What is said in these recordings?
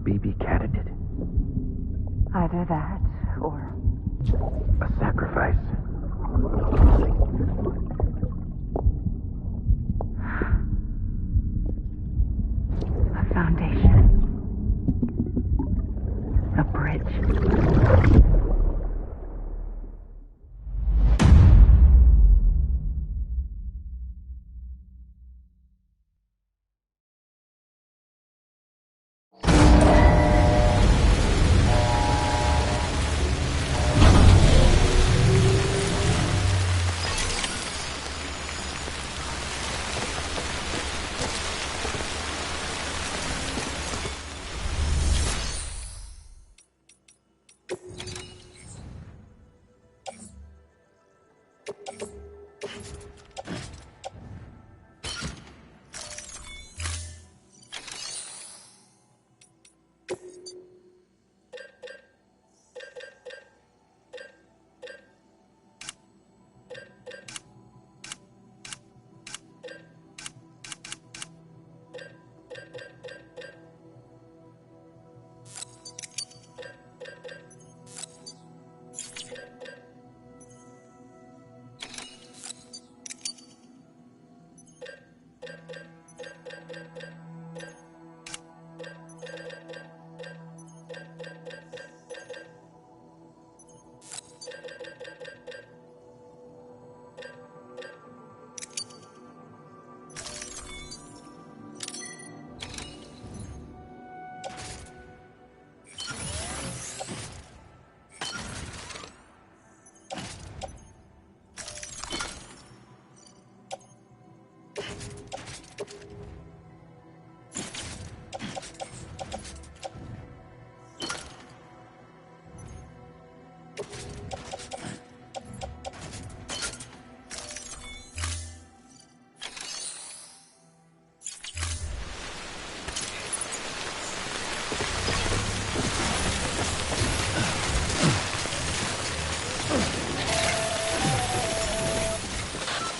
baby candidate? Either that, or... a sacrifice. A foundation. A bridge.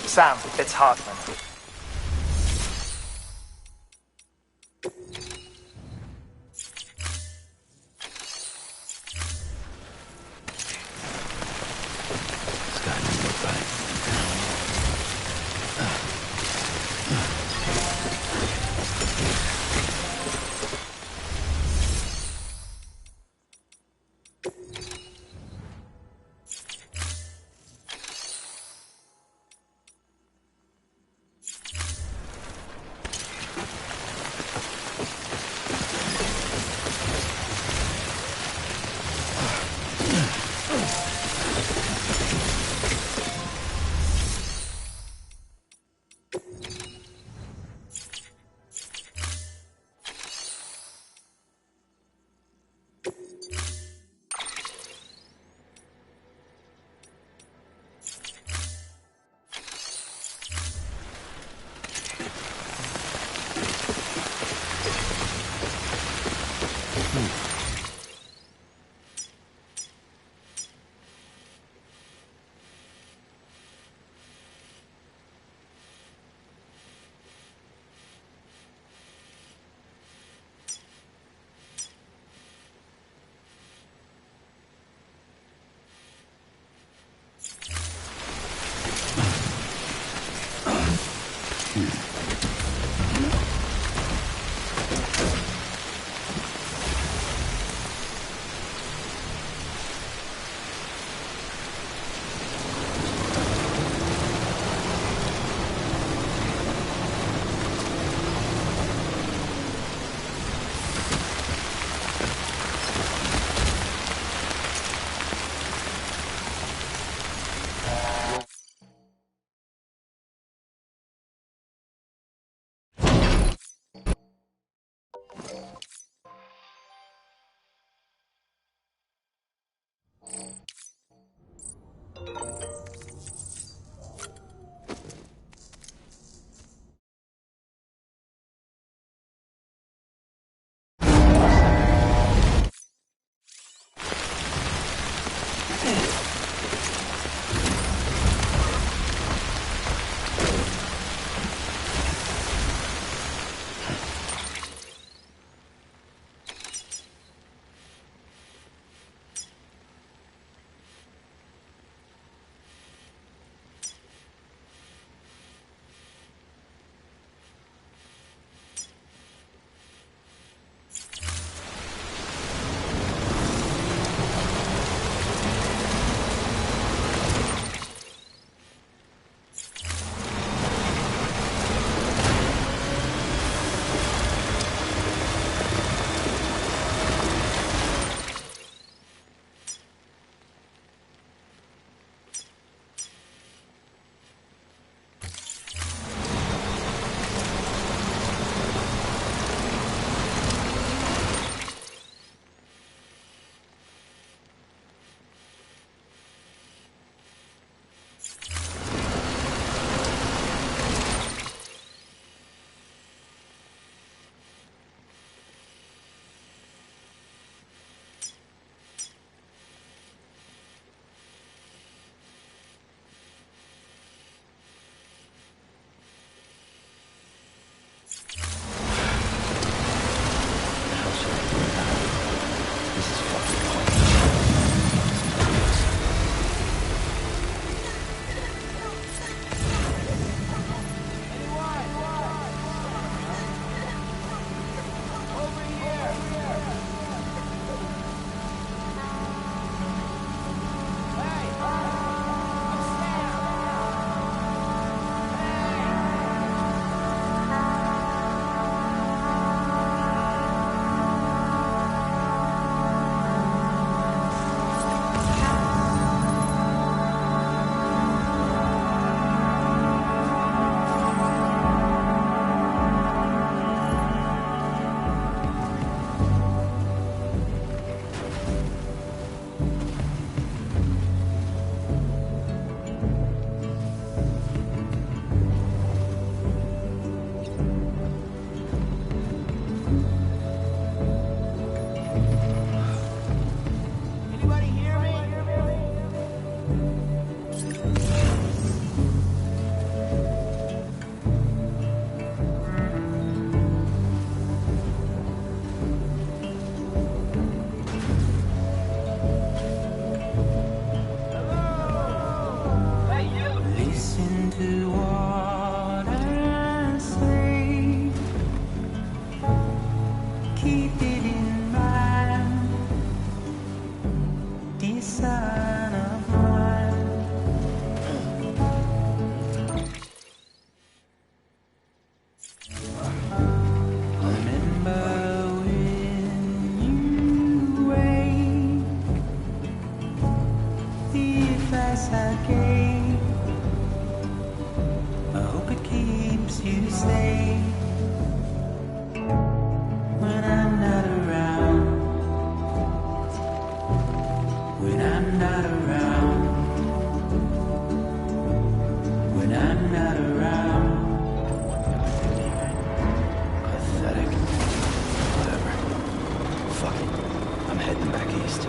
Sam, it's Hartman. the advice I gave. I hope it keeps you safe when I'm not around. When I'm not around. When I'm not around. Pathetic. Whatever. Fuck it. I'm heading back east.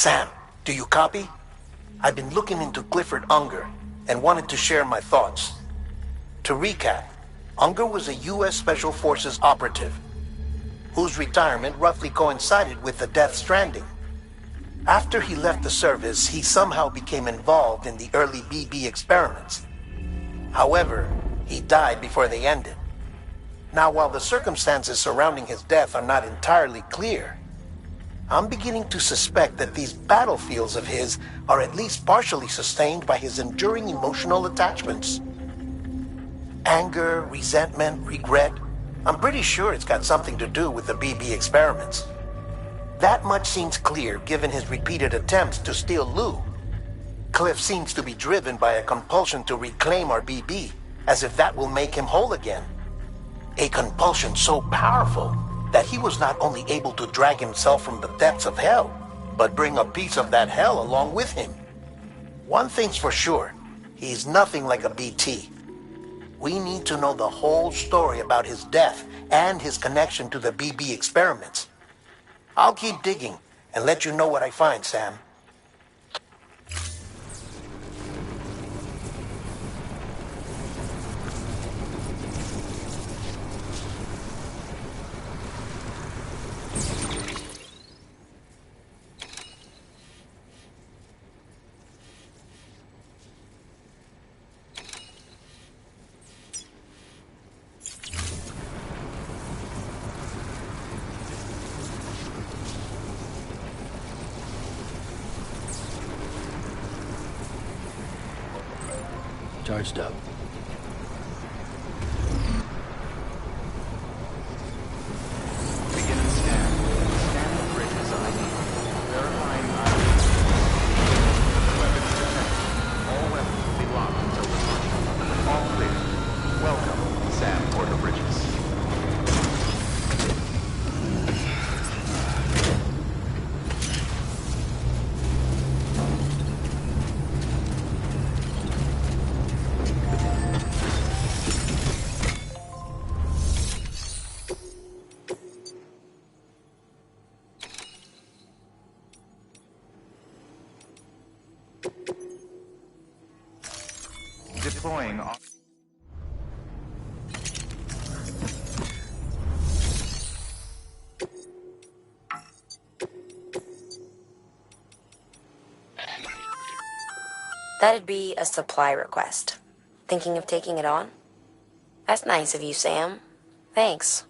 Sam, do you copy? I've been looking into Clifford Unger and wanted to share my thoughts. To recap, Unger was a U.S. Special Forces operative whose retirement roughly coincided with the Death Stranding. After he left the service, he somehow became involved in the early BB experiments. However, he died before they ended. Now, while the circumstances surrounding his death are not entirely clear, I'm beginning to suspect that these battlefields of his are at least partially sustained by his enduring emotional attachments. Anger, resentment, regret. I'm pretty sure it's got something to do with the BB experiments. That much seems clear given his repeated attempts to steal Lou. Cliff seems to be driven by a compulsion to reclaim our BB, as if that will make him whole again. A compulsion so powerful that he was not only able to drag himself from the depths of hell, but bring a piece of that hell along with him. One thing's for sure, he's nothing like a BT. We need to know the whole story about his death and his connection to the BB experiments. I'll keep digging and let you know what I find, Sam. Charged up. Beginning scan. Scan the bridges ID. Verifying ID. Weapons detected. All weapons will be locked until departure. All clear. Welcome, Sam Porter Bridges. Deploying. That'd be a supply request. Thinking of taking it on? That's nice of you, Sam. Thanks.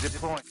Deploying.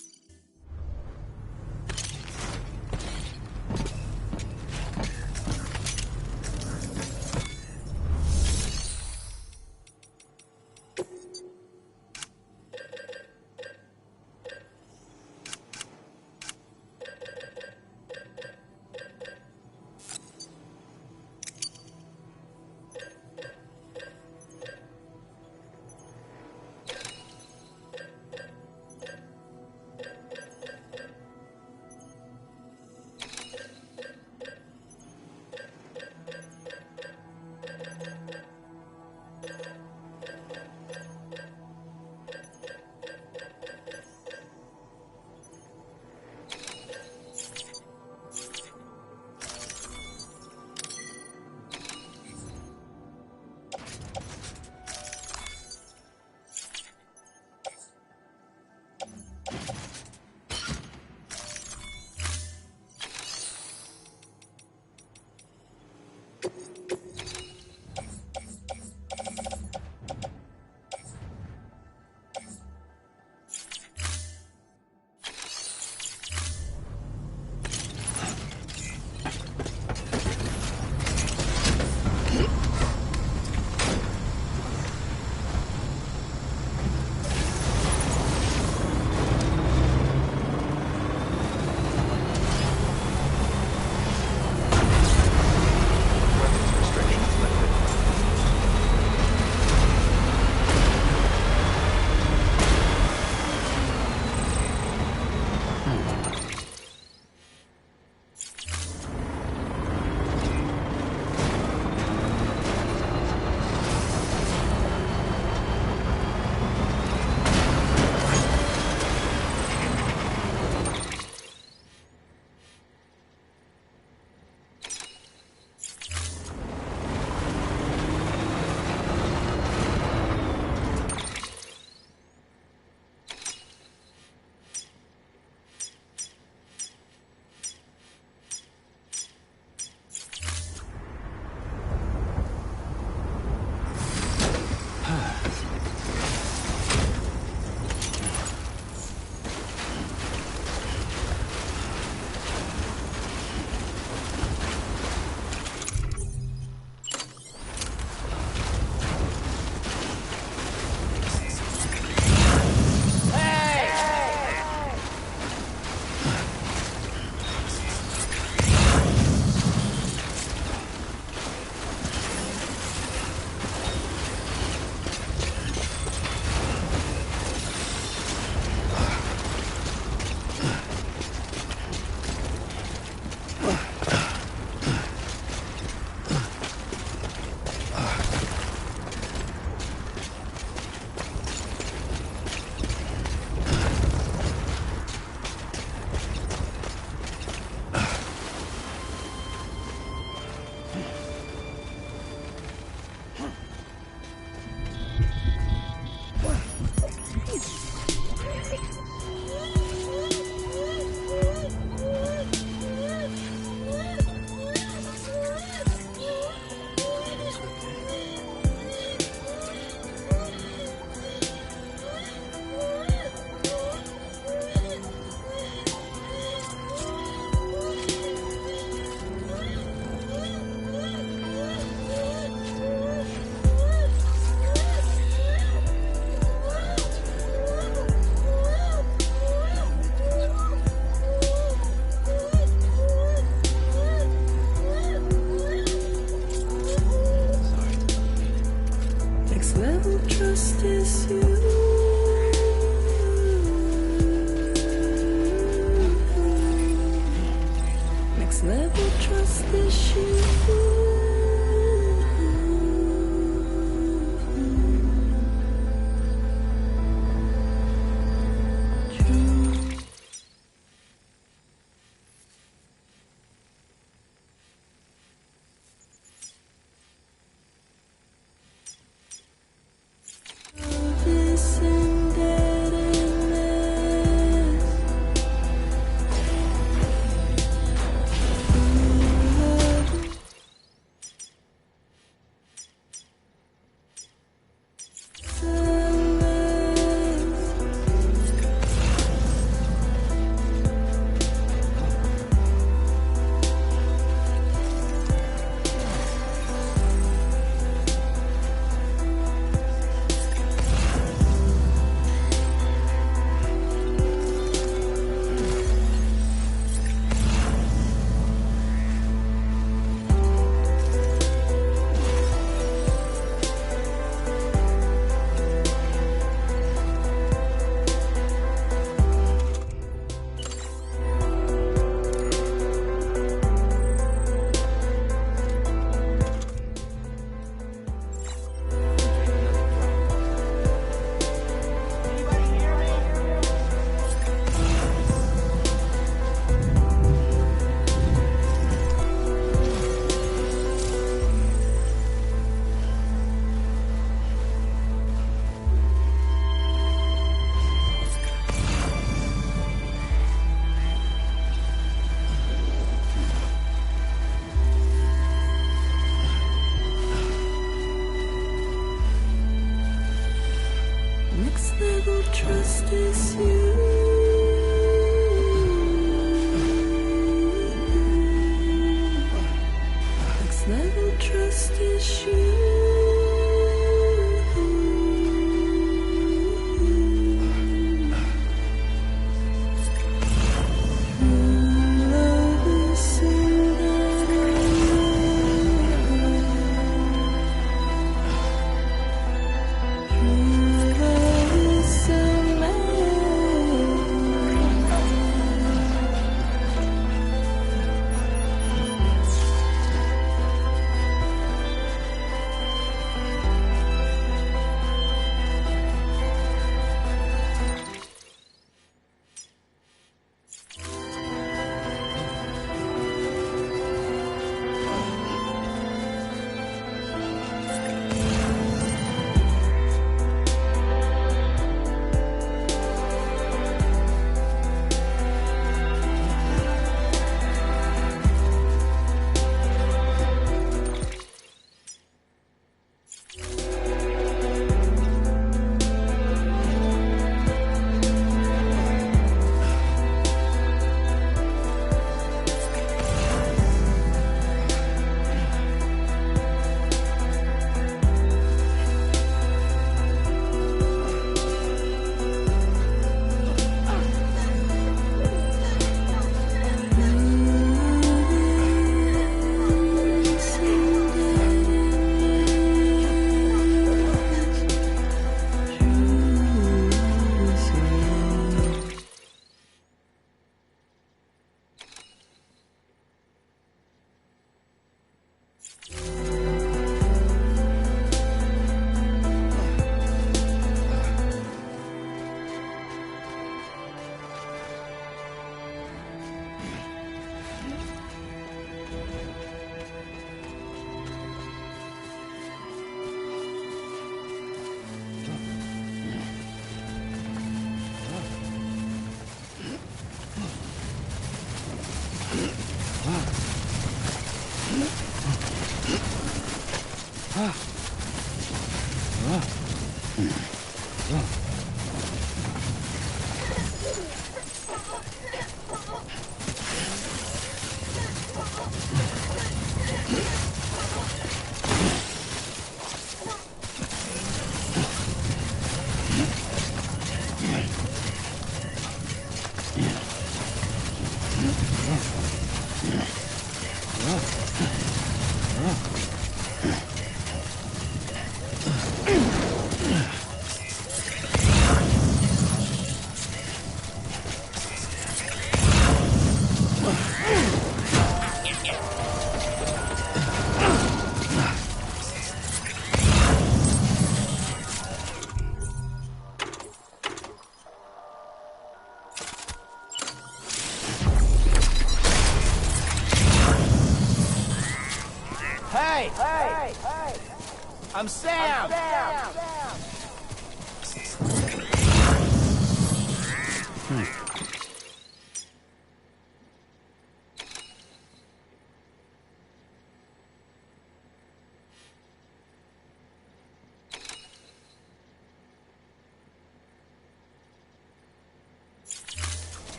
I'm Sam!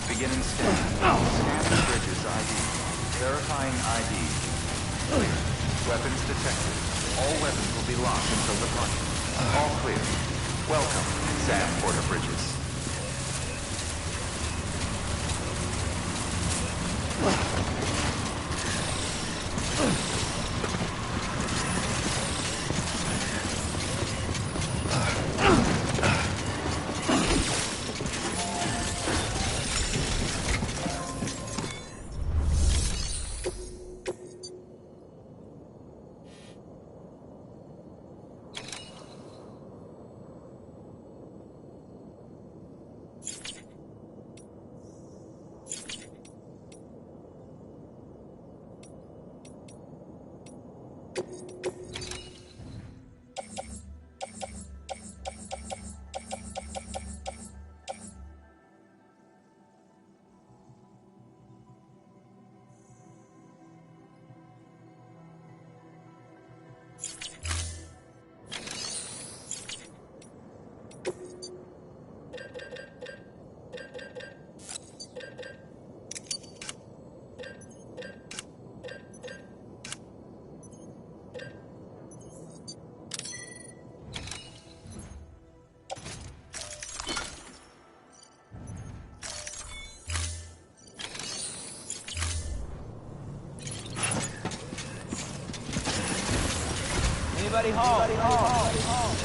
Beginning scan. Scanning bridges ID. Verifying ID. Clear. Weapons detected. All weapons will be locked until departure. All clear. Welcome, Sam Porter Bridges. Anybody home? Anybody home?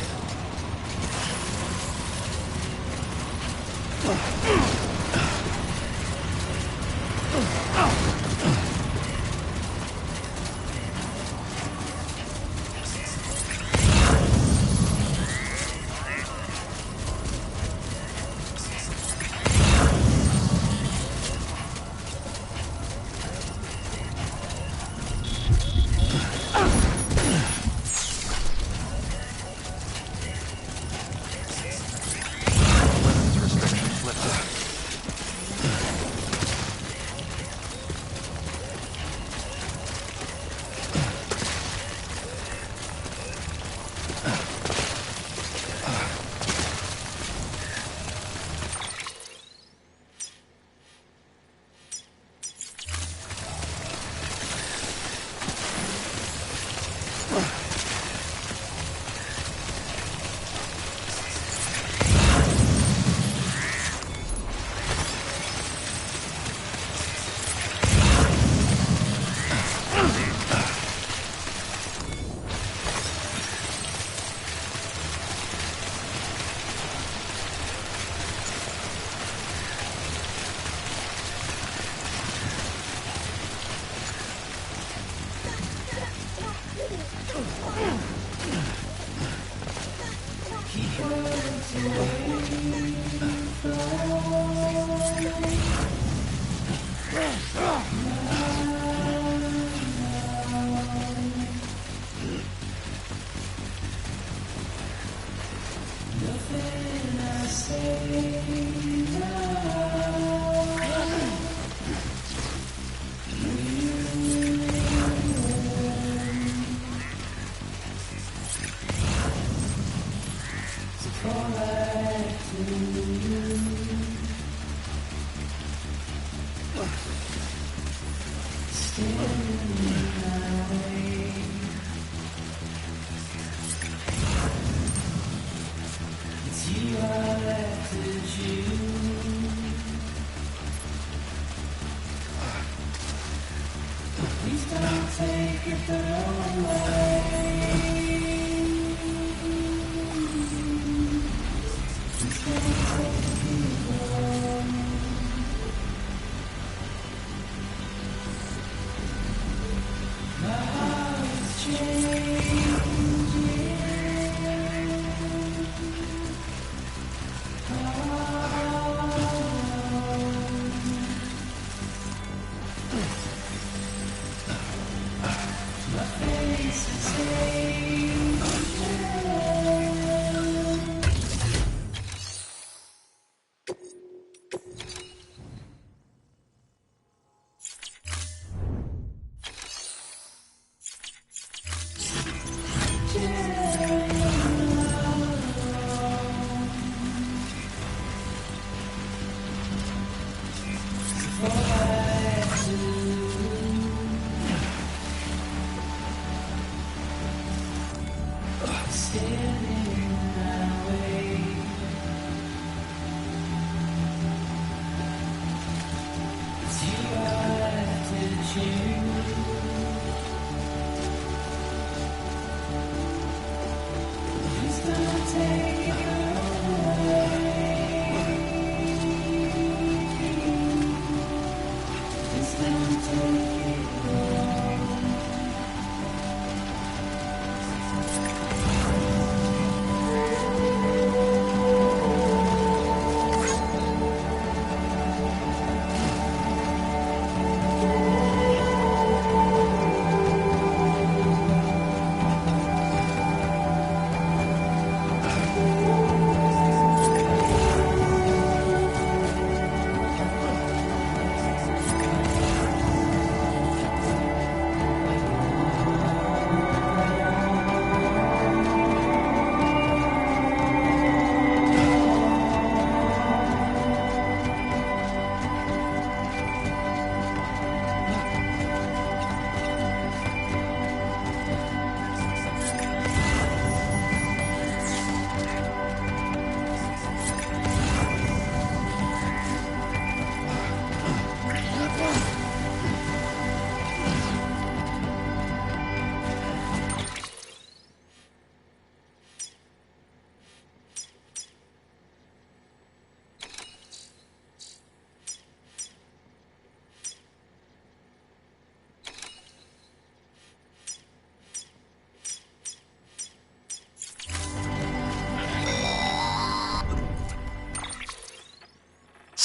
Weapons restrictions lifted.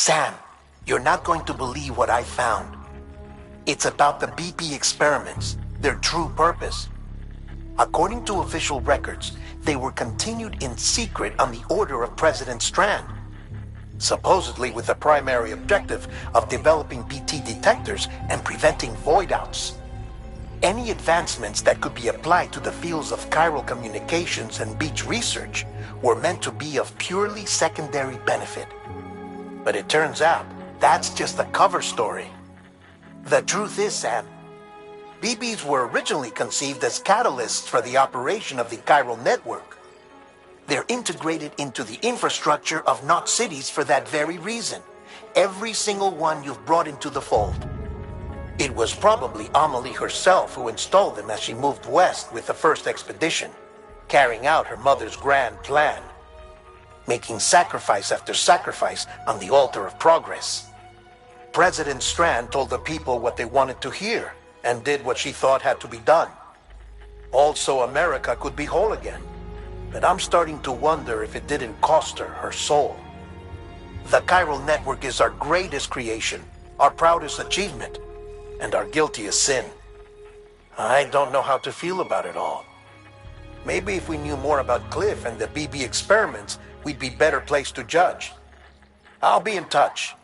Sam, you're not going to believe what I found. It's about the BP experiments, their true purpose. According to official records, they were continued in secret on the order of President Strand, supposedly with the primary objective of developing BT detectors and preventing void-outs. Any advancements that could be applied to the fields of chiral communications and beach research were meant to be of purely secondary benefit. But it turns out, that's just a cover story. The truth is, Sam, BBs were originally conceived as catalysts for the operation of the chiral network. They're integrated into the infrastructure of Knot cities for that very reason. Every single one you've brought into the fold. It was probably Amelie herself who installed them as she moved west with the first expedition, carrying out her mother's grand plan, making sacrifice after sacrifice on the altar of progress. President Strand told the people what they wanted to hear and did what she thought had to be done. Also, America could be whole again. But I'm starting to wonder if it didn't cost her soul. The chiral network is our greatest creation, our proudest achievement, and our guiltiest sin. I don't know how to feel about it all. Maybe if we knew more about Cliff and the BB experiments, we'd be better placed to judge. I'll be in touch.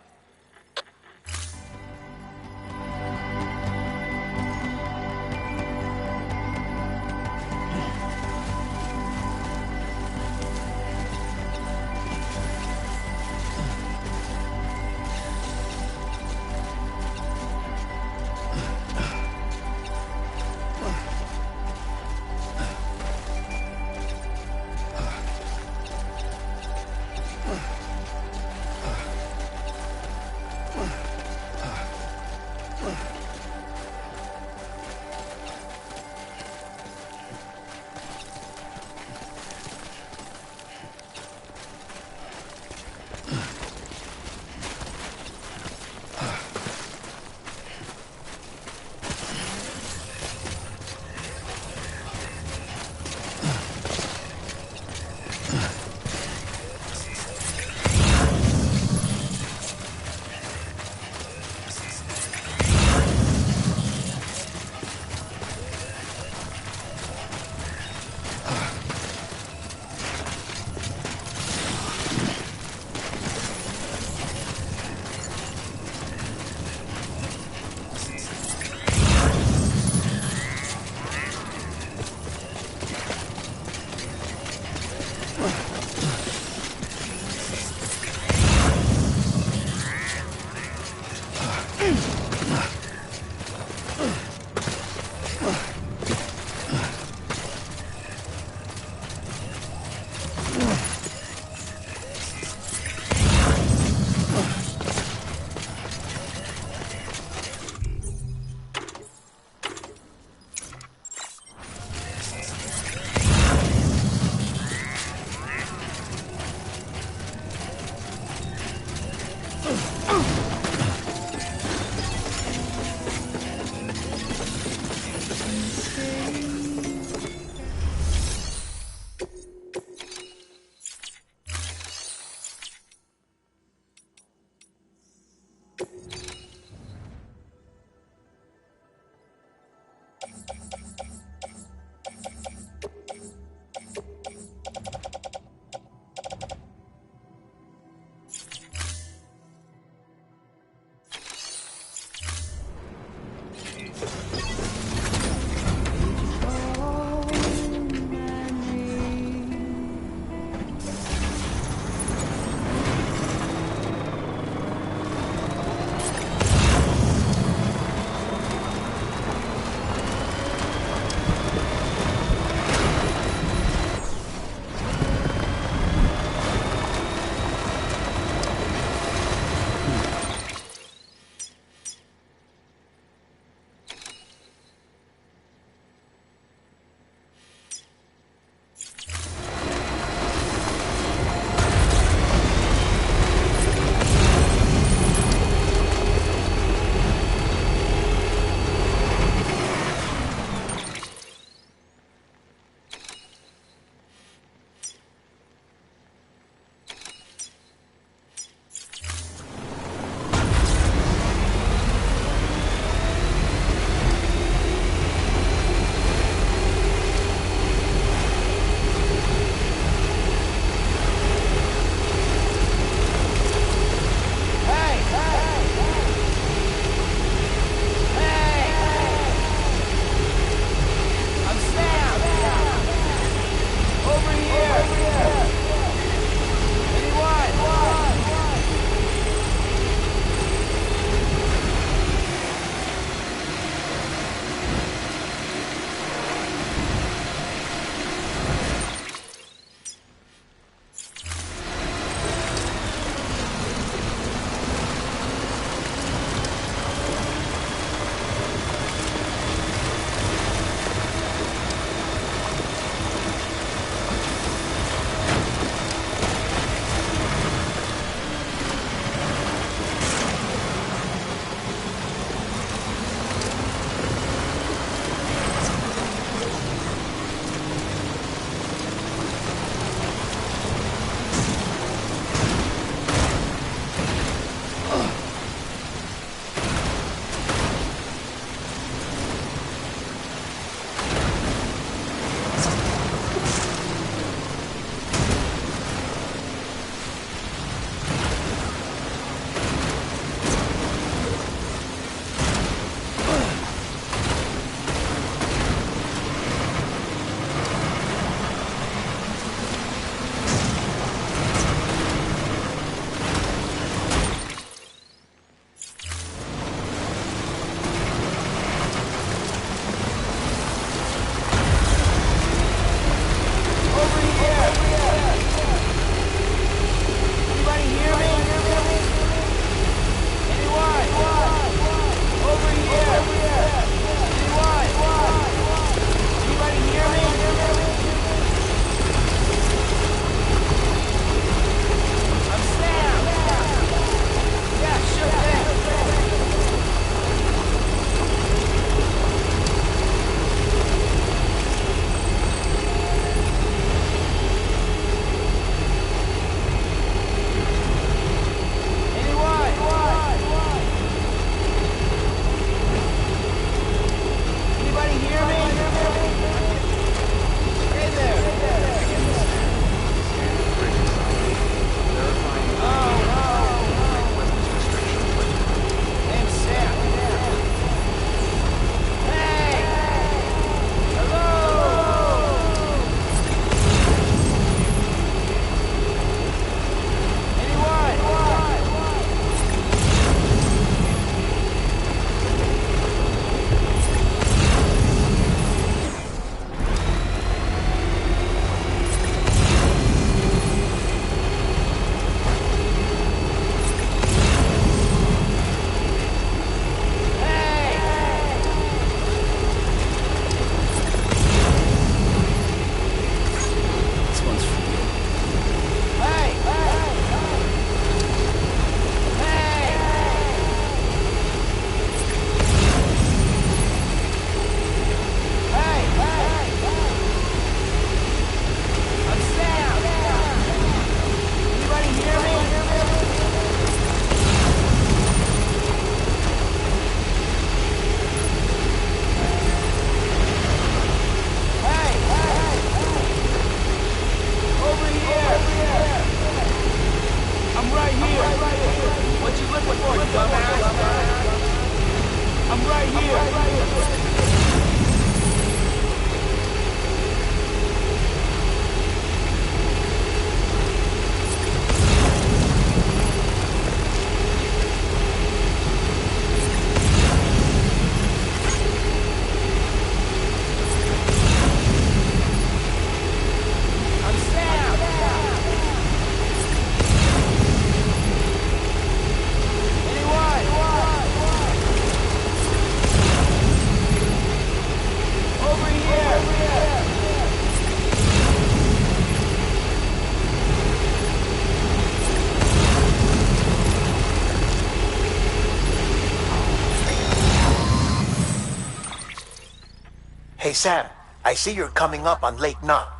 Sam, I see you're coming up on Lake Knot.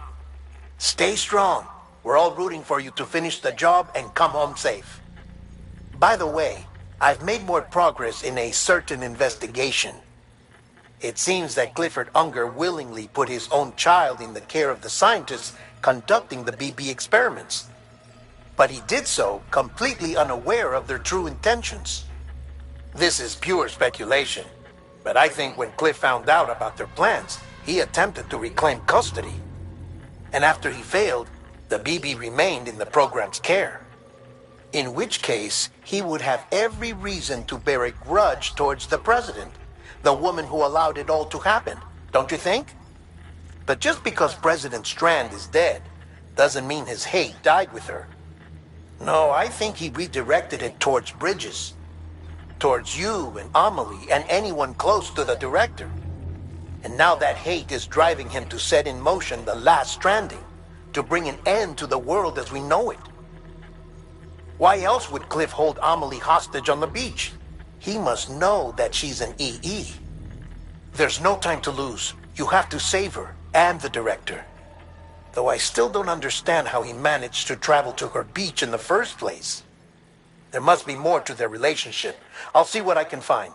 Stay strong. We're all rooting for you to finish the job and come home safe. By the way, I've made more progress in a certain investigation. It seems that Clifford Unger willingly put his own child in the care of the scientists conducting the BB experiments. But he did so completely unaware of their true intentions. This is pure speculation, but I think when Cliff found out about their plans, he attempted to reclaim custody. And after he failed, the BB remained in the program's care. In which case, he would have every reason to bear a grudge towards the president, the woman who allowed it all to happen, don't you think? But just because President Strand is dead, doesn't mean his hate died with her. No, I think he redirected it towards Bridges. Towards you and Amelie and anyone close to the director. And now that hate is driving him to set in motion the last Stranding, to bring an end to the world as we know it. Why else would Cliff hold Amelie hostage on the beach? He must know that she's an EE. There's no time to lose. You have to save her and the director. Though I still don't understand how he managed to travel to her beach in the first place. There must be more to their relationship. I'll see what I can find.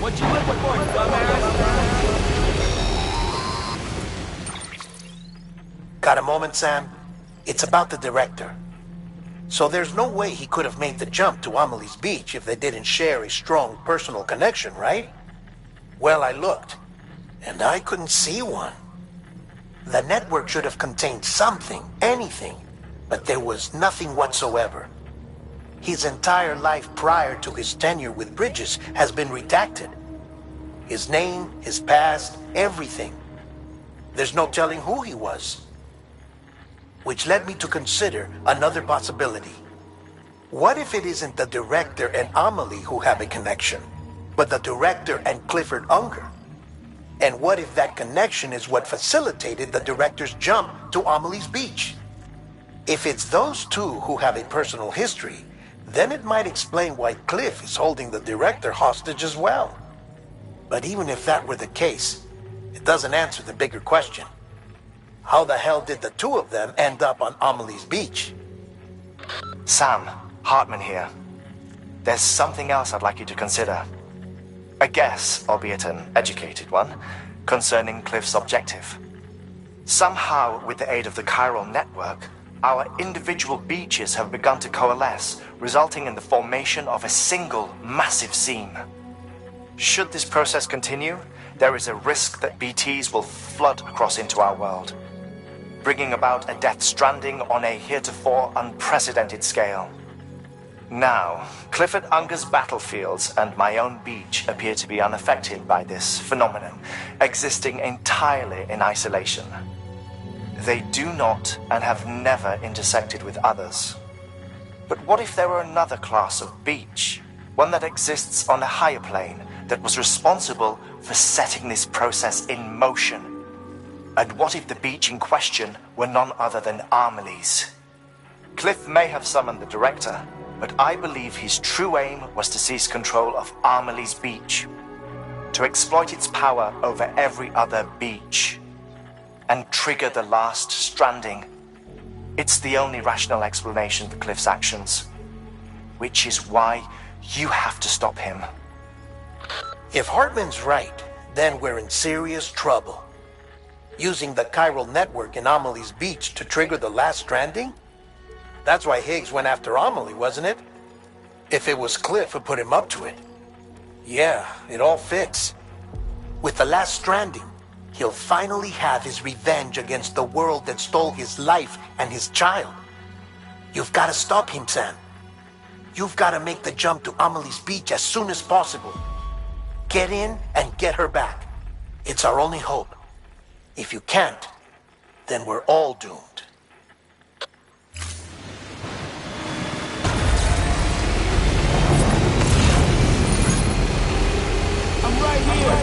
What you looking for, dumbass? Got a moment, Sam? It's about the director. So there's no way he could have made the jump to Amelie's beach if they didn't share a strong personal connection, right? Well, I looked, and I couldn't see one. The network should have contained something, anything, but there was nothing whatsoever. His entire life prior to his tenure with Bridges has been redacted. His name, his past, everything. There's no telling who he was. Which led me to consider another possibility. What if it isn't the director and Amelie who have a connection, but the director and Clifford Unger? And what if that connection is what facilitated the director's jump to Amelie's beach? If it's those two who have a personal history, then it might explain why Cliff is holding the director hostage as well. But even if that were the case, it doesn't answer the bigger question. How the hell did the two of them end up on Amelie's beach? Sam, Hartman here. There's something else I'd like you to consider. A guess, albeit an educated one, concerning Cliff's objective. Somehow, with the aid of the chiral network, our individual beaches have begun to coalesce, resulting in the formation of a single massive seam. Should this process continue, there is a risk that BTs will flood across into our world, bringing about a death stranding on a heretofore unprecedented scale. Now, Clifford Unger's battlefields and my own beach appear to be unaffected by this phenomenon, existing entirely in isolation. They do not and have never intersected with others. But what if there were another class of beach, one that exists on a higher plane, that was responsible for setting this process in motion? And what if the beach in question were none other than Amelie's? Cliff may have summoned the director, but I believe his true aim was to seize control of Amelie's beach, to exploit its power over every other beach, and trigger the last stranding. It's the only rational explanation for Cliff's actions, which is why you have to stop him. If Hartman's right, then we're in serious trouble. Using the chiral network in Amelie's beach to trigger the last stranding? That's why Higgs went after Amelie, wasn't it? If it was Cliff who put him up to it. Yeah, it all fits. With the last stranding, he'll finally have his revenge against the world that stole his life and his child. You've got to stop him, Sam. You've got to make the jump to Amelie's beach as soon as possible. Get in and get her back. It's our only hope. If you can't, then we're all doomed. I'm right here.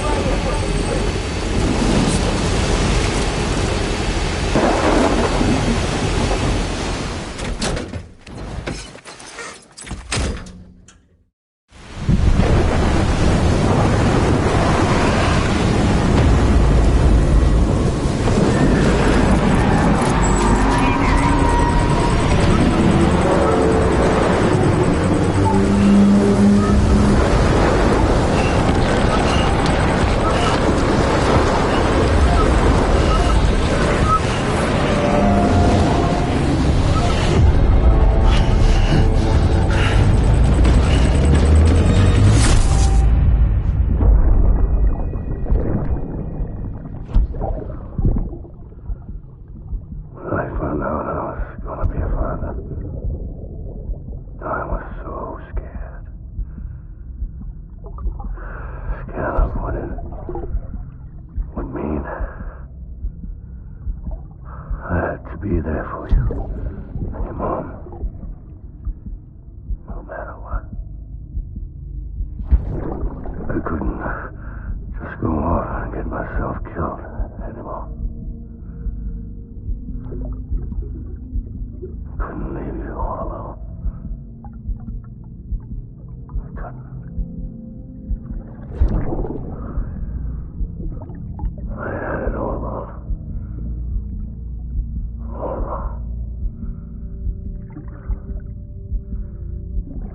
Be there for you and your mom, no matter what. I couldn't just go off and get myself killed anymore. I couldn't leave you all alone. I couldn't. I had it all wrong.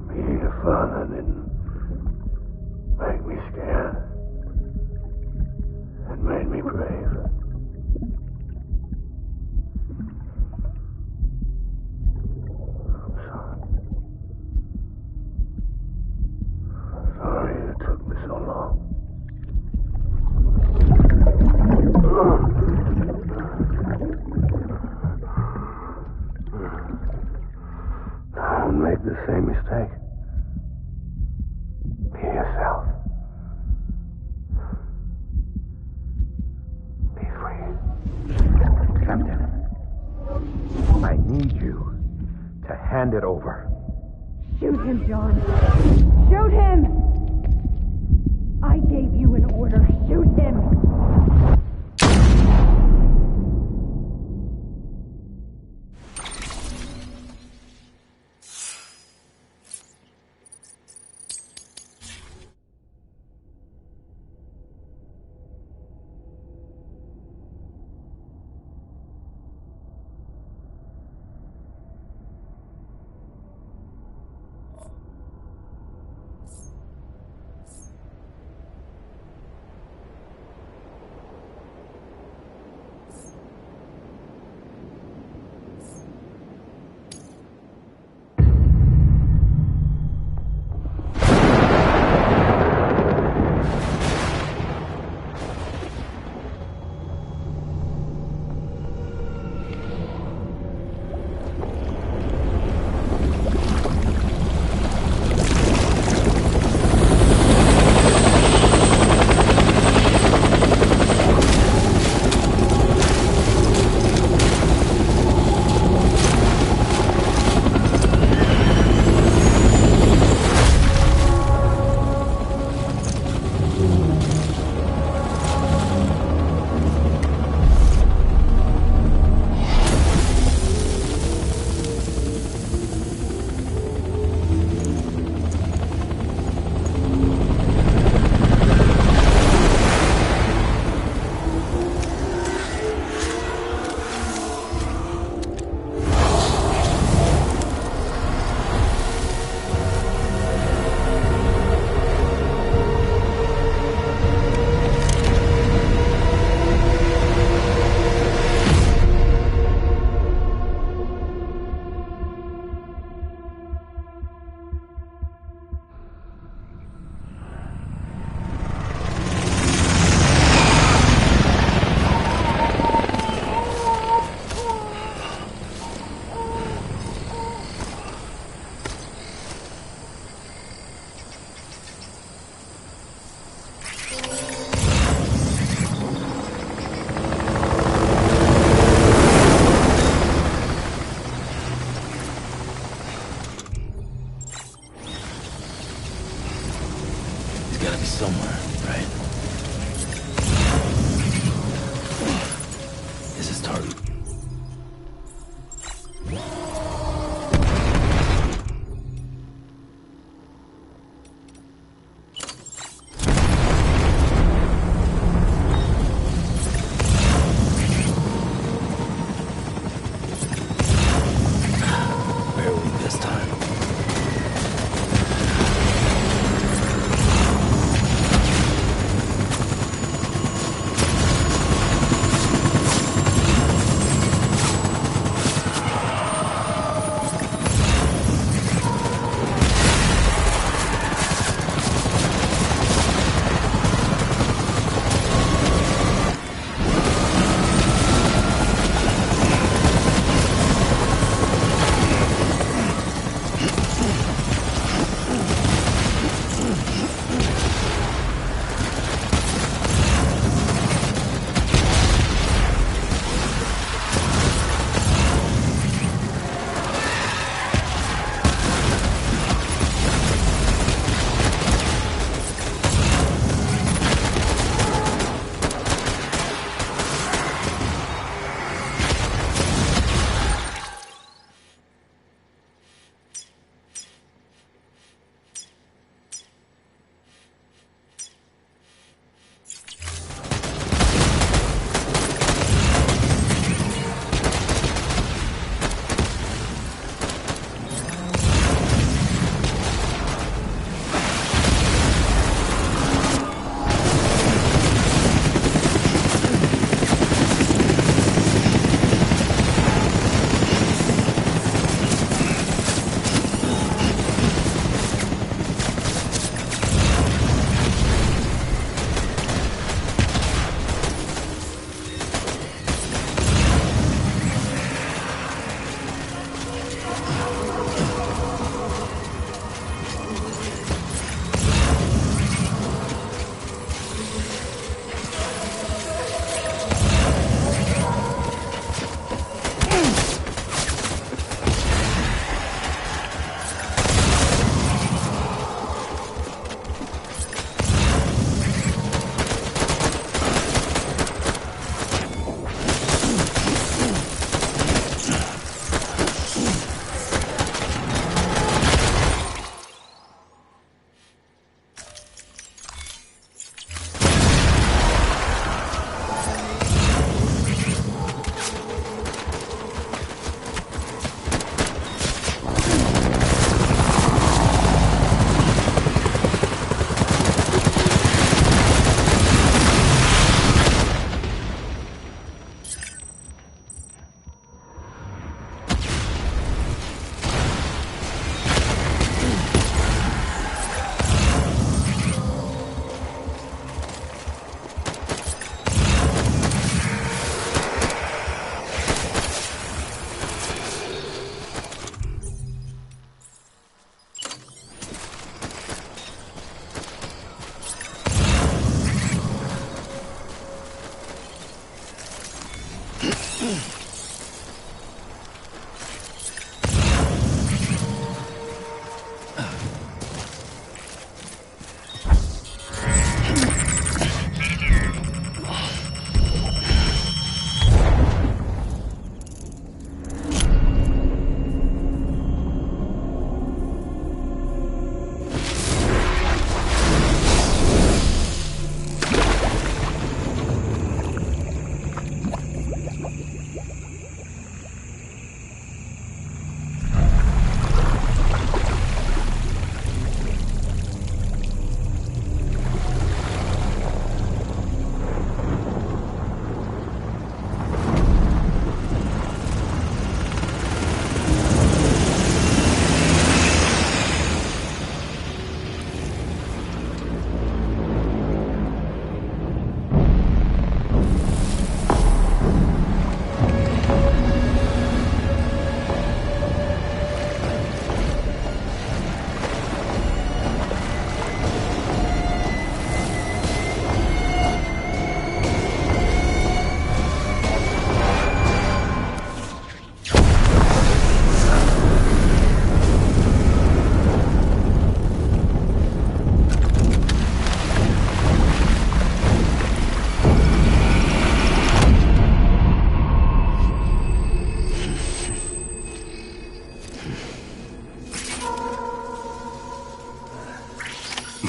Being a father didn't make me scared. It made me brave. I'm sorry. Sorry it took me so long. Don't make the same mistake. Be yourself. Be free. Captain, I need you to hand it over. Shoot him, John. Shoot him! I gave you an order. Shoot him!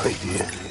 idea.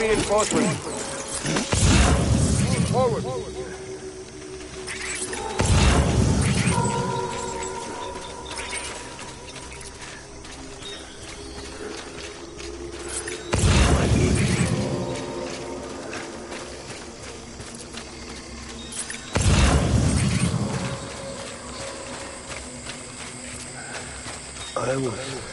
Reinforcements. Forward. I was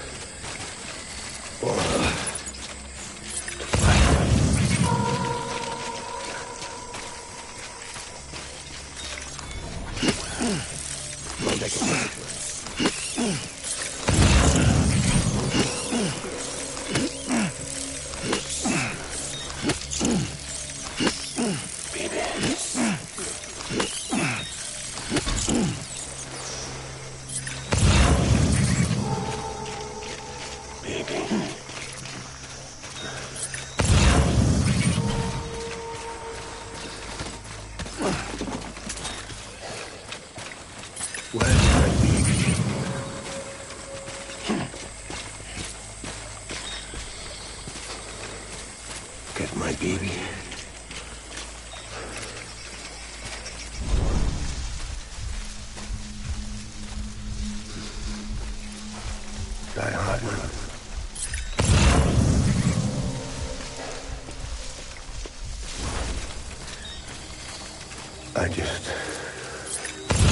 I just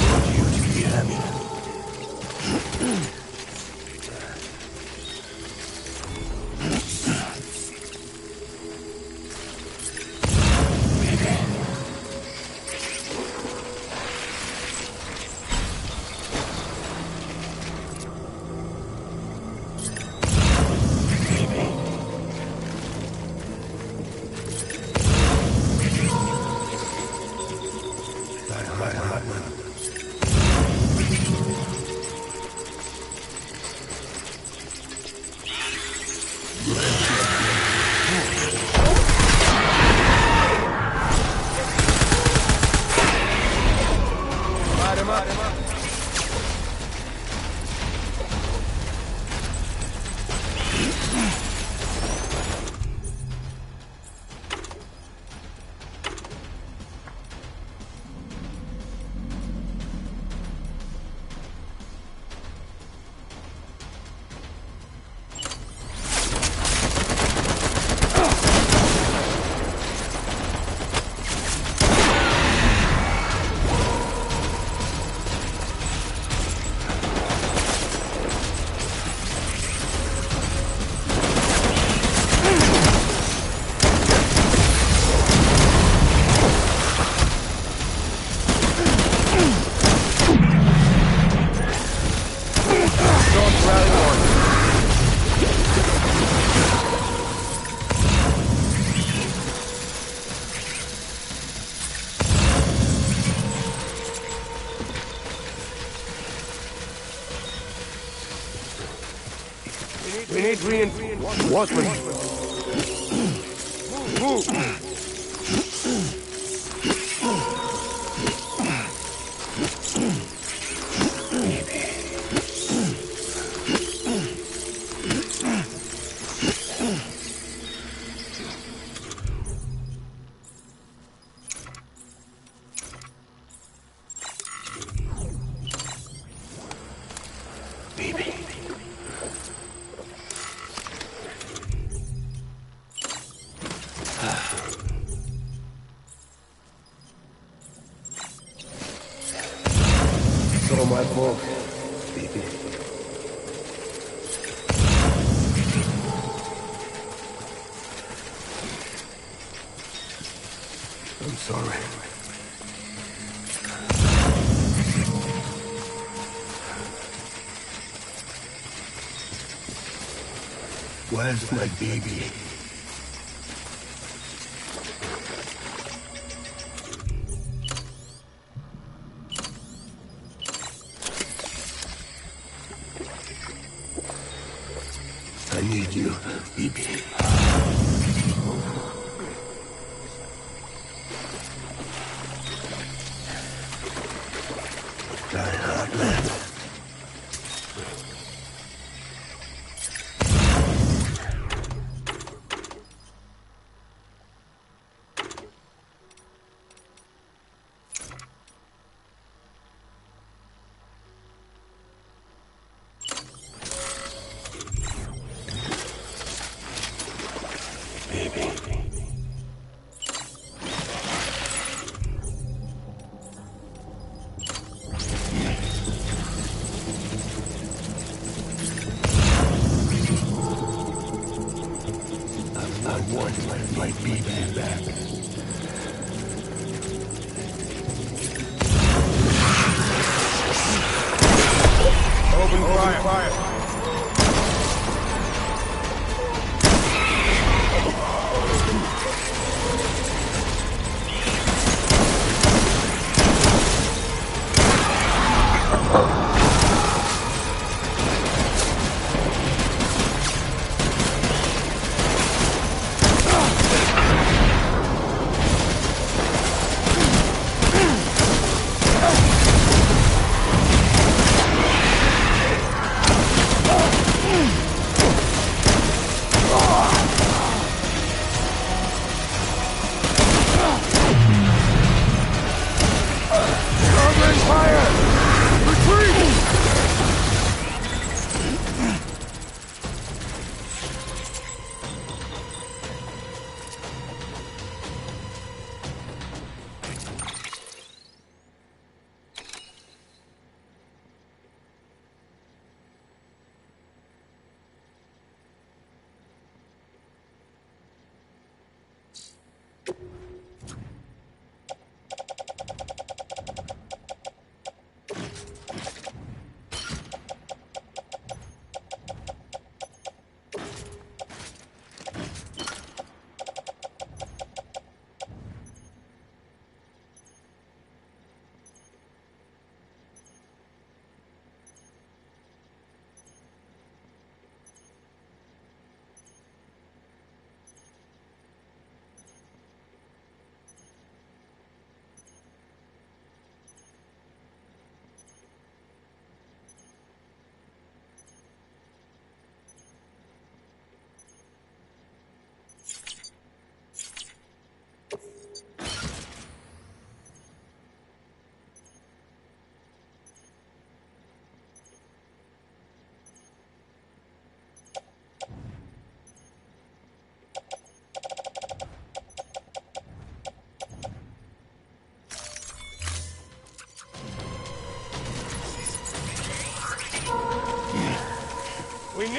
want you to be happy. reinforcements. Move! It's all my fault, baby. I'm sorry. Where's my baby? I need you, baby. Die hard, lad. I want my baby back. Open fire.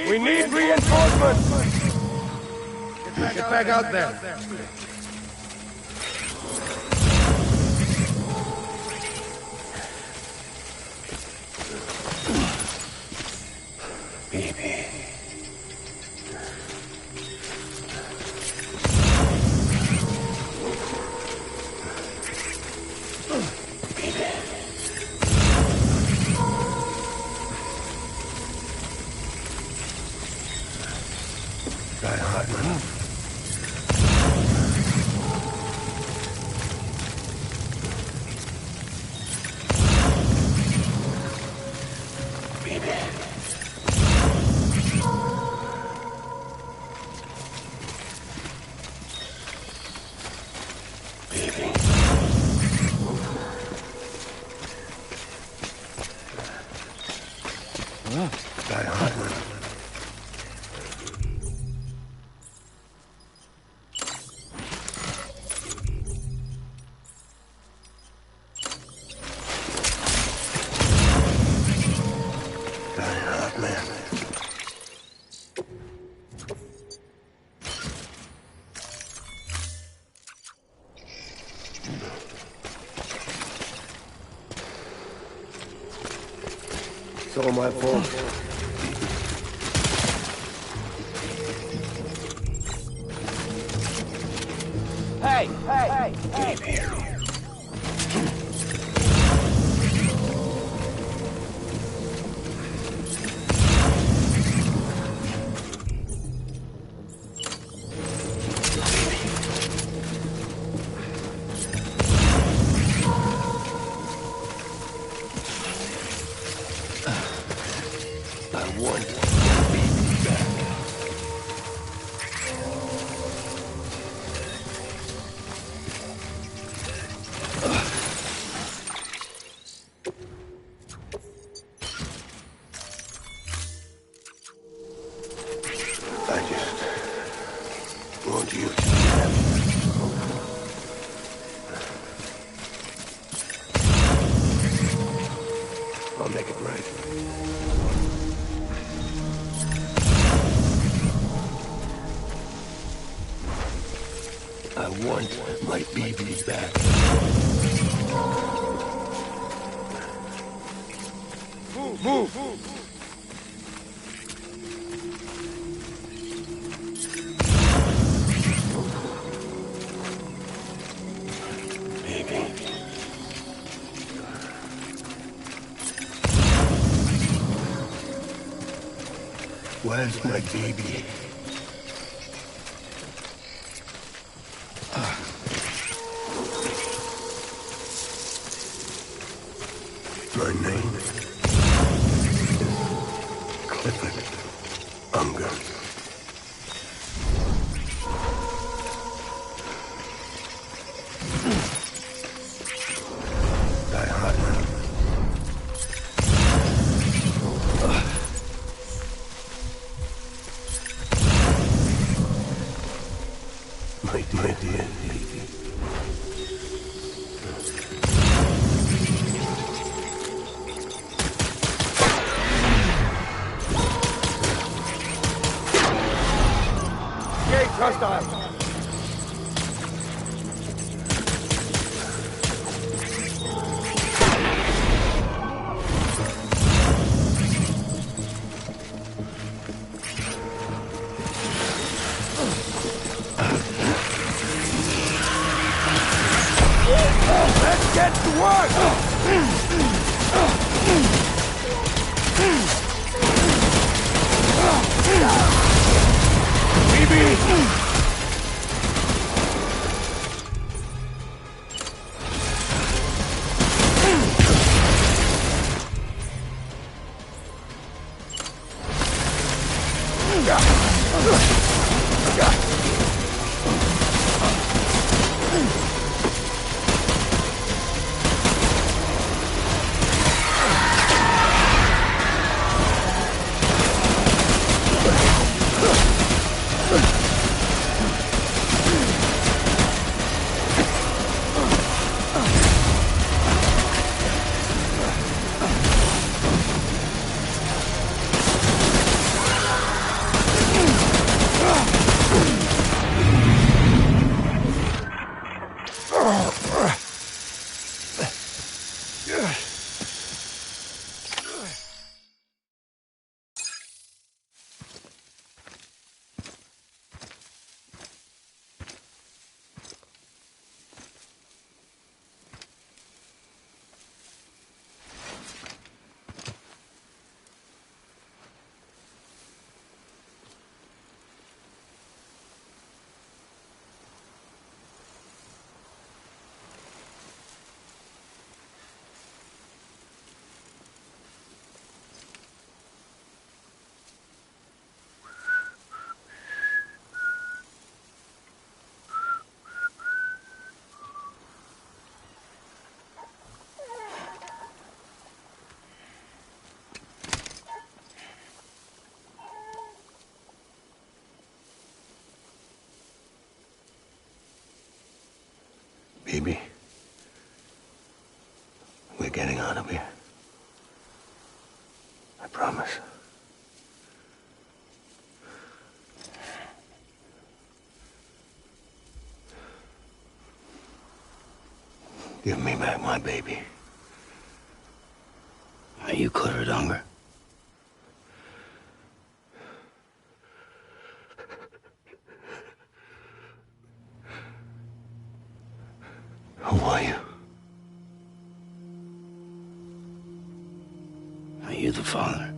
We need reinforcements! Get back out there! Baby. Die Hartman. It's all my fault. Hey! I'll make it right. I want my baby back. Move! Baby. Where's my baby? My name is Clifford Unger. Die Hartman. My dear baby. Gate hostile! Let's get to work! Baby, we're getting out of here. I promise. Give me back my baby. Are you Clifford Unger? Who are you? Are you the father?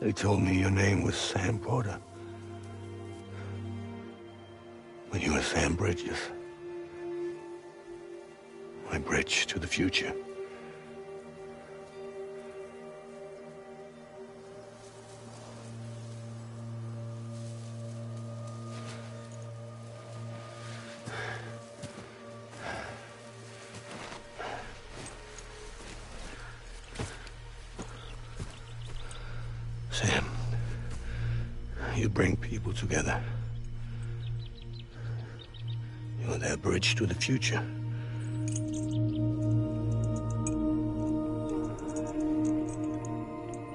They told me your name was Sam Porter. But you were Sam Bridges. My bridge to the future. Sam, you bring people together. You're their bridge to the future.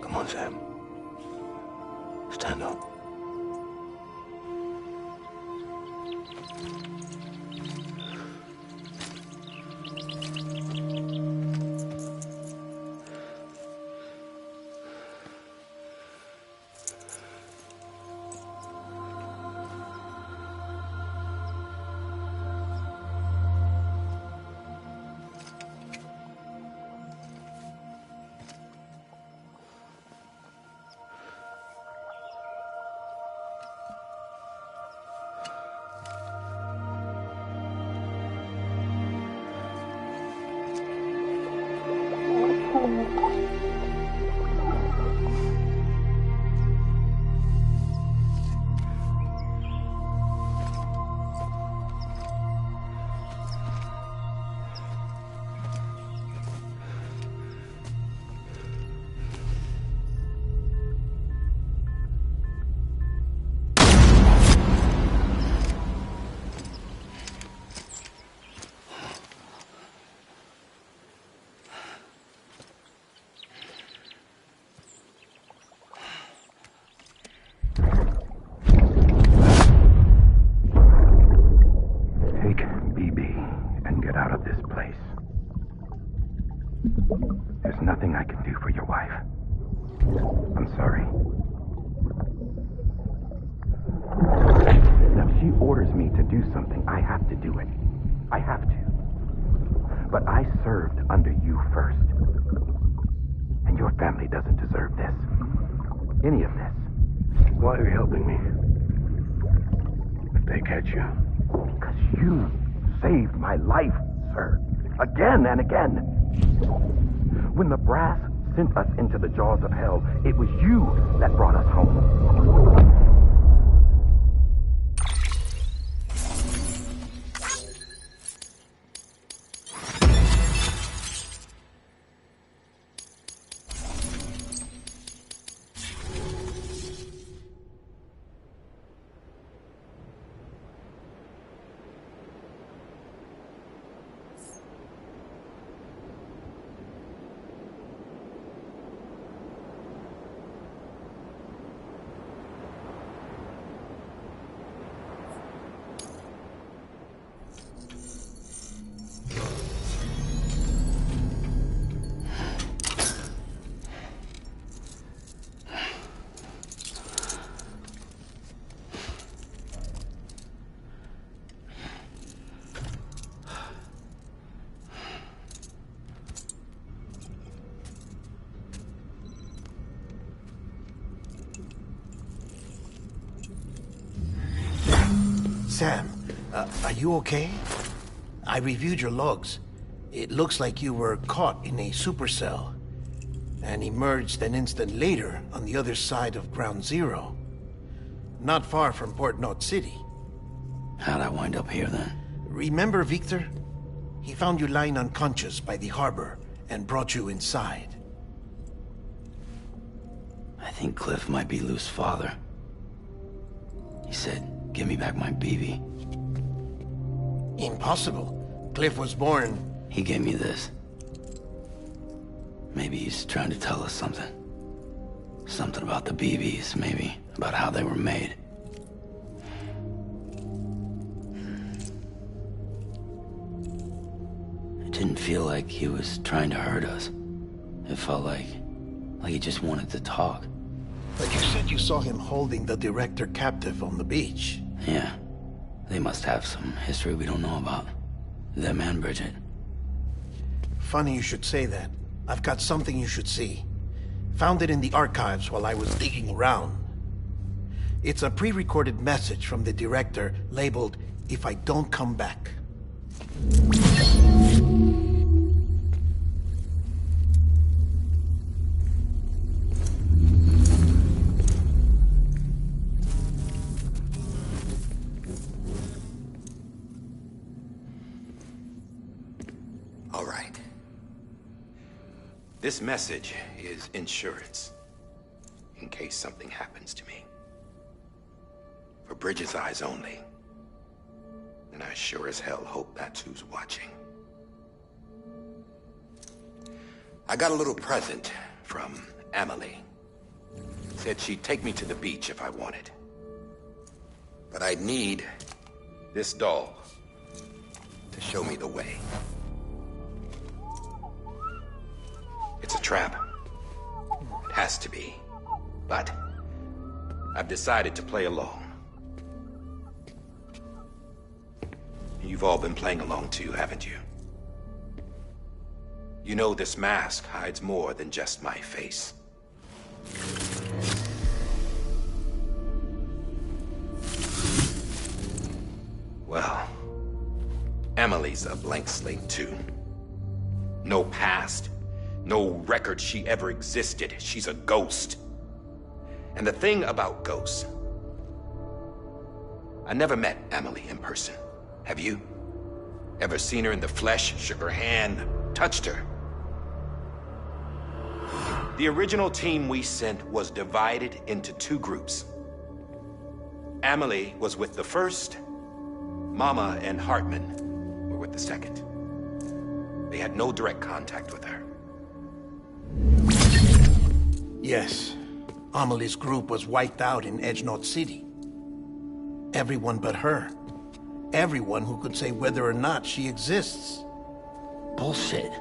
Come on, Sam. Stand up. There's nothing I can do for your wife. I'm sorry. If she orders me to do something, I have to do it. I have to. But I served under you first. And your family doesn't deserve this. Any of this. Why are you helping me? If they catch you. Because you saved my life, sir. Again and again. When the brass sent us into the jaws of hell, it was you that brought us home. Sam, are you okay? I reviewed your logs. It looks like you were caught in a supercell and emerged an instant later on the other side of Ground Zero. Not far from Port Knot City. How'd I wind up here then? Remember Victor? He found you lying unconscious by the harbor and brought you inside. I think Cliff might be Lou's father. He said, give me back my BB. Impossible. Cliff was born... He gave me this. Maybe he's trying to tell us something. Something about the BBs, maybe. About how they were made. It didn't feel like he was trying to hurt us. It felt like he just wanted to talk. But you said you saw him holding the director captive on the beach. Yeah. They must have some history we don't know about. Them and Bridget. Funny you should say that. I've got something you should see. Found it in the archives while I was digging around. It's a pre-recorded message from the director labeled, "If I don't come back." All right. This message is insurance, in case something happens to me. For Bridget's eyes only. And I sure as hell hope that's who's watching. I got a little present from Emily. Said she'd take me to the beach if I wanted. But I'd need this doll to show me the way. It's a trap. It has to be. But I've decided to play along. You've all been playing along too, haven't you? You know this mask hides more than just my face. Well, Emily's a blank slate too. No past. No record she ever existed. She's a ghost. And the thing about ghosts... I never met Emily in person. Have you? Ever seen her in the flesh, shook her hand, touched her? The original team we sent was divided into two groups. Emily was with the first. Mama and Hartman were with the second. They had no direct contact with her. Yes. Amelie's group was wiped out in Edge Knot City. Everyone but her. Everyone who could say whether or not she exists. Bullshit.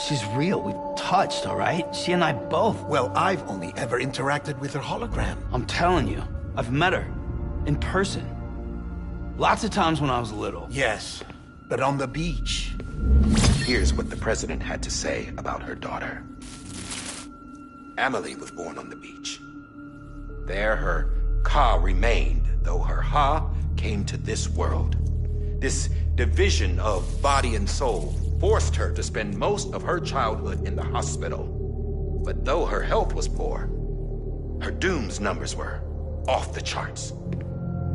She's real. We've touched, all right? She and I both. Well, I've only ever interacted with her hologram. I'm telling you, I've met her. In person. Lots of times when I was little. Yes, but on the beach. Here's what the president had to say about her daughter. Emily was born on the beach. There her Ka remained, though her Ha came to this world. This division of body and soul forced her to spend most of her childhood in the hospital. But though her health was poor, her Doom's numbers were off the charts.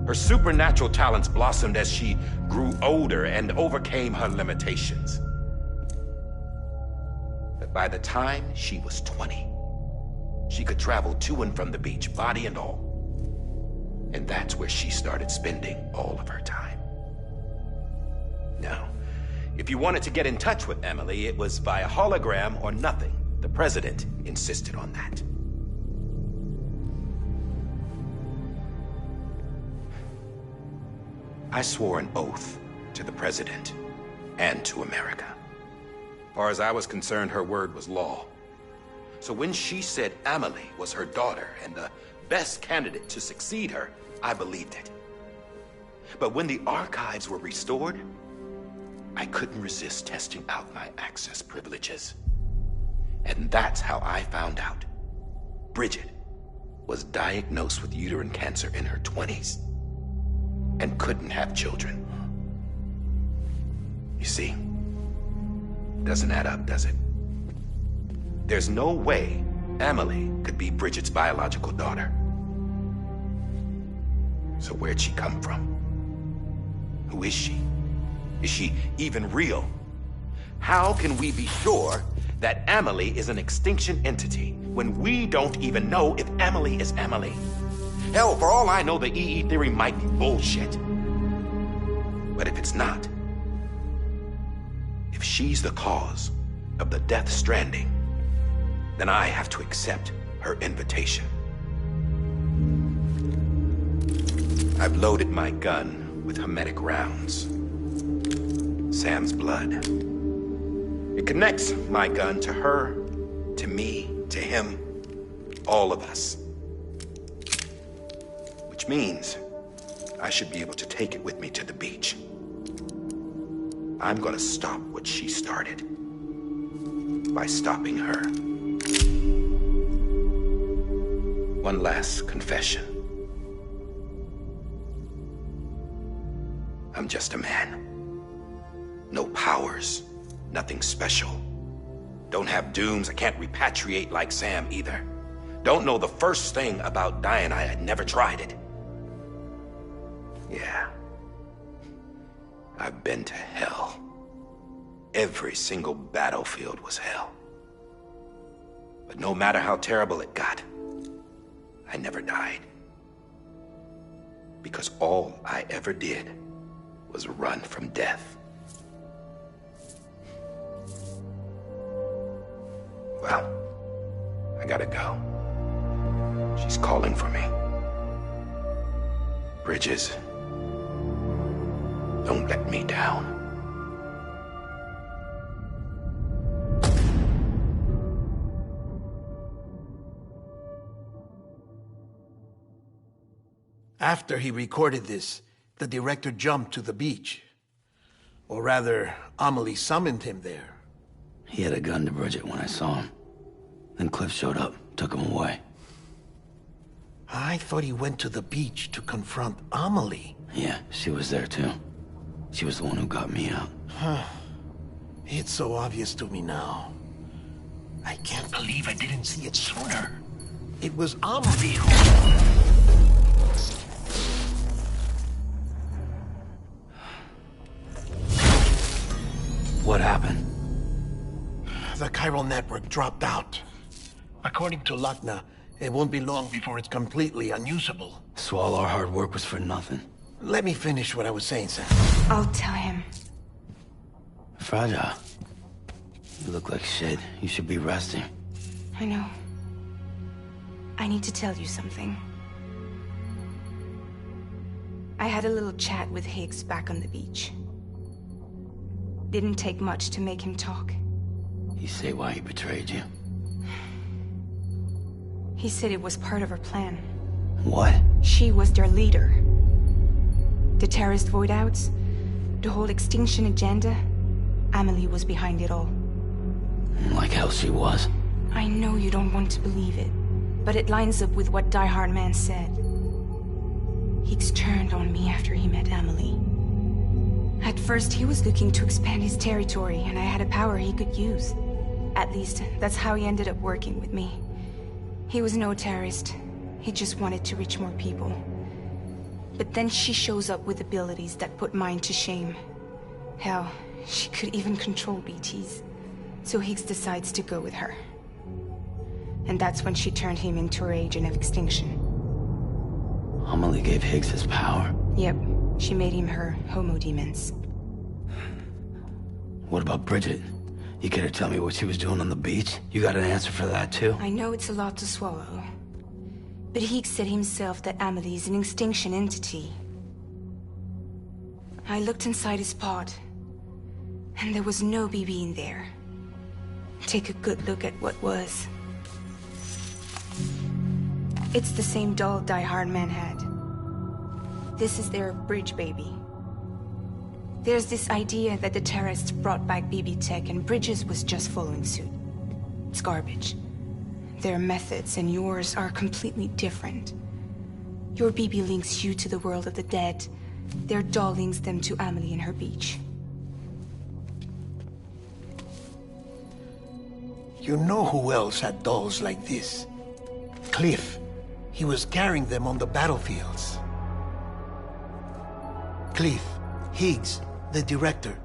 Her supernatural talents blossomed as she grew older and overcame her limitations. But by the time she was 20, she could travel to and from the beach, body and all. And that's where she started spending all of her time. Now, if you wanted to get in touch with Emily, it was via hologram or nothing. The president insisted on that. I swore an oath to the president and to America. As far as I was concerned, her word was law. So when she said Emily was her daughter and the best candidate to succeed her, I believed it. But when the archives were restored, I couldn't resist testing out my access privileges. And that's how I found out Bridget was diagnosed with uterine cancer in her 20s. and couldn't have children. You see, doesn't add up, does it? There's no way Emily could be Bridget's biological daughter. So where'd she come from? Who is she? Is she even real? How can we be sure that Emily is an extinction entity when we don't even know if Emily is Emily? Hell, for all I know, the EE theory might be bullshit. But if it's not, if she's the cause of the Death Stranding, then I have to accept her invitation. I've loaded my gun with hermetic rounds. Sam's blood. It connects my gun to her, to me, to him, all of us. Which means I should be able to take it with me to the beach. I'm gonna stop what she started by stopping her. One last confession. I'm just a man. No powers, nothing special. Don't have dooms, I can't repatriate like Sam either. Don't know the first thing about dying, I had never tried it. Yeah. I've been to hell. Every single battlefield was hell. But no matter how terrible it got, I never died. Because all I ever did was run from death. Well, I gotta go. She's calling for me. Bridges, don't let me down. After he recorded this, the director jumped to the beach. Or rather, Amelie summoned him there. He had a gun to Bridget when I saw him. Then Cliff showed up, took him away. I thought he went to the beach to confront Amelie. Yeah, she was there too. She was the one who got me out. It's so obvious to me now. I can't believe I didn't see it sooner. It was Amelie who... What happened? The chiral network dropped out. According to Lakna, it won't be long before it's completely unusable. So all our hard work was for nothing. Let me finish what I was saying, Sam. I'll tell him. Fragile. You look like shit. You should be resting. I know. I need to tell you something. I had a little chat with Higgs back on the beach. Didn't take much to make him talk. You say why he betrayed you? He said it was part of her plan. What? She was their leader. The terrorist void-outs, the whole extinction agenda, Amelie was behind it all. Like hell she was. I know you don't want to believe it, but it lines up with what Die Hard Man said. Higgs turned on me after he met Amelie. At first, he was looking to expand his territory, and I had a power he could use. At least, that's how he ended up working with me. He was no terrorist. He just wanted to reach more people. But then she shows up with abilities that put mine to shame. Hell, she could even control BTs. So Higgs decides to go with her. And that's when she turned him into her agent of extinction. Amelie gave Higgs his power? Yep. She made him her homo demons. What about Bridget? You care to tell me what she was doing on the beach? You got an answer for that too? I know it's a lot to swallow. But Higgs said himself that Amelie is an extinction entity. I looked inside his pod, and there was no BB in there. Take a good look at what was. It's the same doll Die Hard Man had. This is their bridge baby. There's this idea that the terrorists brought back BB tech and Bridges was just following suit. It's garbage. Their methods and yours are completely different. Your BB links you to the world of the dead, Their doll links them to Amelie and her beach. You know who else had dolls like this? Cliff. He was carrying them on the battlefields. Cliff, Higgs, the director.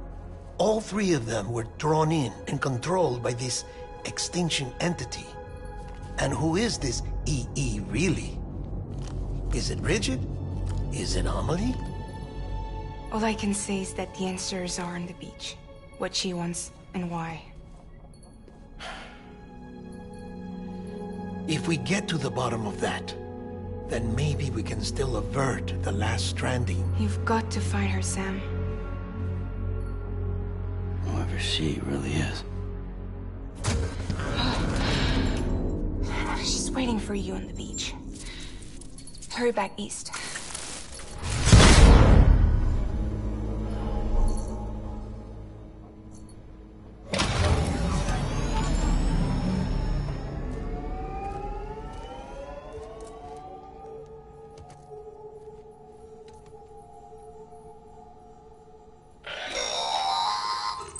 All three of them were drawn in and controlled by this extinction entity. And who is this EE really? Is it Bridget? Is it Amelie? All I can say is that the answers are on the beach. What she wants and why. If we get to the bottom of that, then maybe we can still avert the last stranding. You've got to find her, Sam. Whoever she really is. She's waiting for you on the beach. Hurry back east.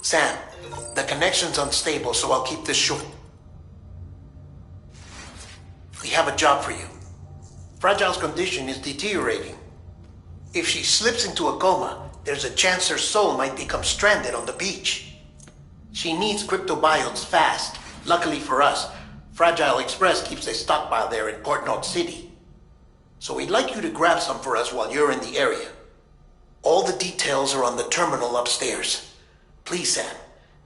Sam, the connection's unstable, so I'll keep this short. We have a job for you. Fragile's condition is deteriorating. If she slips into a coma, there's a chance her soul might become stranded on the beach. She needs cryptobiotes fast. Luckily for us, Fragile Express keeps a stockpile there in Port North City. So we'd like you to grab some for us while you're in the area. All the details are on the terminal upstairs. Please, Sam,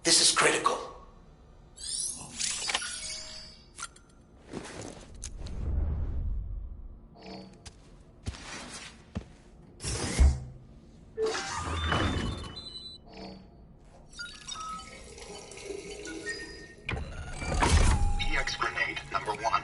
this is critical. EX grenade number 1.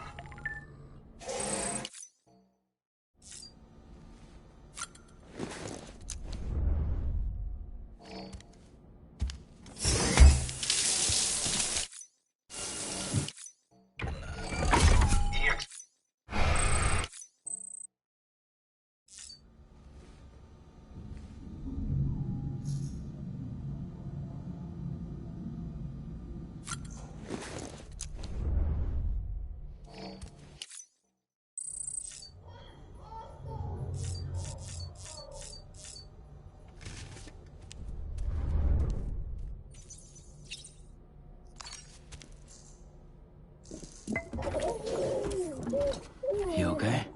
You okay?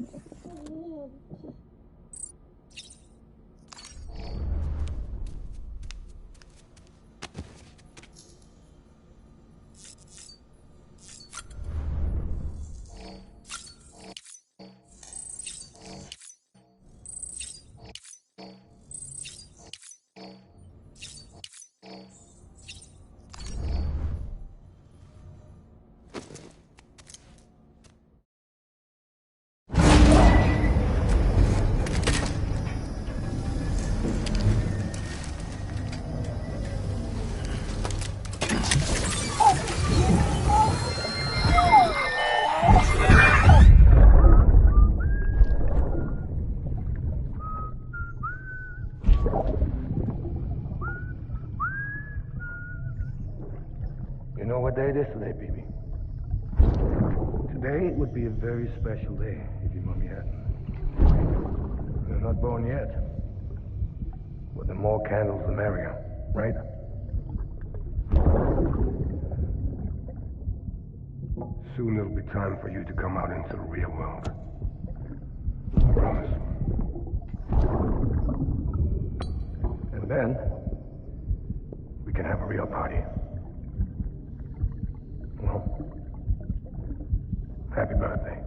You know what day it is today, baby? Today would be a very special day if your mommy hadn't. You're not born yet. But the more candles, the merrier, right? Soon it'll be time for you to come out into the real world. I promise. And then, we can have a real party. Well, happy birthday.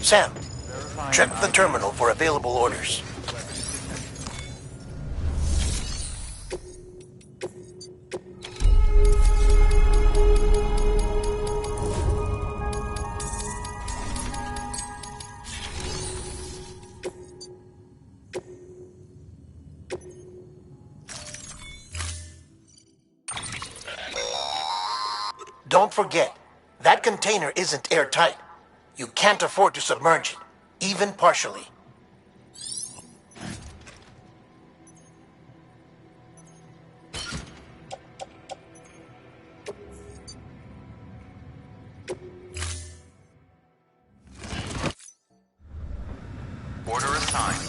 Sam, check the terminal for available orders. Don't forget, that container isn't airtight. You can't afford to submerge it, even partially. Order assigned.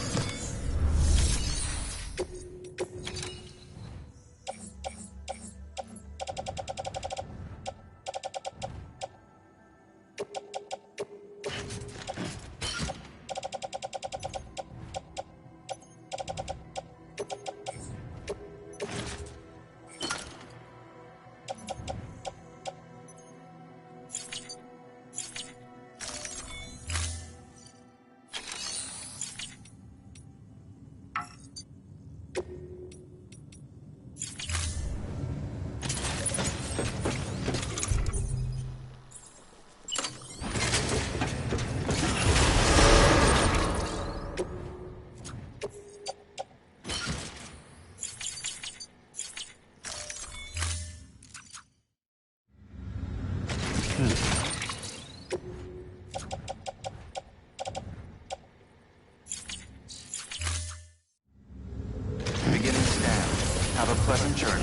Beginning scan. Have a pleasant journey.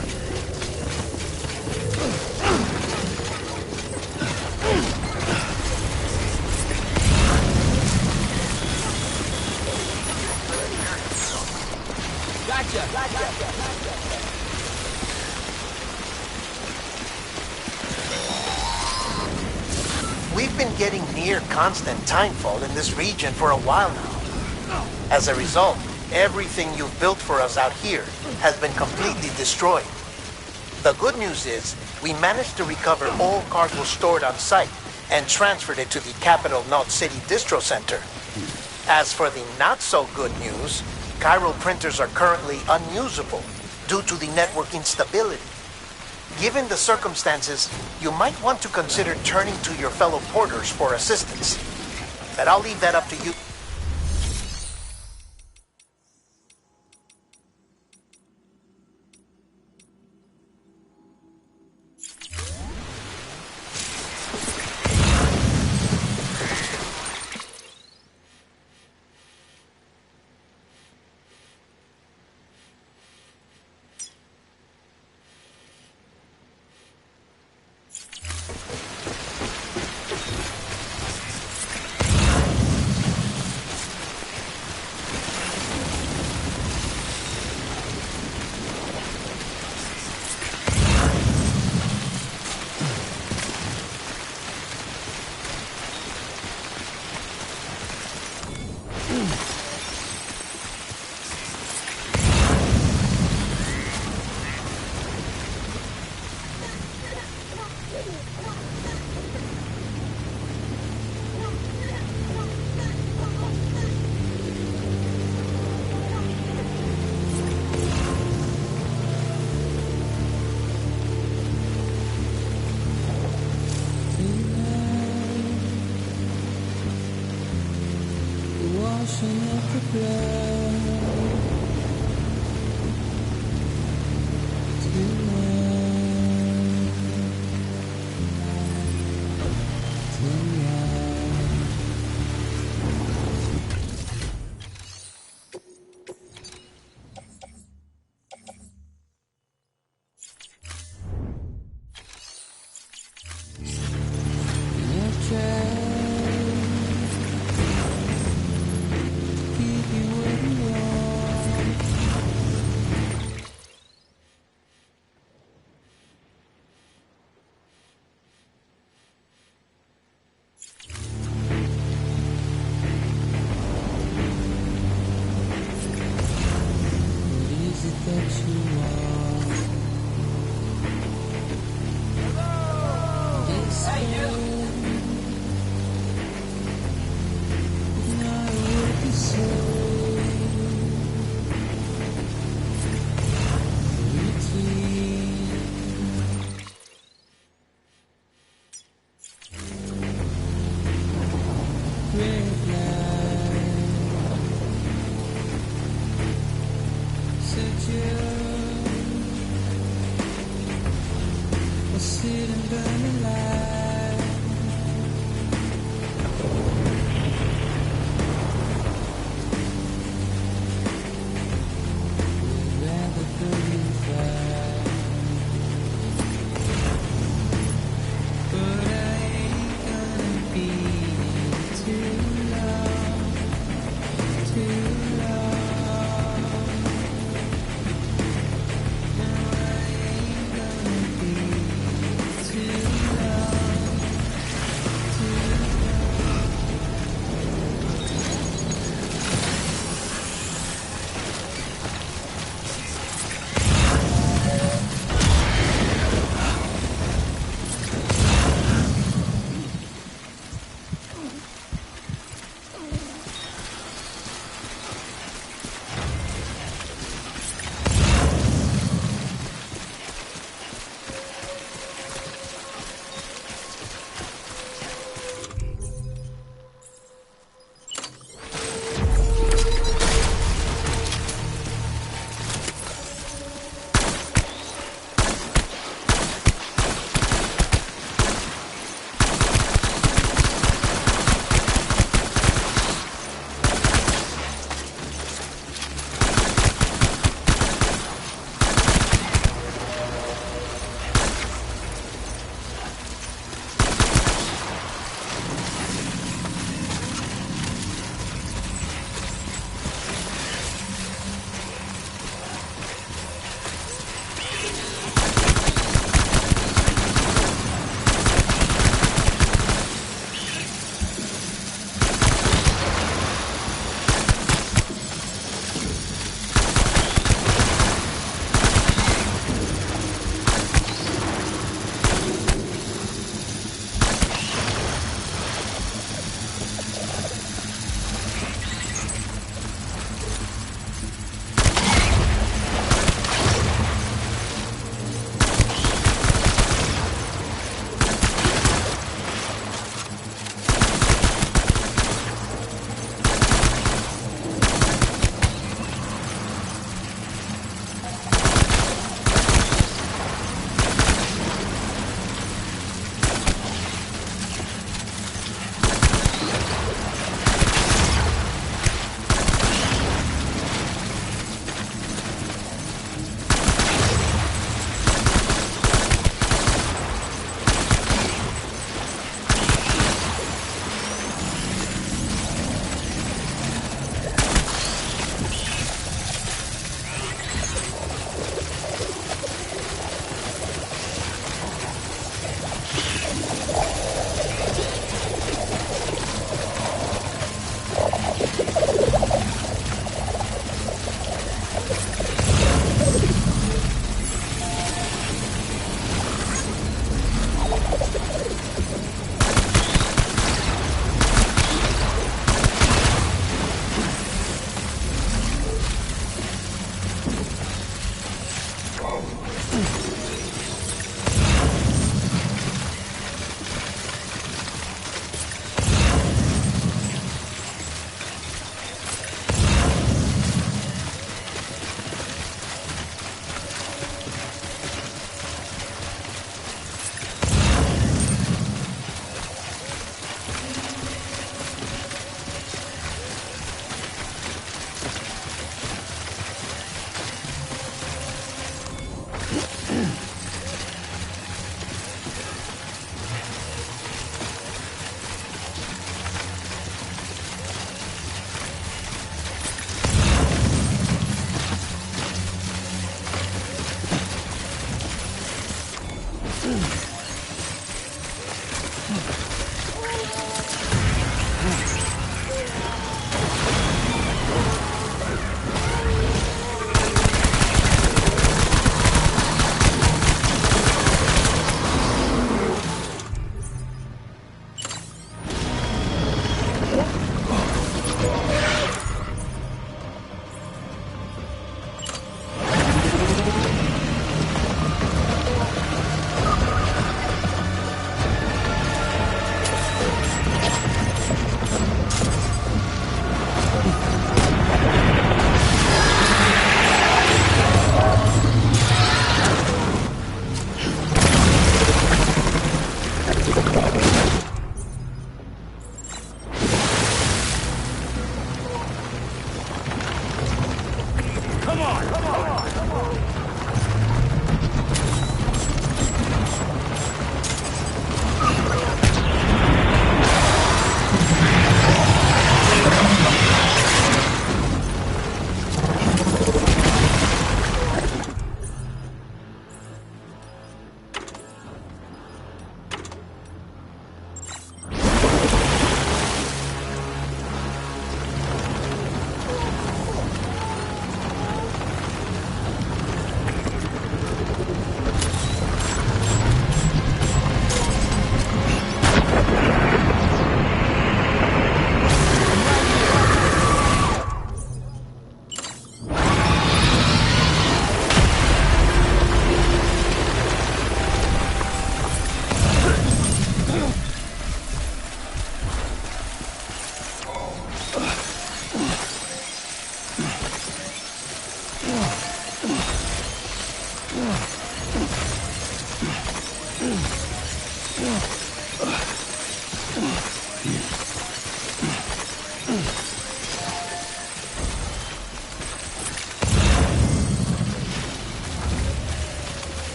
We've been getting near constant timefall in this region for a while now. As a result, everything you've built for us out here has been completely destroyed. The good news is, we managed to recover all cargo stored on site and transferred it to the Capital Knot City Distro Center. As for the not-so-good news, chiral printers are currently unusable due to the network instability. Given the circumstances, you might want to consider turning to your fellow porters for assistance. But I'll leave that up to you. Keep you waiting. sit and burn alive. We'd rather burn and fry. But I ain't gonna be too long, too long. No, I ain't gonna be too long.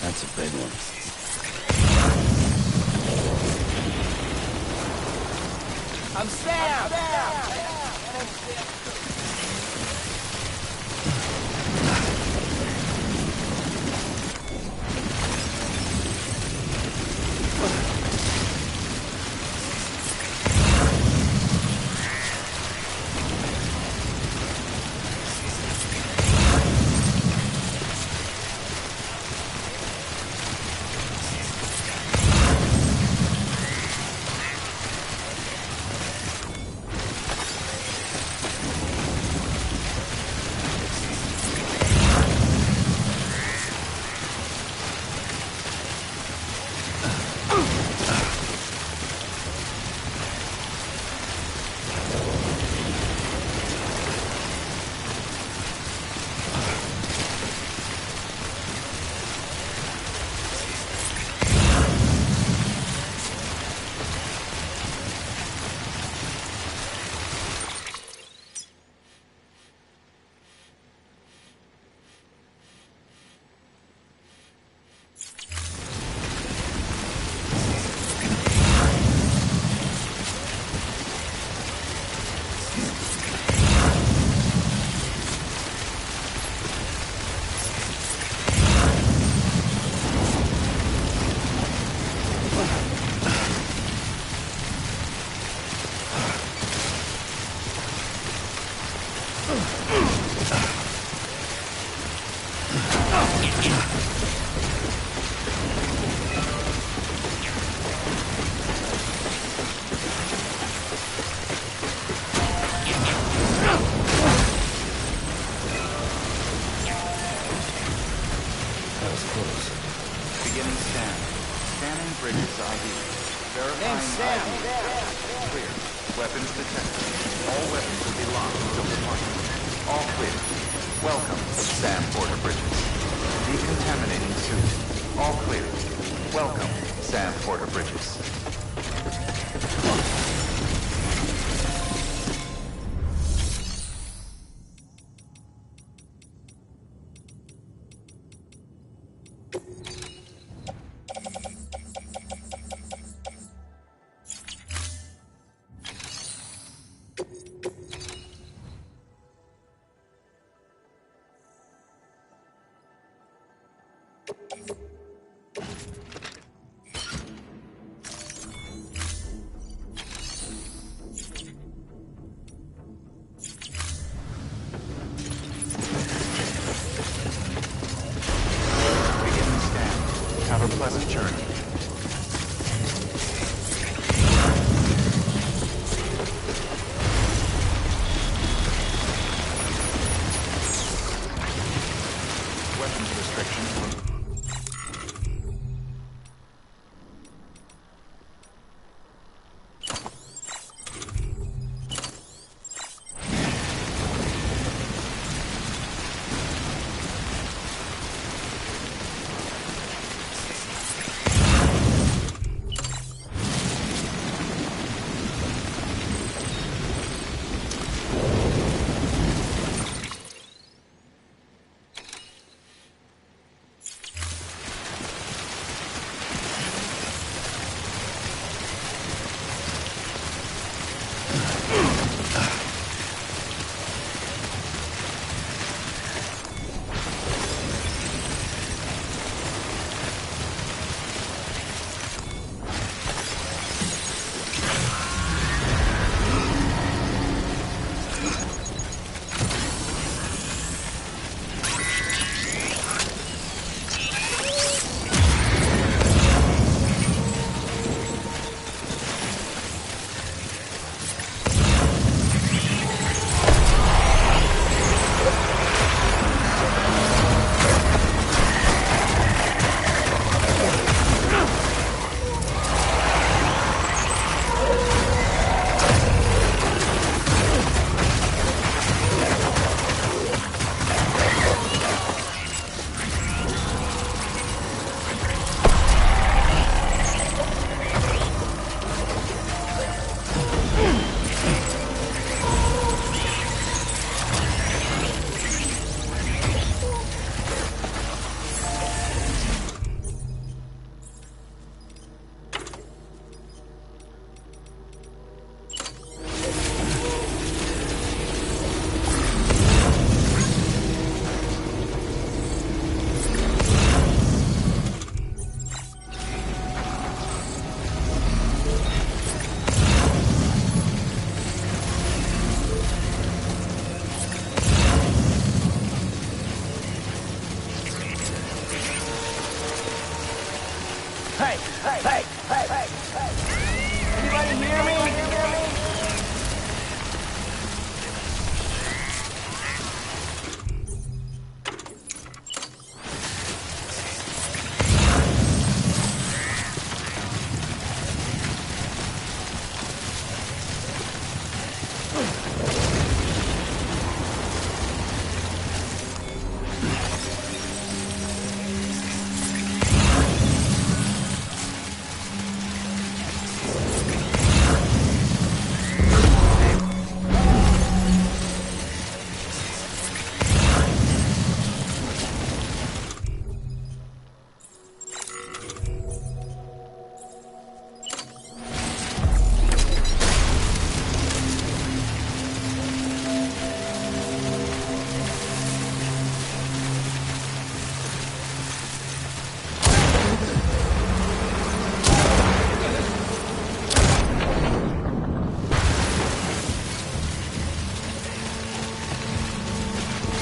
That's a big one. I'm Sam! Beginning scan. Scanning bridges ID. Verifying ID. Clear. Weapons detected. All weapons will be locked until departure. All clear. Welcome, Sam Porter Bridges. Decontaminating suit. All clear. Welcome, Sam Porter Bridges.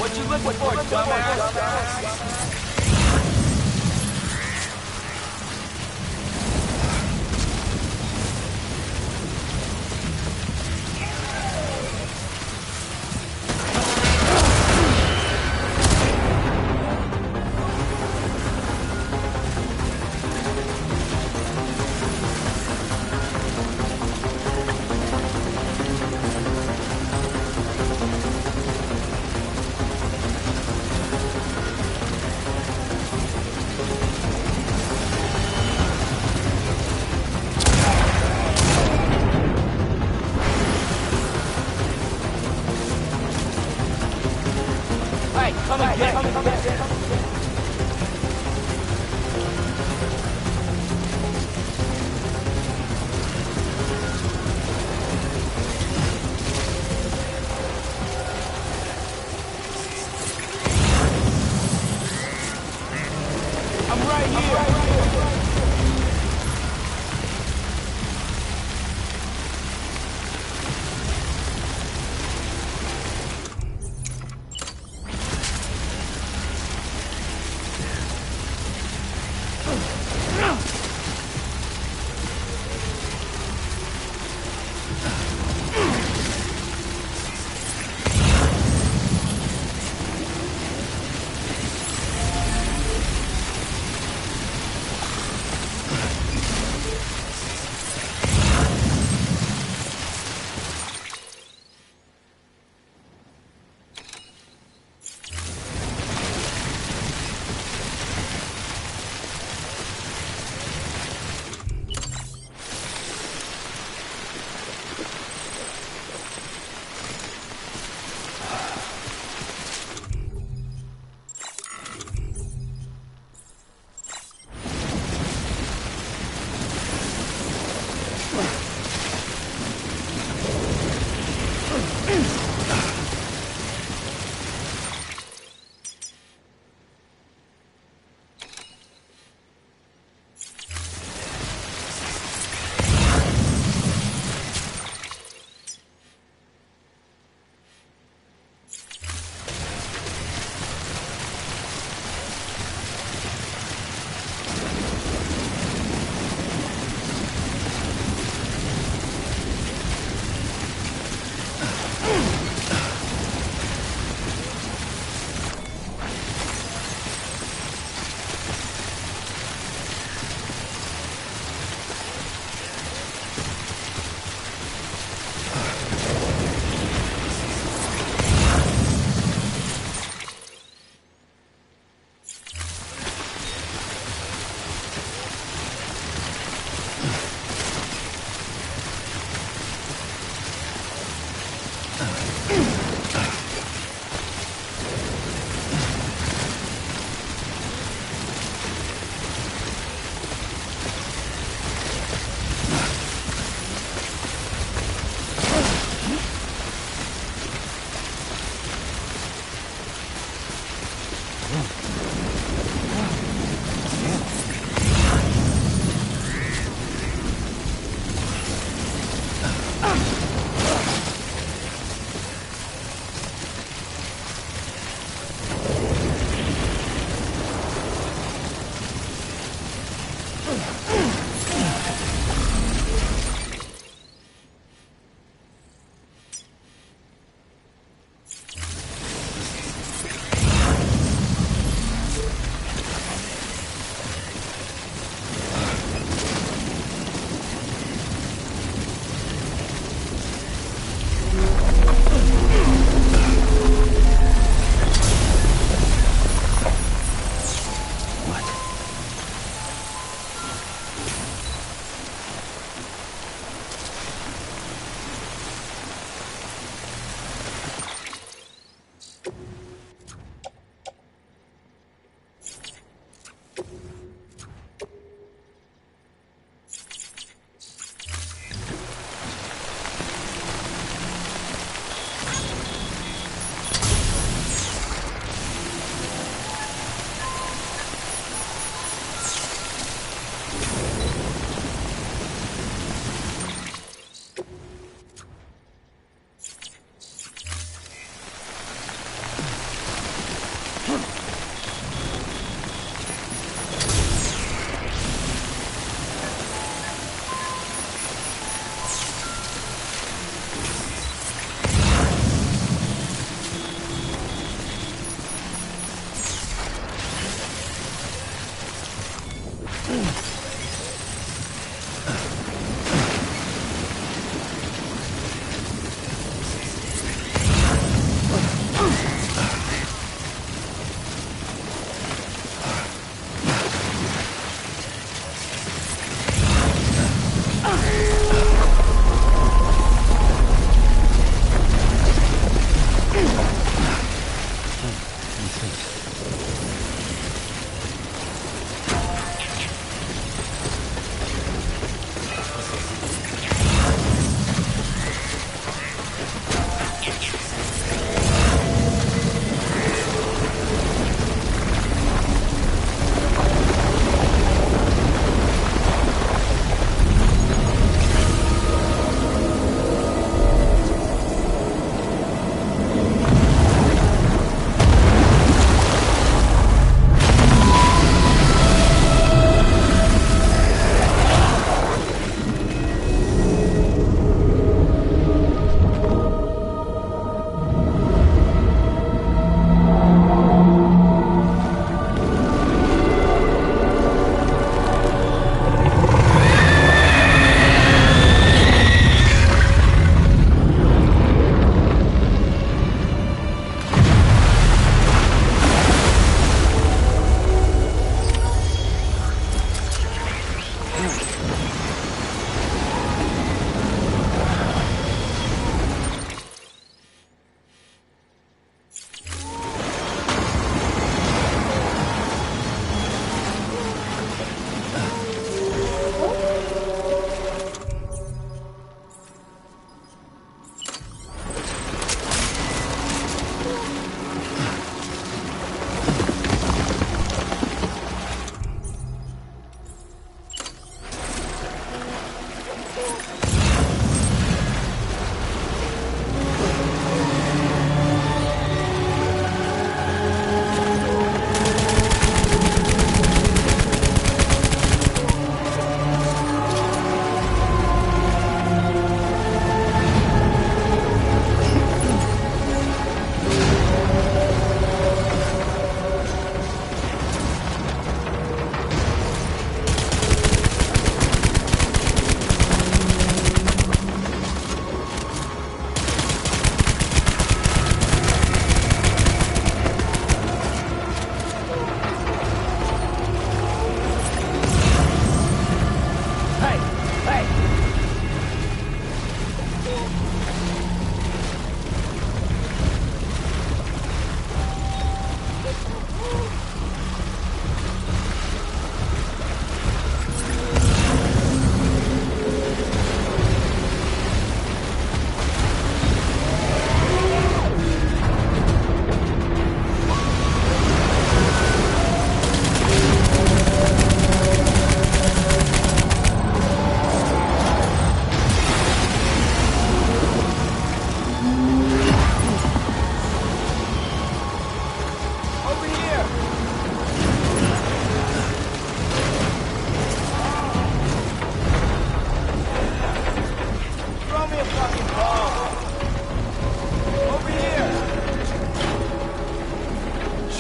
What you looking for, dumbass? Come and get I'm right here.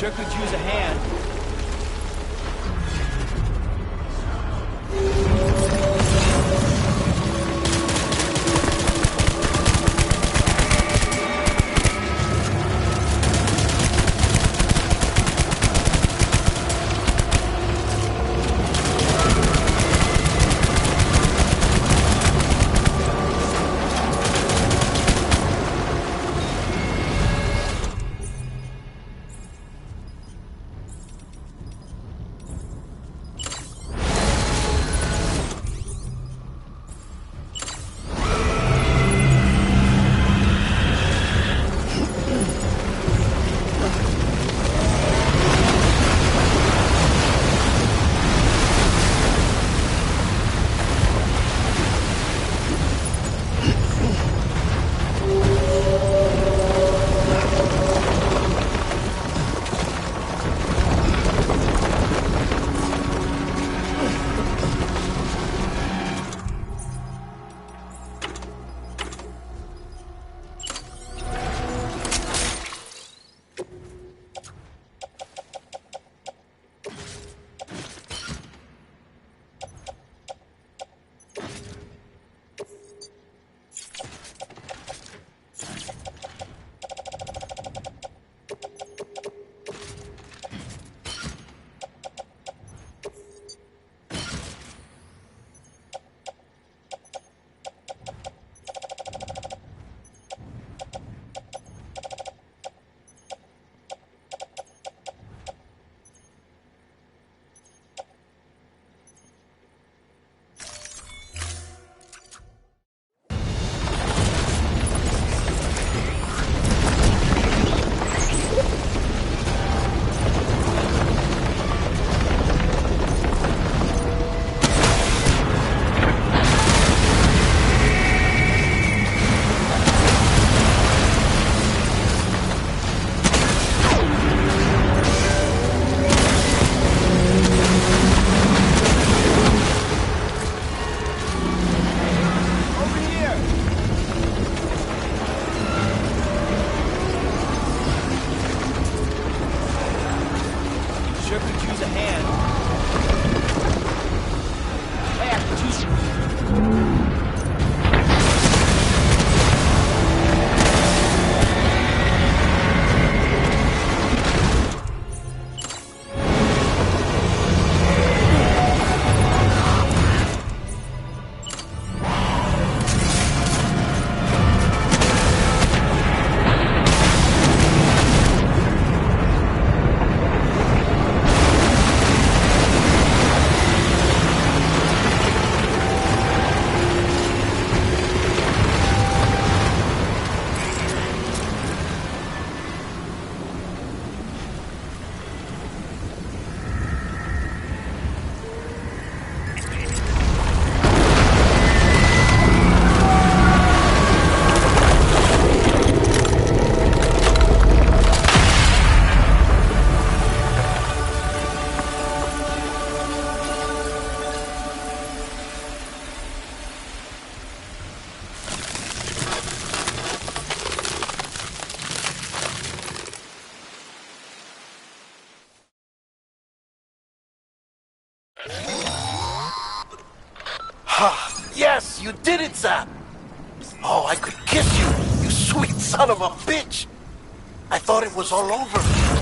Sure could use a hand. Yes, you did it, Sam! Oh, I could kiss you, you sweet son of a bitch! I thought it was all over.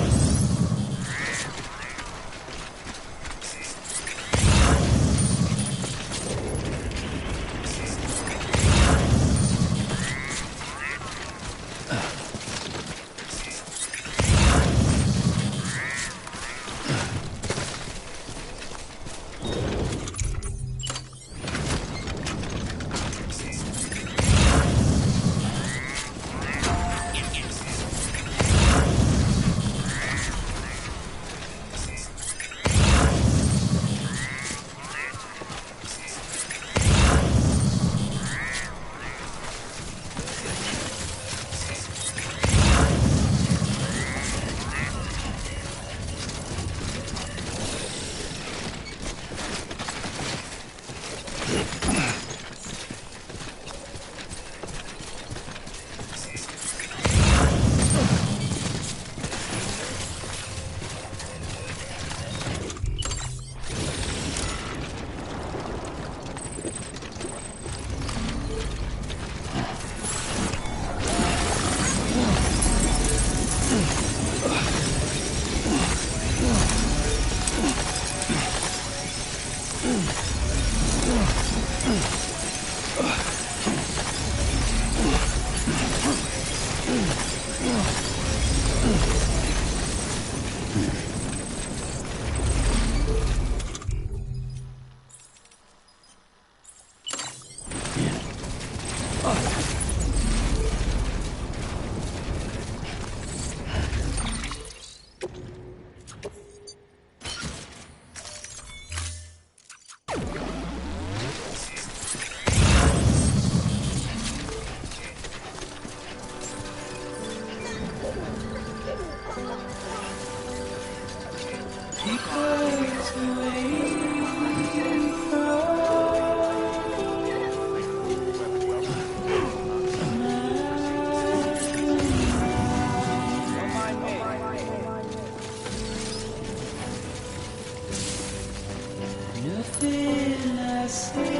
Nothing I say.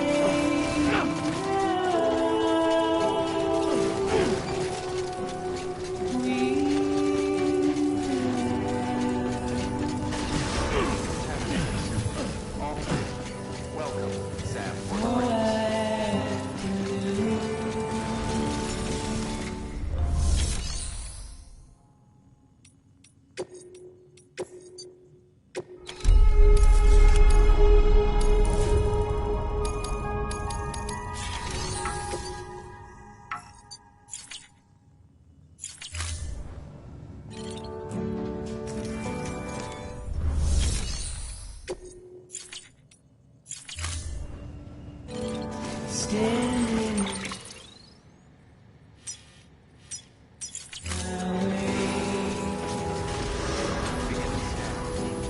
Standing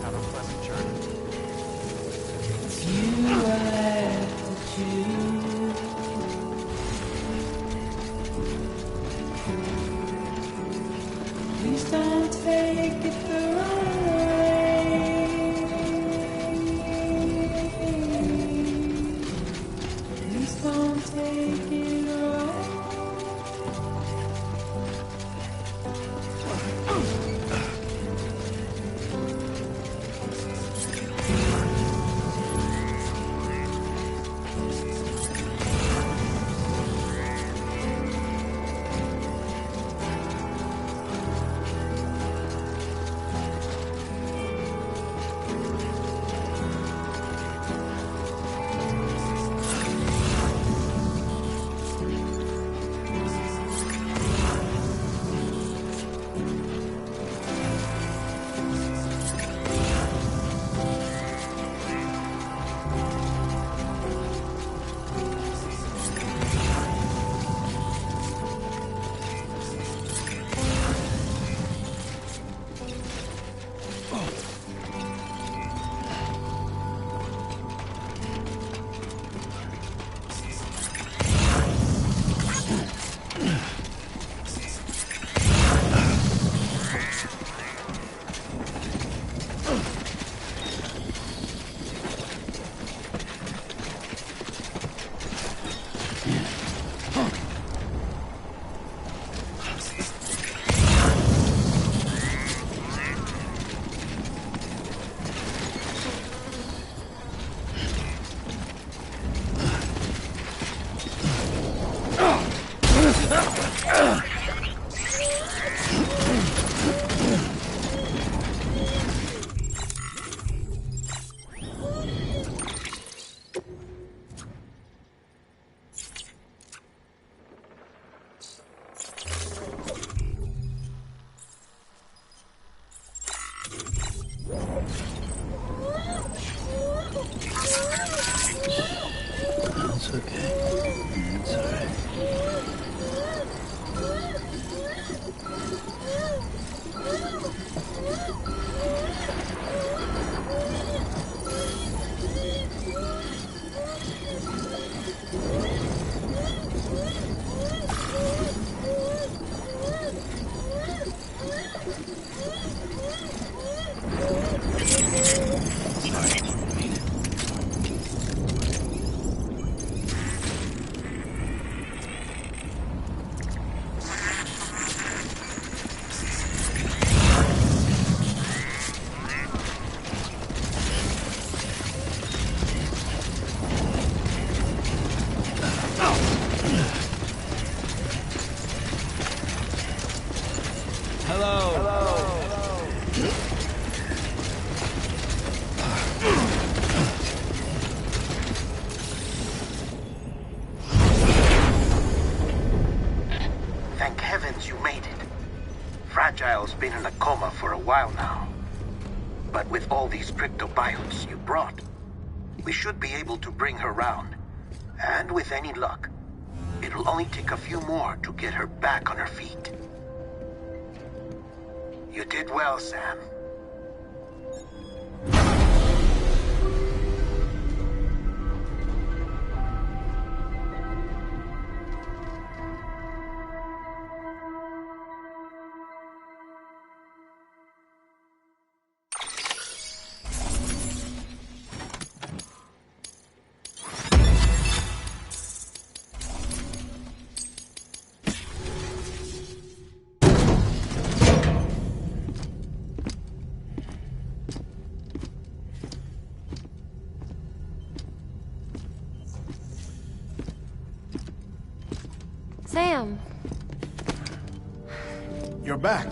Have a pleasant journey. it's you I have to choose. Please don't take it the wrong way. Please don't take it wrong. It's okay. It's alright. Thank heavens you made it. Fragile's been in a coma for a while now. But with all these cryptobiotes you brought, we should be able to bring her round. And with any luck, it'll only take a few more to get her back on her feet. You did well, Sam. you're back.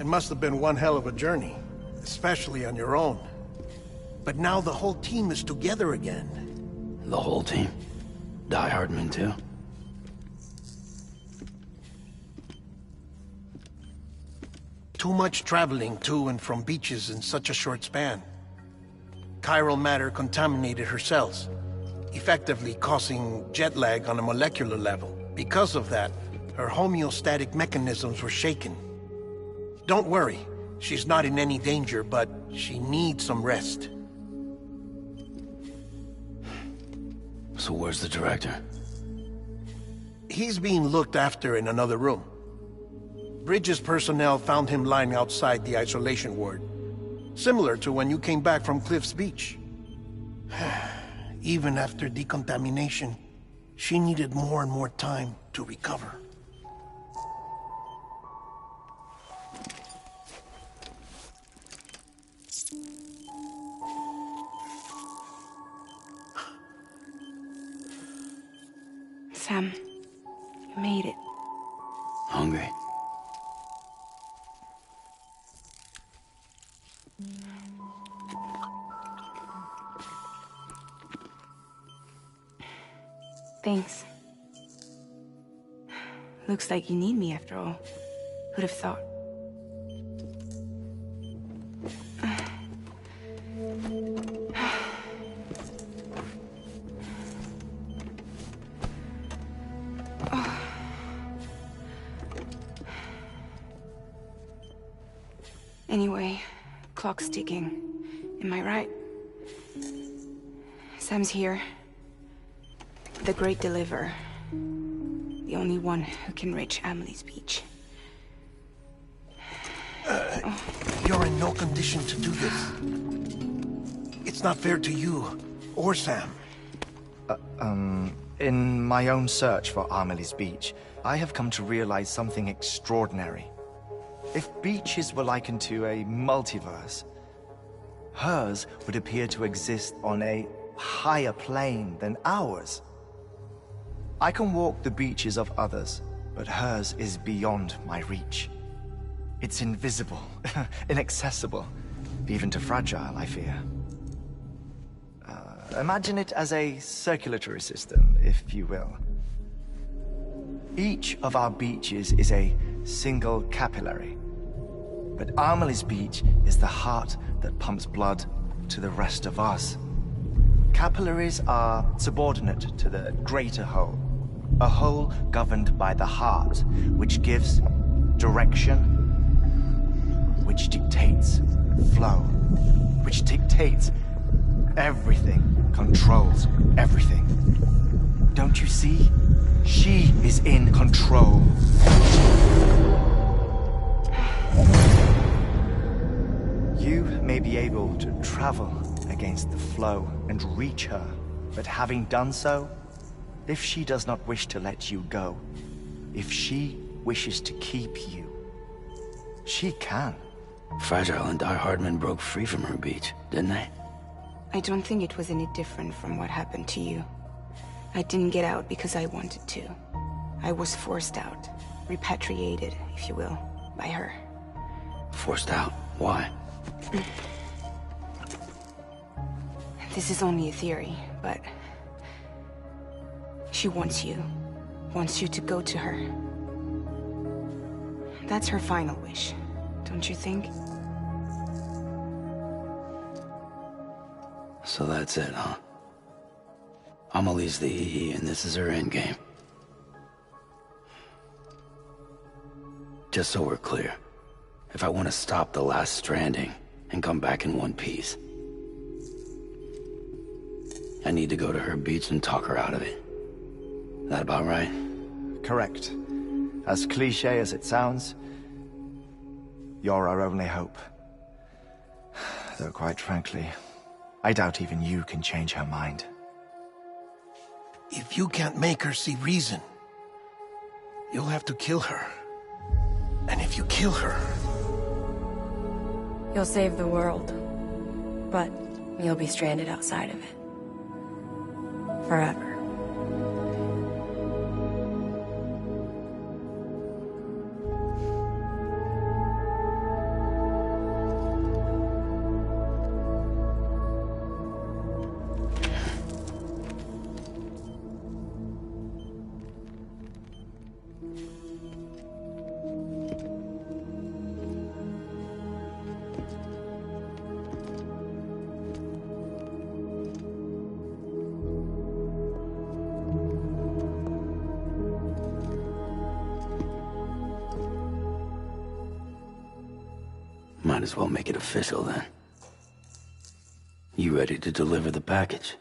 It must have been one hell of a journey, especially on your own. But now the whole team is together again. The whole team? Die Hardman too? Too much traveling to and from beaches in such a short span. Chiral matter contaminated her cells, effectively causing jet lag on a molecular level. Because of that, her homeostatic mechanisms were shaken. Don't worry, she's not in any danger, but she needs some rest. So where's the director? He's being looked after in another room. Bridges personnel found him lying outside the isolation ward. Similar to when you came back from Cliff's Beach. Even after decontamination, she needed more and more time to recover. Sam, you made it. Hungry? Thanks. Looks like you need me after all. Who'd have thought? Anyway, clock's ticking. Am I right? Sam's here. The Great Deliverer. The only one who can reach Amelie's Beach. You're in no condition to do this. It's not fair to you, or Sam. In my own search for Amelie's Beach, I have come to realize something extraordinary. If beaches were likened to a multiverse, hers would appear to exist on a higher plane than ours. I can walk the beaches of others, but hers is beyond my reach. It's invisible, inaccessible, even to fragile, I fear. Imagine it as a circulatory system, if you will. Each of our beaches is a single capillary, but Amelie's Beach is the heart that pumps blood to the rest of us. Capillaries are subordinate to the greater whole, a whole governed by the heart, which gives direction, which dictates flow, which dictates everything, controls everything. Don't you see? She is in control. You may be able to travel against the flow and reach her, but having done so, if she does not wish to let you go, if she wishes to keep you, she can. Fragile and Die Hardman broke free from her beach, didn't they? I don't think it was any different from what happened to you. I didn't get out because I wanted to. I was forced out. Repatriated, if you will, by her. Forced out? Why? This is only a theory, but... she wants you. Wants you to go to her. That's her final wish, don't you think? So that's it, huh? Amelie's the EE, and this is her endgame. Just so we're clear, if I want to stop the last stranding and come back in one piece, I need to go to her beach and talk her out of it. That about right? Correct. As cliché as it sounds, you're our only hope. Though quite frankly, I doubt even you can change her mind. If you can't make her see reason, you'll have to kill her. And if you kill her... You'll save the world, but you'll be stranded outside of it. Forever. Might as well make it official then. You ready to deliver the package?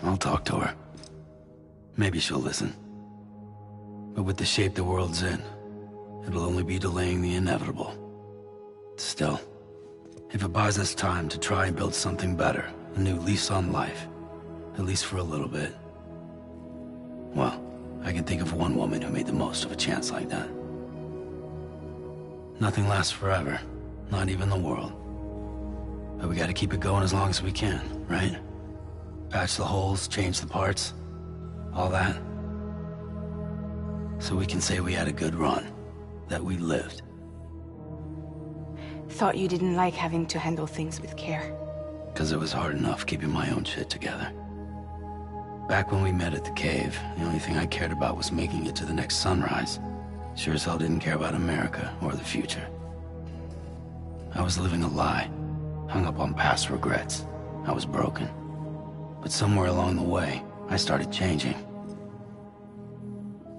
I'll talk to her. Maybe she'll listen. But with the shape the world's in, it'll only be delaying the inevitable. Still, if it buys us time to try and build something better, a new lease on life, at least for a little bit, well, I can think of one woman who made the most of a chance like that. Nothing lasts forever, not even the world. But we gotta keep it going as long as we can, right? Patch the holes, change the parts, all that. So we can say we had a good run, that we lived. Thought you didn't like having to handle things with care. 'Cause it was hard enough keeping my own shit together. Back when we met at the cave, the only thing I cared about was making it to the next sunrise. Sure as hell didn't care about America or the future. I was living a lie, hung up on past regrets. I was broken. But somewhere along the way, I started changing.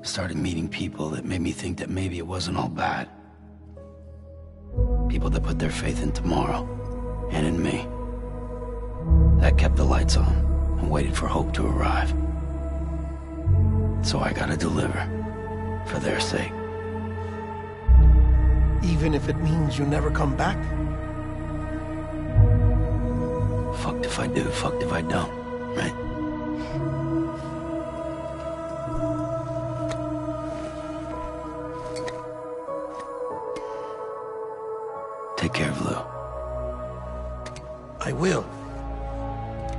Started meeting people that made me think that maybe it wasn't all bad. People that put their faith in tomorrow, and in me. That kept the lights on, and waited for hope to arrive. So I gotta deliver, for their sake. Even if it means you never come back? Fucked if I do, fucked if I don't, right? Take care of Lou. I will.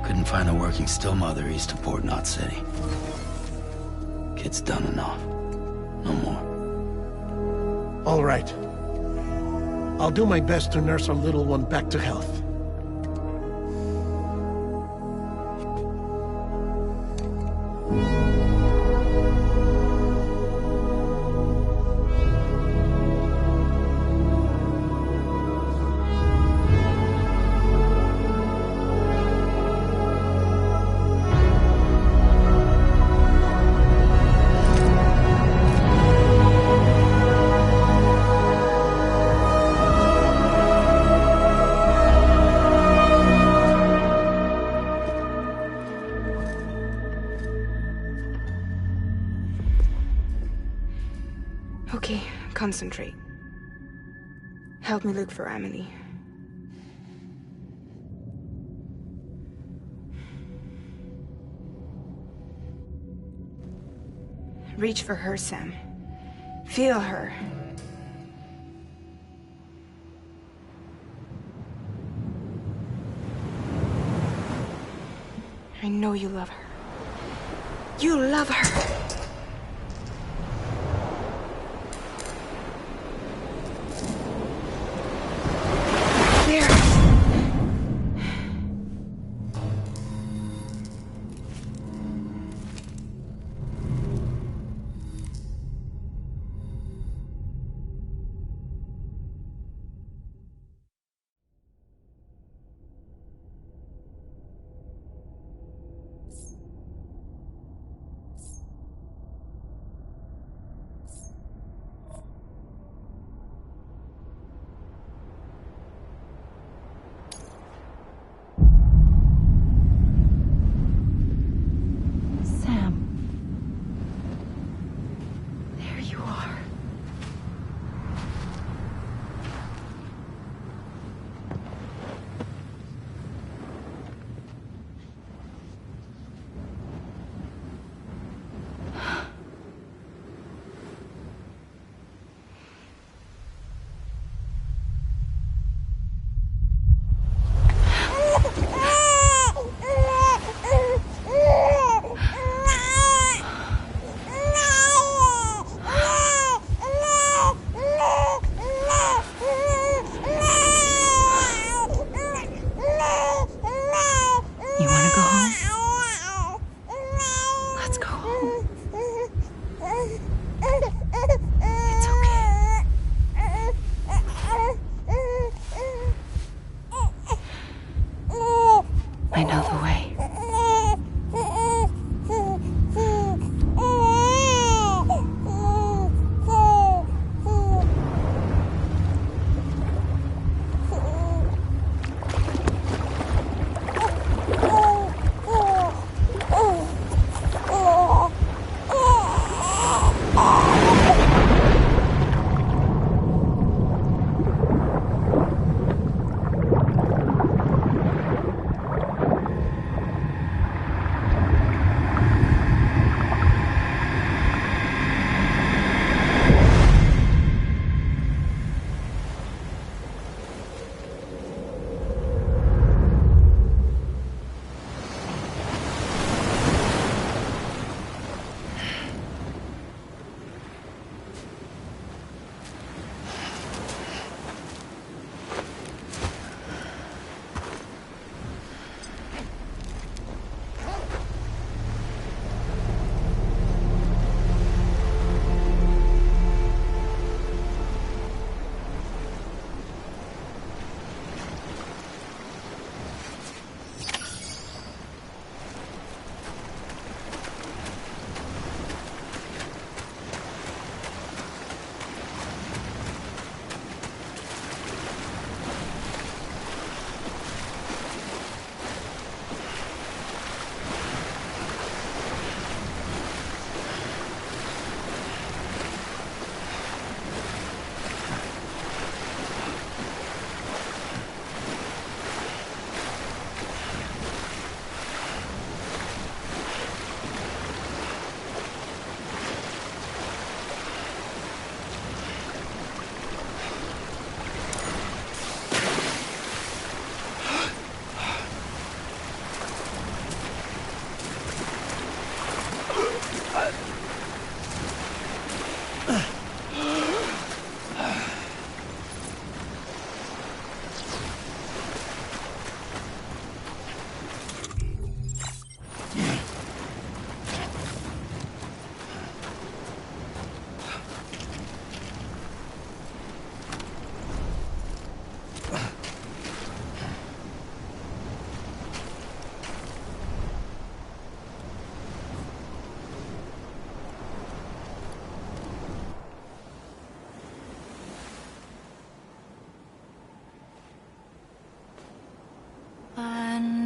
Couldn't find a working still mother east of Port Knot City. Kid's done enough. No more. All right. I'll do my best to nurse our little one back to health. Okay, concentrate. Help me look for Emily. Reach for her, Sam. Feel her. I know you love her. You love her!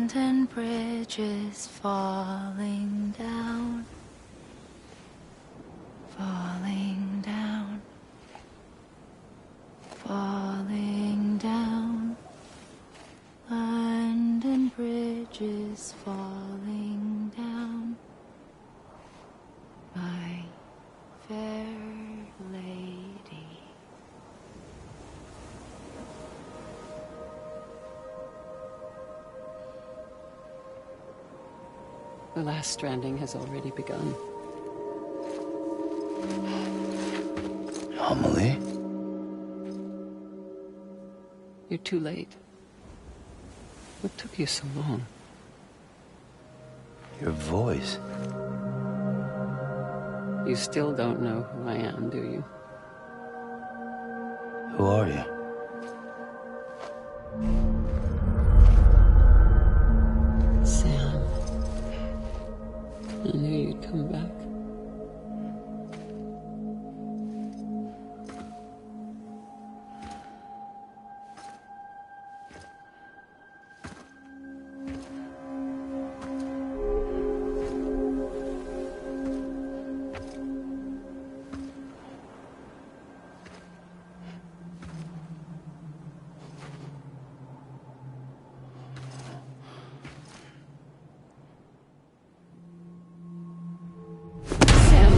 Abandoned bridges falling down. Falling down. Falling down. London Bridge is falling down. My fair lady. The last stranding has already begun. Amelie? You're too late. What took you so long? Your voice. You still don't know who I am, do you? Who are you? Sam. I knew you'd come back.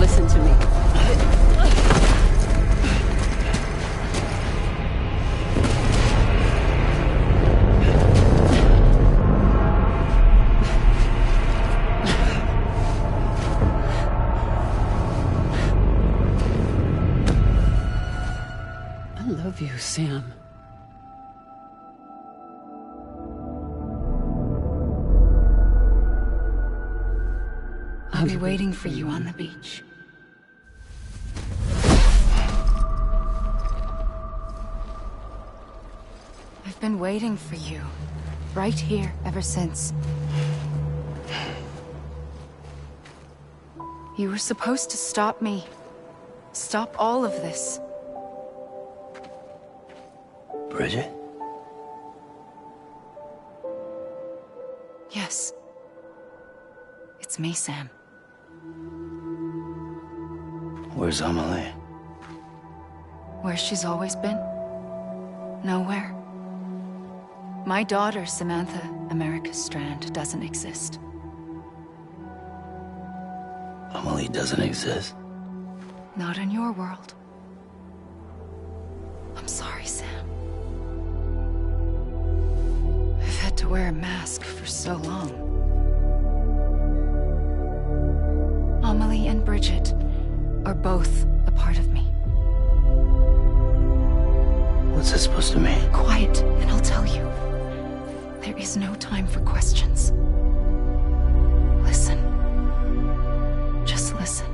Listen to me. I love you, Sam. I'll be waiting for you on the beach. I've been waiting for you, right here, ever since. You were supposed to stop me. Stop all of this. Bridget? Yes. It's me, Sam. Where's Amelie? Where she's always been. Nowhere. My daughter, Samantha America Strand, doesn't exist. Amelie doesn't exist? Not in your world. I'm sorry, Sam. I've had to wear a mask for so long. Amelie and Bridget are both a part of me. What's this supposed to mean? Quiet, and I'll tell you. There is no time for questions. Listen. Just listen.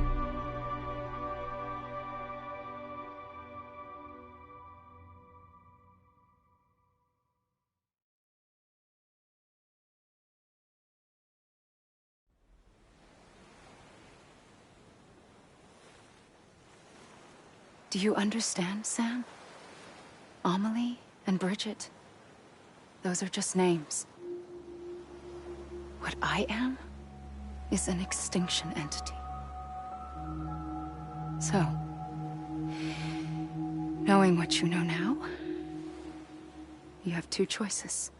Do you understand, Sam? Amelie and Bridget, those are just names. What I am is an extinction entity. So, knowing what you know now, you have two choices.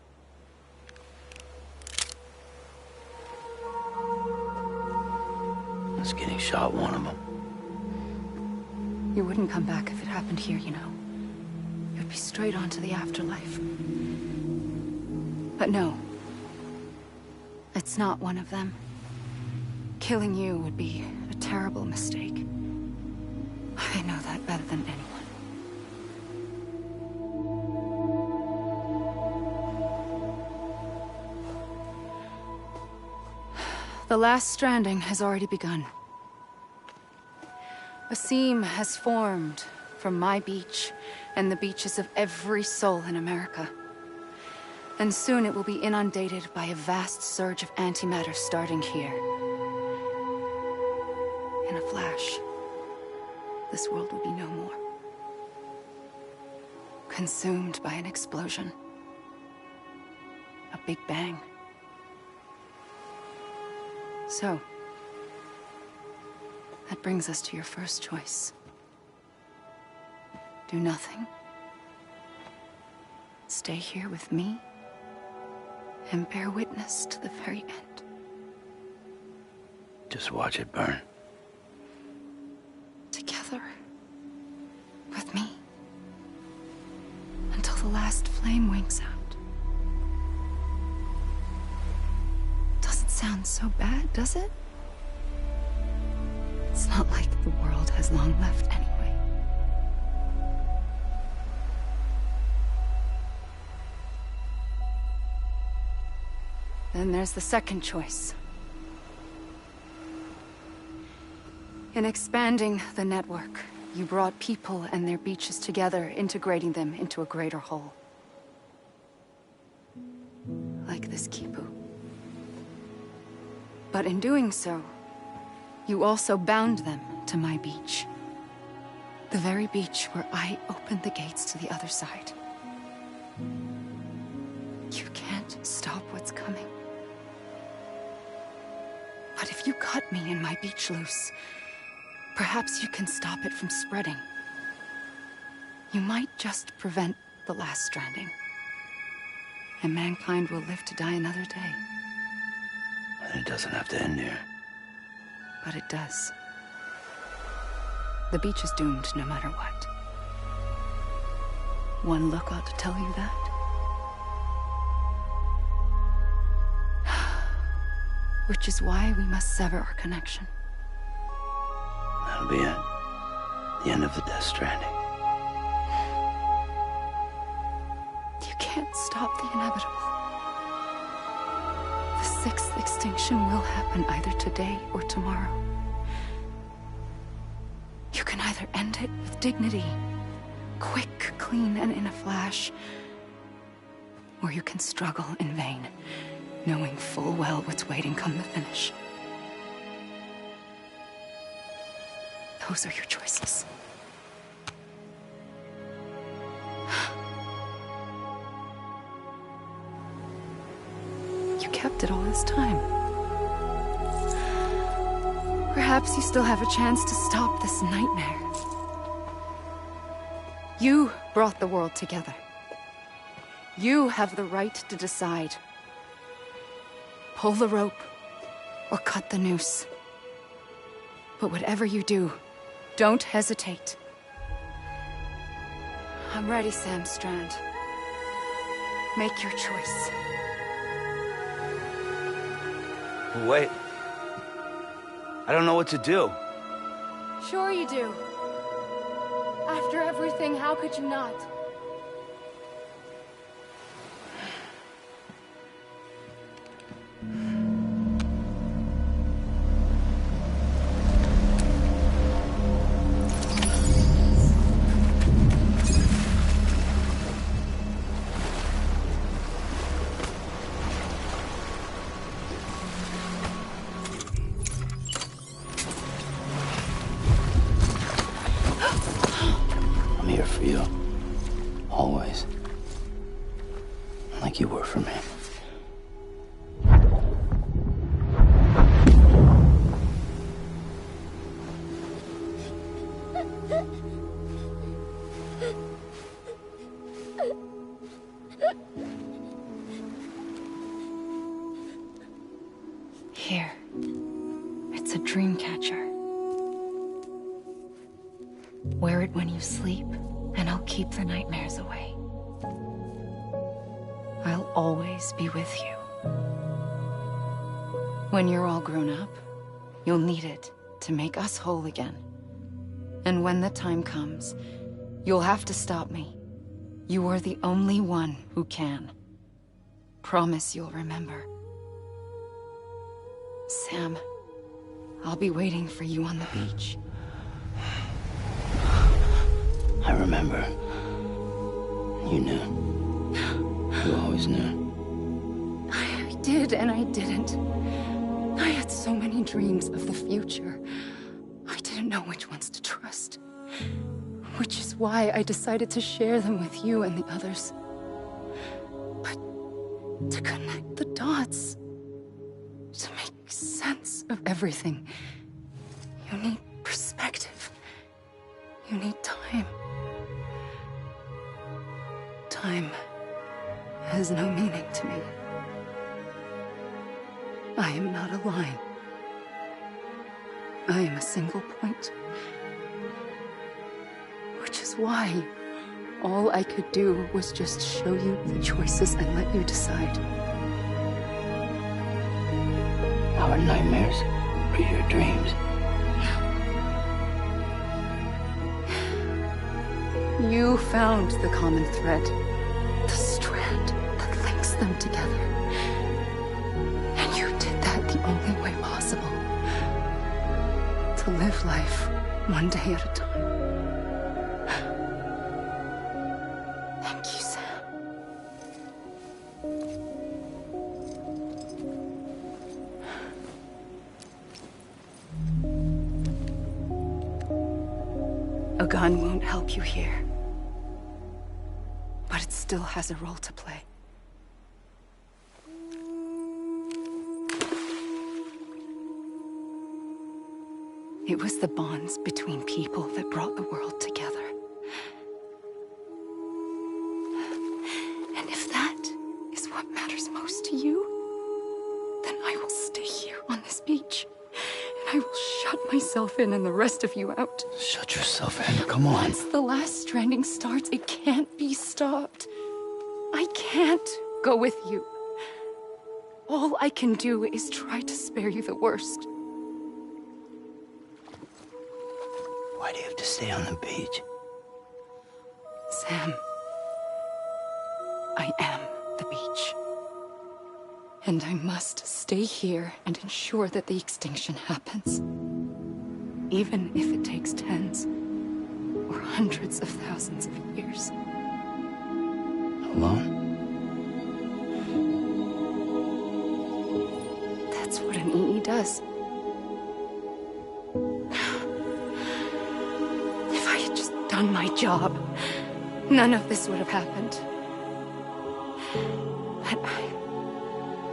Is getting shot one of them? You wouldn't come back if it happened here, you know. You'd be straight on to the afterlife. But no. It's not one of them. Killing you would be a terrible mistake. I know that better than anyone. The last stranding has already begun. A seam has formed from my beach and the beaches of every soul in America. And soon it will be inundated by a vast surge of antimatter starting here. In a flash, this world will be no more. Consumed by an explosion. A big bang. So, that brings us to your first choice. Do nothing. Stay here with me and bear witness to the very end. Just watch it burn. Together. With me. Until the last flame winks out. Doesn't sound so bad, does it? It's not like the world has long left anyway. Then there's the second choice. In expanding the network, you brought people and their beaches together, integrating them into a greater whole. Like this Kipu. But in doing so, you also bound them to my beach. The very beach where I opened the gates to the other side. You can't stop what's coming. But if you cut me and my beach loose, perhaps you can stop it from spreading. You might just prevent the last stranding. And mankind will live to die another day. And it doesn't have to end here. But it does. The beach is doomed no matter what. One look ought to tell you that. Which is why we must sever our connection. That'll be it. The end of the Death Stranding. You can't stop the inevitable. The sixth extinction will happen either today or tomorrow. You can either end it with dignity, quick, clean, and in a flash, or you can struggle in vain, knowing full well what's waiting come the finish. Those are your choices. You kept it all this time. Perhaps you still have a chance to stop this nightmare. You brought the world together. You have the right to decide. Pull the rope, or cut the noose. But whatever you do, don't hesitate. I'm ready, Sam Strand. Make your choice. Wait. I don't know what to do. Sure you do. After everything, how could you not? I'm here for you. Always. Like you were for me. Here. It's a dream catcher. Wear it when you sleep, and I'll keep the nightmares away. I'll always be with you. When you're all grown up, you'll need it to make us whole again. And when the time comes, you'll have to stop me. You are the only one who can. Promise you'll remember. Sam, I'll be waiting for you on the beach. I remember. You knew. You always knew. I did and I didn't. I had so many dreams of the future. I didn't know which ones to trust. Which is why I decided to share them with you and the others. But to connect the dots, to make make sense of everything. You need perspective. You need time. Time has no meaning to me. I am not a line. I am a single point. Which is why all I could do was just show you the choices and let you decide. Our nightmares are your dreams. You found the common thread, the strand that links them together. And you did that the only way possible. To live life one day at a time. Thank you, Sam. A gun won't help you here. But it still has a role to play. It was the bonds between people that brought the world together. And if that is what matters most to you, then I will stay here on this beach. And I will shut myself in and the rest of you out. Shut yourself in, come on. Once the last stranding starts, it can't be stopped. I can't go with you. All I can do is try to spare you the worst. Why do you have to stay on the beach? Sam, I am the beach. And I must stay here and ensure that the extinction happens. Even if it takes tens or hundreds of thousands of years. Alone? That's what an EE does. If I had just done my job, none of this would have happened. But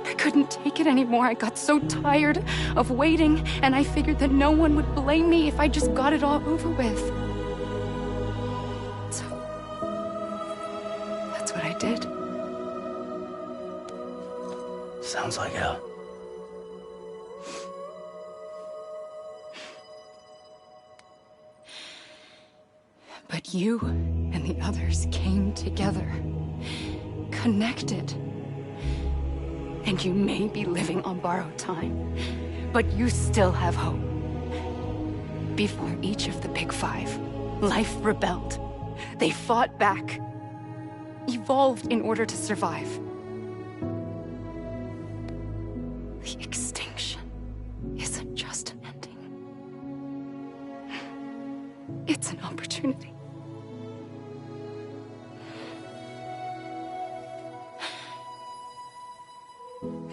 I couldn't take it anymore. I got so tired of waiting, and I figured that no one would blame me if I just got it all over with. So, that's what I did. Sounds like hell. But you and the others came together, connected. And you may be living on borrowed time, but you still have hope. Before each of the Big Five, life rebelled. They fought back, evolved in order to survive. The extinction isn't just an ending. It's an opportunity.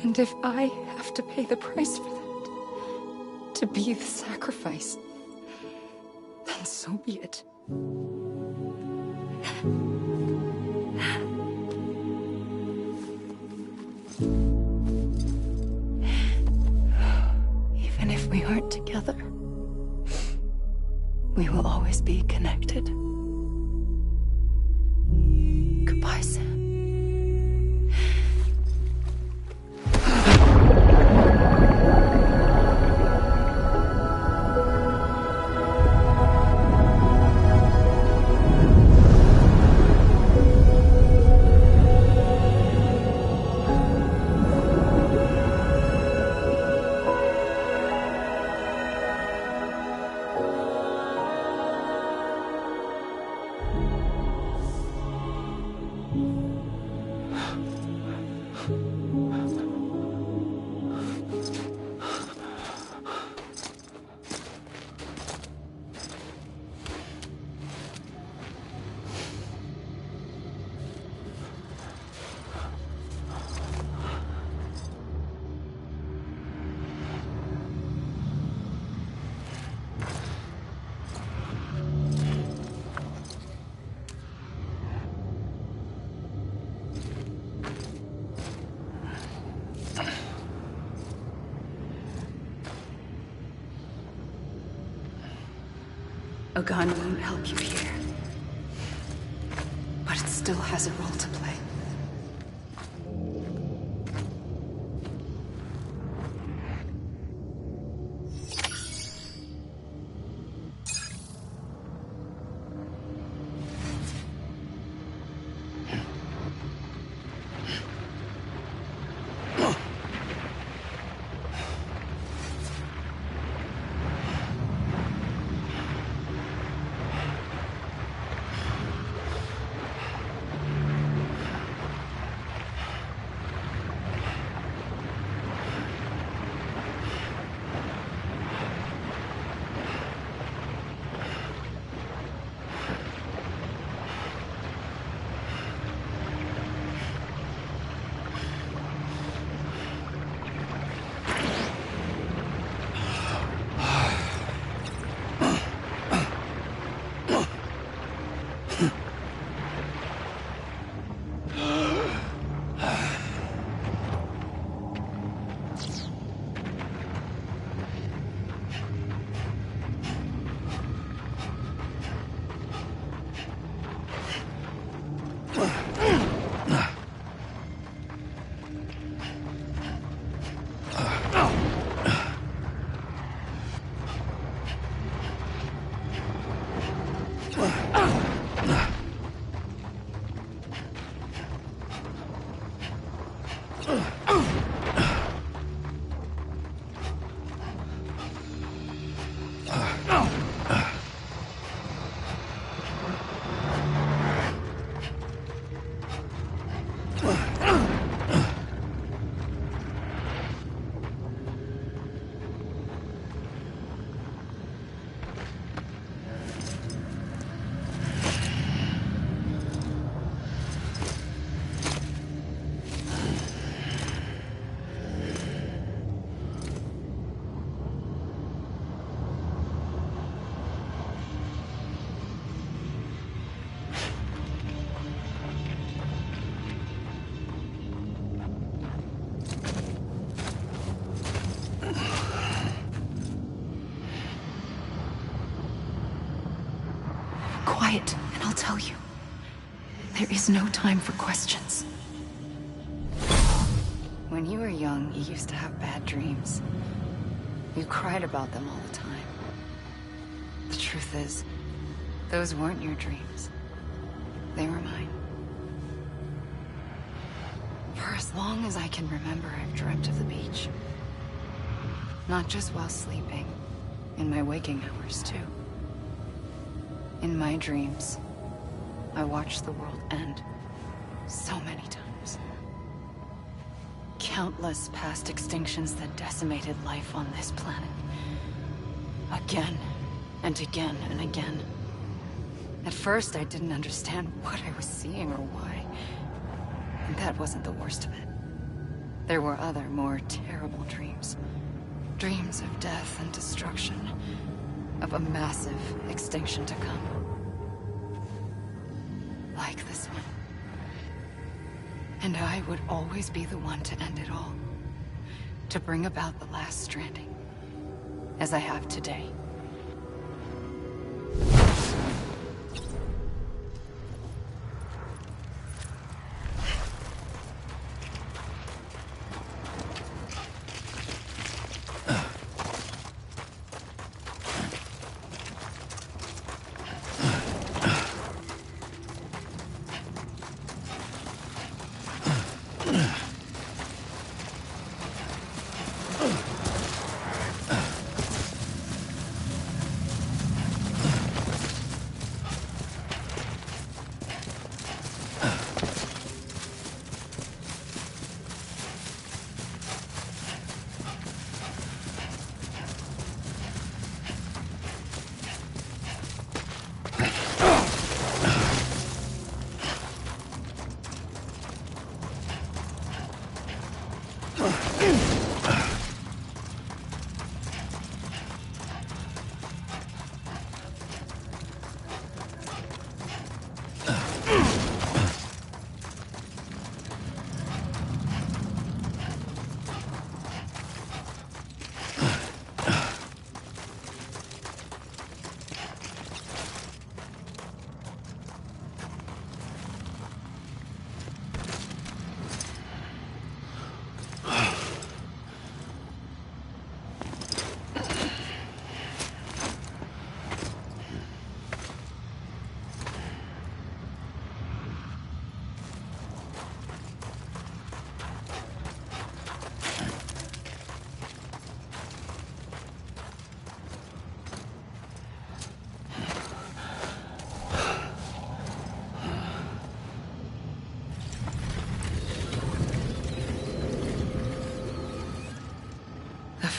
And if I have to pay the price for that, to be the sacrifice, then so be it. Even if we aren't together, we will always be connected. Goodbye, Sam. A gun won't help you here. But it still has a role to play. Quiet, and I'll tell you. There is no time for questions. When you were young, you used to have bad dreams. You cried about them all the time. The truth is, those weren't your dreams. They were mine. For as long as I can remember, I've dreamt of the beach. Not just while sleeping, in my waking hours, too. In my dreams, I watched the world end so many times. Countless past extinctions that decimated life on this planet. Again, and again, and again. At first, I didn't understand what I was seeing or why. And that wasn't the worst of it. There were other, more terrible dreams. Dreams of death and destruction. Of a massive extinction to come. Like this one. And I would always be the one to end it all. To bring about the last stranding. As I have today.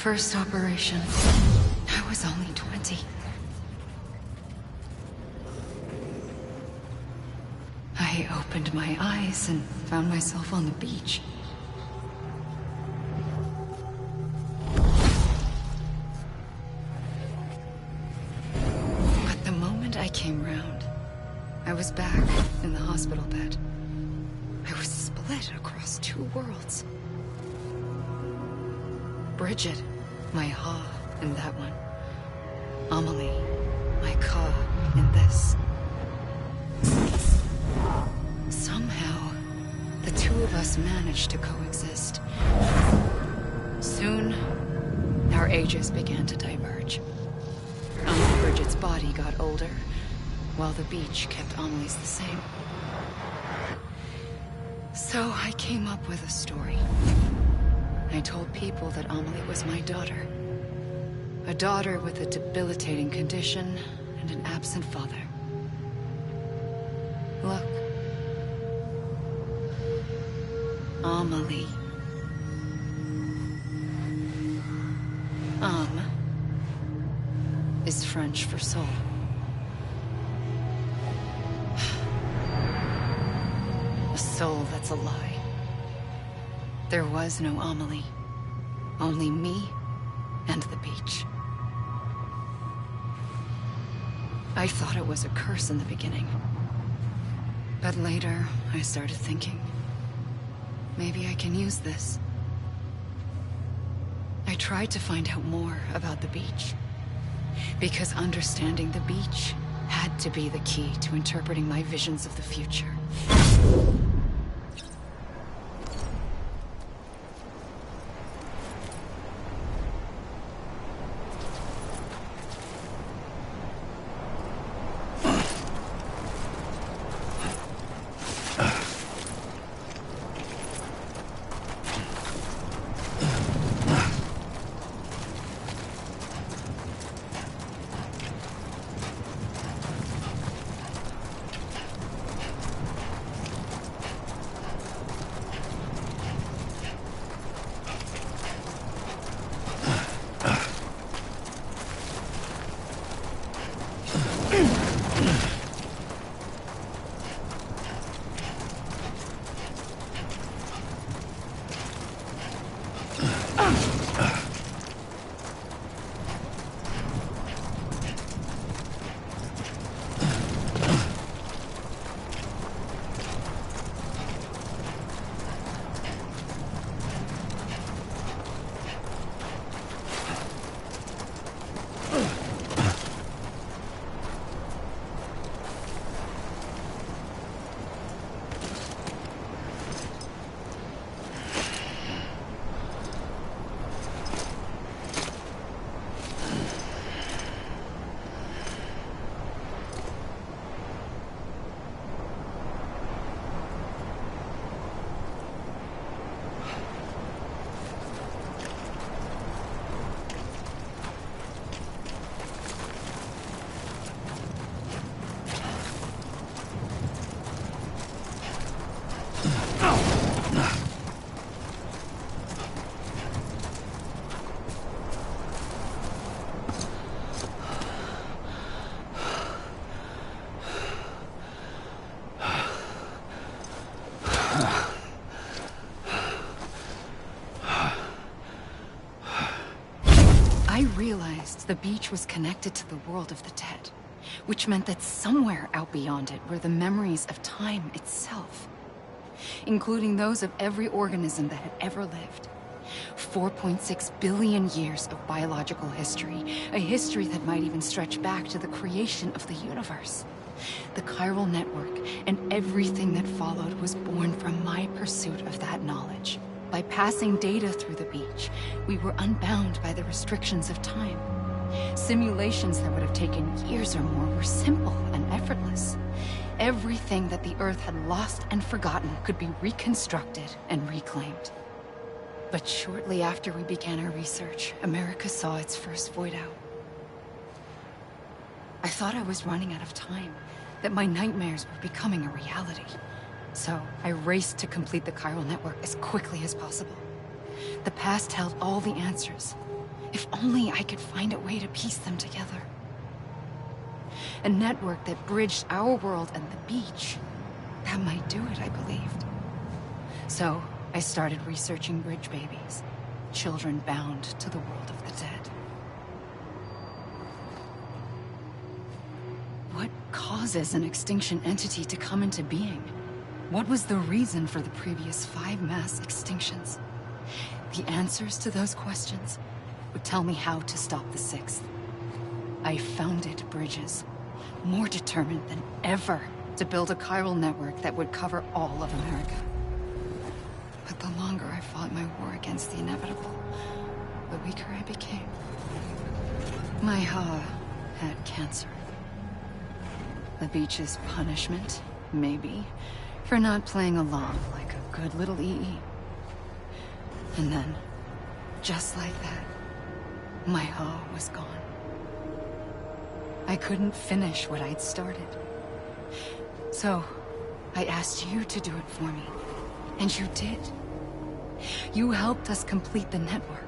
first operation, I was only 20. I opened my eyes and found myself on the beach. But the moment I came round, I was back in the hospital bed. I was split across two worlds. Bridget, my Ha in that one. Amelie, my Ka in this. Somehow, the two of us managed to coexist. Soon, our ages began to diverge. Uncle Bridget's body got older, while the beach kept Amelie's the same. So I came up with a story. I told people that Amelie was my daughter. A daughter with a debilitating condition and an absent father. Look. Amelie. Is French for soul. A soul that's a lie. There was no Amelie. Only me and the beach. I thought it was a curse in the beginning. But later, I started thinking, maybe I can use this. I tried to find out more about the beach. Because understanding the beach had to be the key to interpreting my visions of the future. Realized the beach was connected to the world of the dead, which meant that somewhere out beyond it were the memories of time itself, including those of every organism that had ever lived. 4.6 billion years of biological history, a history that might even stretch back to the creation of the universe. The chiral network and everything that followed was born from my pursuit of that knowledge. By passing data through the beach, we were unbound by the restrictions of time. Simulations that would have taken years or more were simple and effortless. Everything that the Earth had lost and forgotten could be reconstructed and reclaimed. But shortly after we began our research, America saw its first void out. I thought I was running out of time, that my nightmares were becoming a reality. So I raced to complete the chiral network as quickly as possible. The past held all the answers, If only I could find a way to piece them together. A network that bridged our world and the beach. That might do it, I believed. So, I started researching bridge babies. Children bound to the world of the dead. What causes an extinction entity to come into being? What was the reason for the previous 5 mass extinctions? The answers to those questions would tell me how to stop the 6th. I founded bridges, more determined than ever to build a chiral network that would cover all of America. But the longer I fought my war against the inevitable, the weaker I became. My Ha had cancer. The beach's punishment, maybe, for not playing along like a good little EE. And then, just like that, my Ha was gone. I couldn't finish what I'd started. So, I asked you to do it for me. And you did. You helped us complete the network.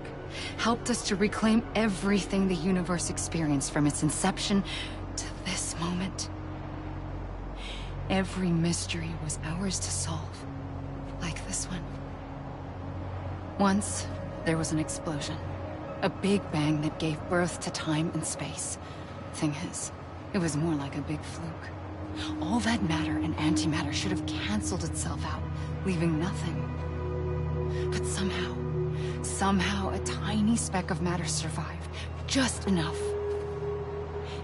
Helped us to reclaim everything the universe experienced from its inception to this moment. Every mystery was ours to solve. Like this one. Once, there was an explosion. A big bang that gave birth to time and space. Thing is, it was more like a big fluke. All that matter and antimatter should have canceled itself out, leaving nothing. But somehow a tiny speck of matter survived. Just enough.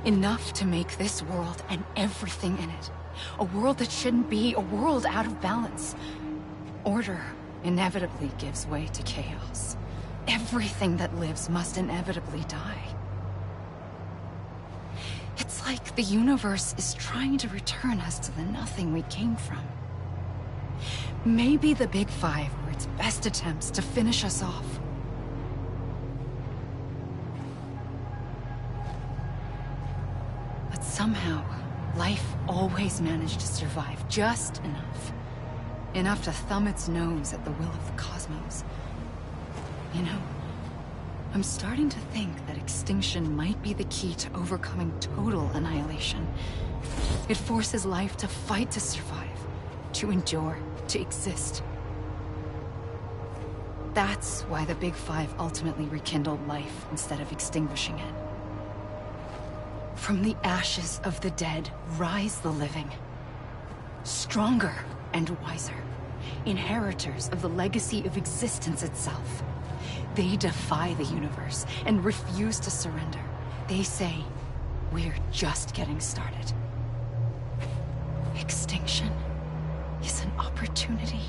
Enough to make this world and everything in it. A world that shouldn't be, a world out of balance. Order inevitably gives way to chaos. Everything that lives must inevitably die. It's like the universe is trying to return us to the nothing we came from. Maybe the Big Five were its best attempts to finish us off. But somehow, life always managed to survive just enough. Enough to thumb its nose at the will of the cosmos. You know, I'm starting to think that extinction might be the key to overcoming total annihilation. It forces life to fight to survive, to endure, to exist. That's why the Big Five ultimately rekindled life instead of extinguishing it. From the ashes of the dead rise the living. Stronger and wiser. Inheritors of the legacy of existence itself. They defy the universe and refuse to surrender. They say, we're just getting started. Extinction is an opportunity.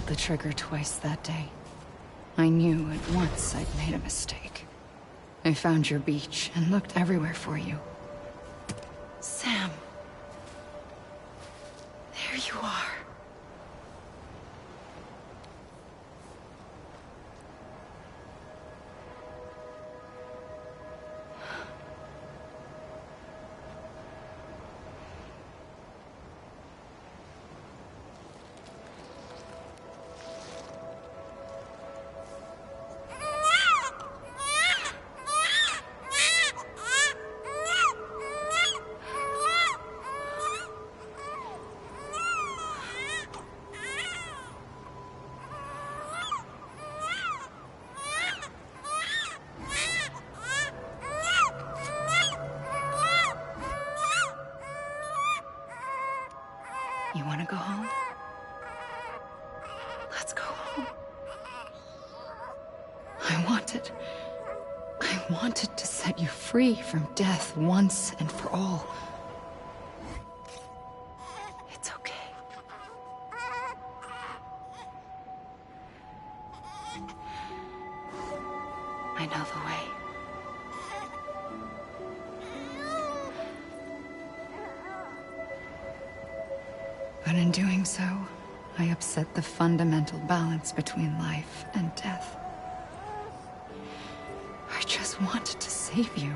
the trigger twice that day. I knew at once I'd made a mistake. I found your beach and looked everywhere for you. Sam. There you are. You want to go home? Let's go home. I wanted to set you free from death once and for all. It's okay. I know the way. But in doing so, I upset the fundamental balance between life and death. I just wanted to save you.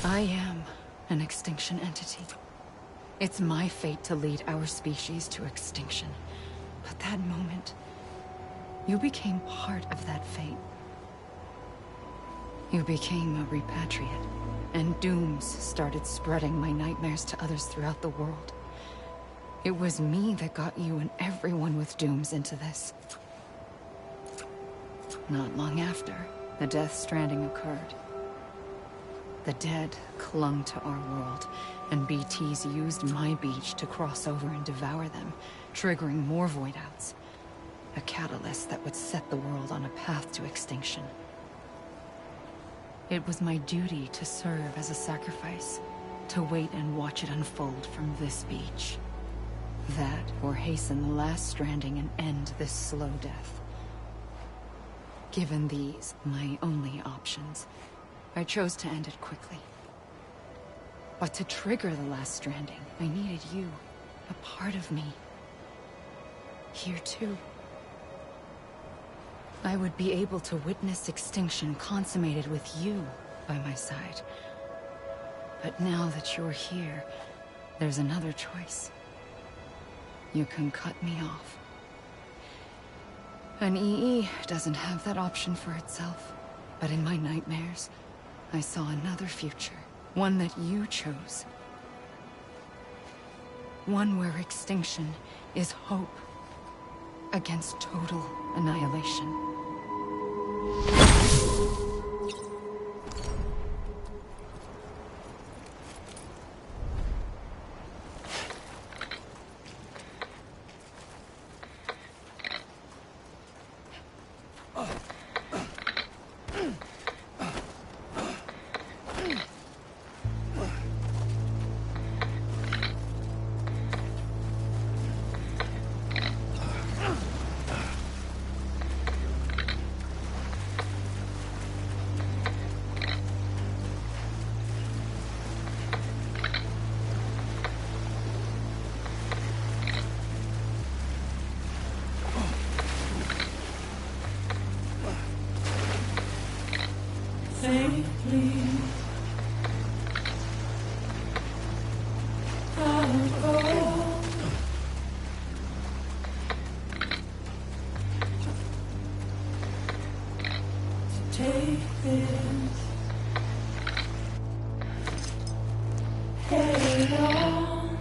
I am an extinction entity. It's my fate to lead our species to extinction. But that moment, you became part of that fate. You became a repatriate, and dooms started spreading my nightmares to others throughout the world. It was me that got you and everyone with dooms into this. Not long after, the Death Stranding occurred. The dead clung to our world, and BTs used my beach to cross over and devour them, triggering more void outs. A catalyst that would set the world on a path to extinction. It was my duty to serve as a sacrifice, to wait and watch it unfold from this beach. That, or hasten the last stranding and end this slow death. Given these, my only options, I chose to end it quickly. But to trigger the last stranding, I needed you, a part of me. Here too. I would be able to witness extinction consummated with you by my side. But now that you're here, there's another choice. You can cut me off. An EE doesn't have that option for itself. But in my nightmares, I saw another future. One that you chose. One where extinction is hope against total annihilation. Safely out of to take this head on.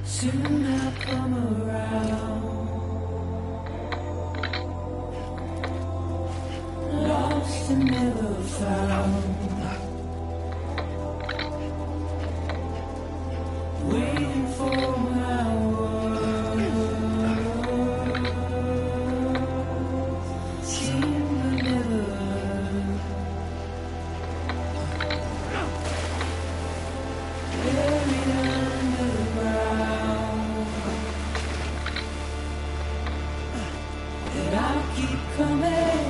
Soon I'll come around. Lost and never found. Waiting for keep coming.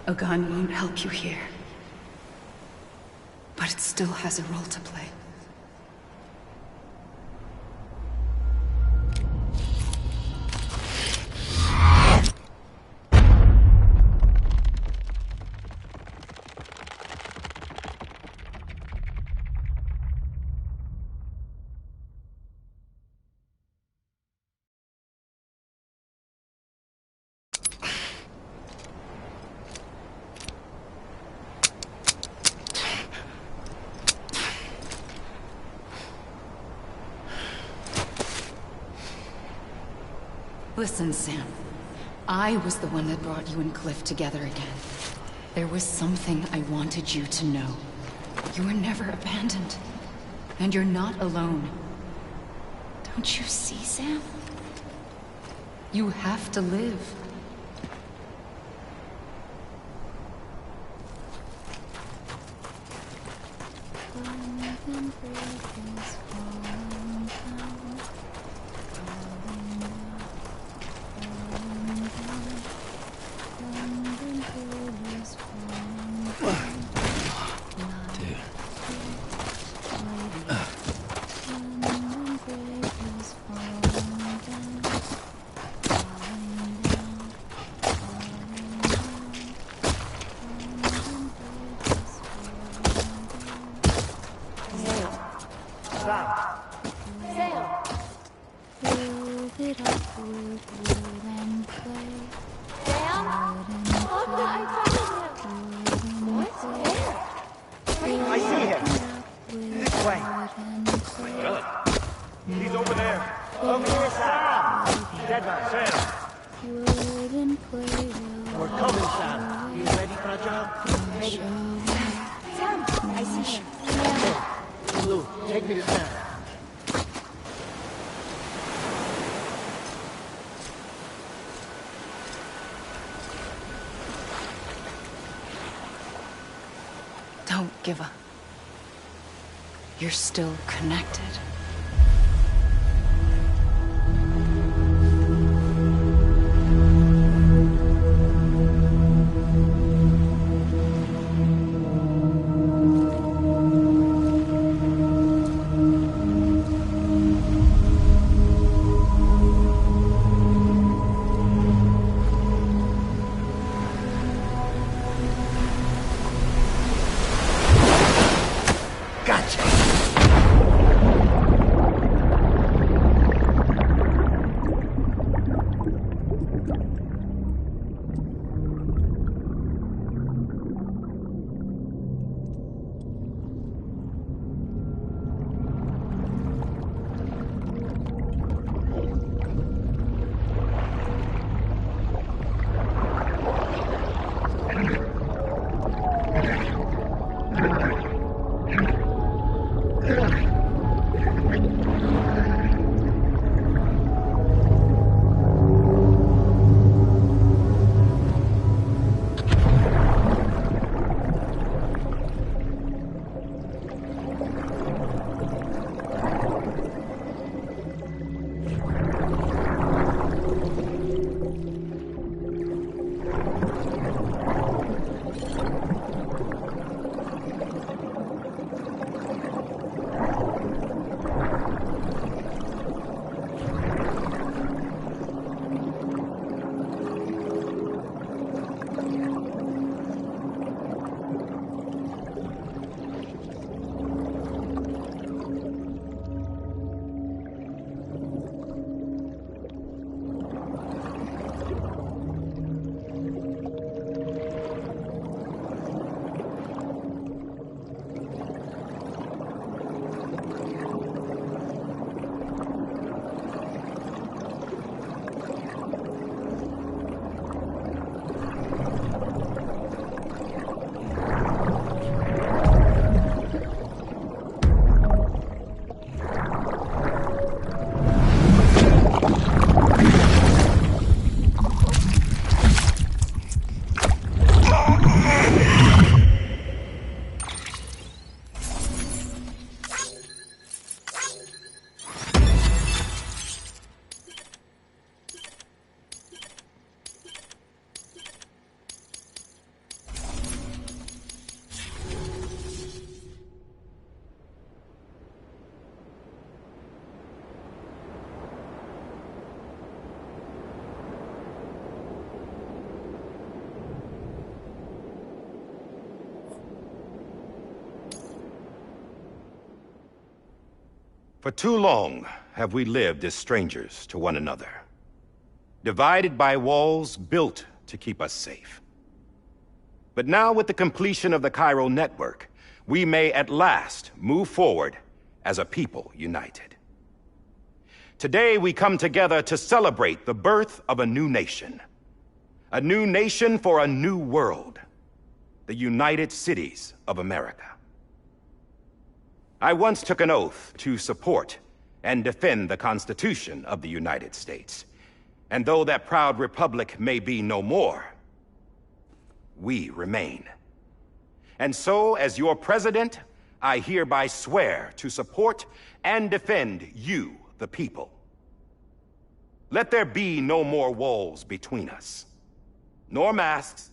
A gun won't help you here. But it still has a role to play. Listen, Sam. I was the one that brought you and Cliff together again. There was something I wanted you to know. You were never abandoned. And you're not alone. Don't you see, Sam? You have to live. I see him. This way. Really? He's over there. Over here, Sam. Dead man, Sam. We're coming, Sam. You ready for a job? Ready. Sam, I see him. Blue, take me to Sam. Don't give up. You're still connected. For too long have we lived as strangers to one another, divided by walls built to keep us safe. But now, with the completion of the Cairo network, we may at last move forward as a people united. Today we come together to celebrate the birth of a new nation. A new nation for a new world. The United Cities of America. I once took an oath to support and defend the Constitution of the United States. And though that proud republic may be no more, we remain. And so, as your president, I hereby swear to support and defend you, the people. Let there be no more walls between us, nor masks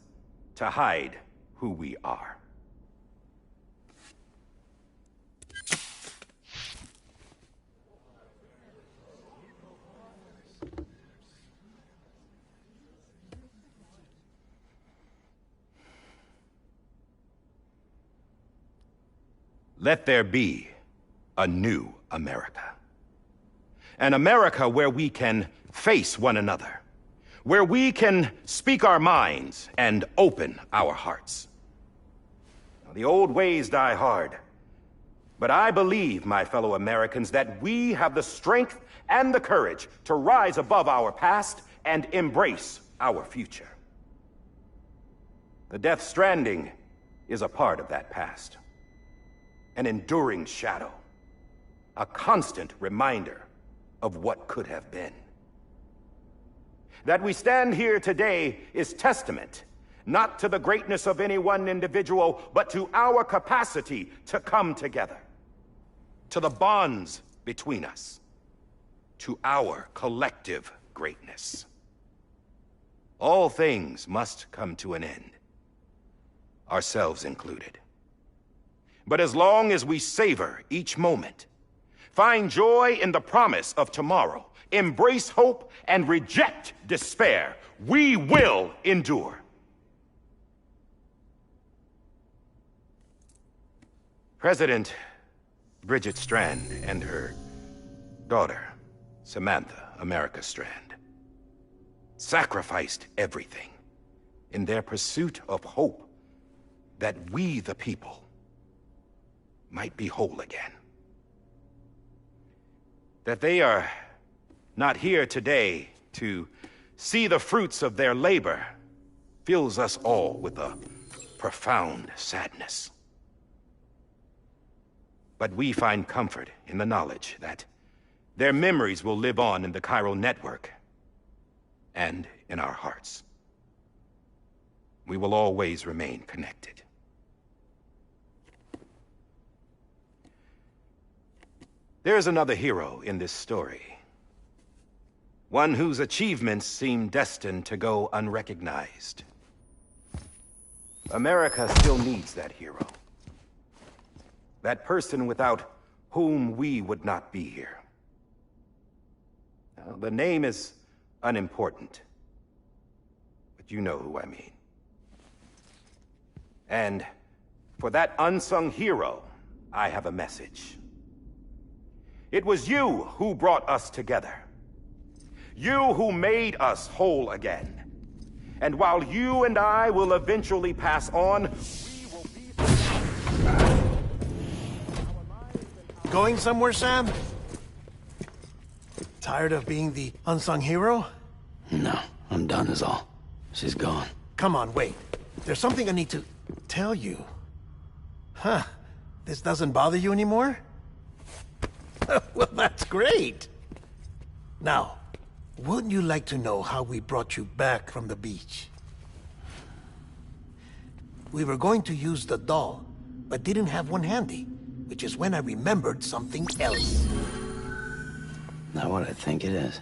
to hide who we are. Let there be a new America. An America where we can face one another, where we can speak our minds and open our hearts. Now, the old ways die hard, but I believe, my fellow Americans, that we have the strength and the courage to rise above our past and embrace our future. The Death Stranding is a part of that past. An enduring shadow, a constant reminder of what could have been. That we stand here today is testament, not to the greatness of any one individual, but to our capacity to come together, to the bonds between us, to our collective greatness. All things must come to an end, ourselves included. But as long as we savor each moment, find joy in the promise of tomorrow, embrace hope, and reject despair, we will endure. President Bridget Strand and her daughter, Samantha America Strand, sacrificed everything in their pursuit of hope that we, the people, might be whole again. That they are not here today to see the fruits of their labor fills us all with a profound sadness. But we find comfort in the knowledge that their memories will live on in the chiral network and in our hearts. We will always remain connected. There's another hero in this story. One whose achievements seem destined to go unrecognized. America still needs that hero. That person without whom we would not be here. Now, the name is unimportant, but you know who I mean. And for that unsung hero, I have a message. It was you who brought us together. You who made us whole again. And while you and I will eventually pass on, we will be... Going somewhere, Sam? Tired of being the unsung hero? No, I'm done is all. She's gone. Come on, wait. There's something I need to tell you. Huh. This doesn't bother you anymore? Well, that's great. Now, wouldn't you like to know how we brought you back from the beach? We were going to use the doll, but didn't have one handy, which is when I remembered something else. Not what I think it is.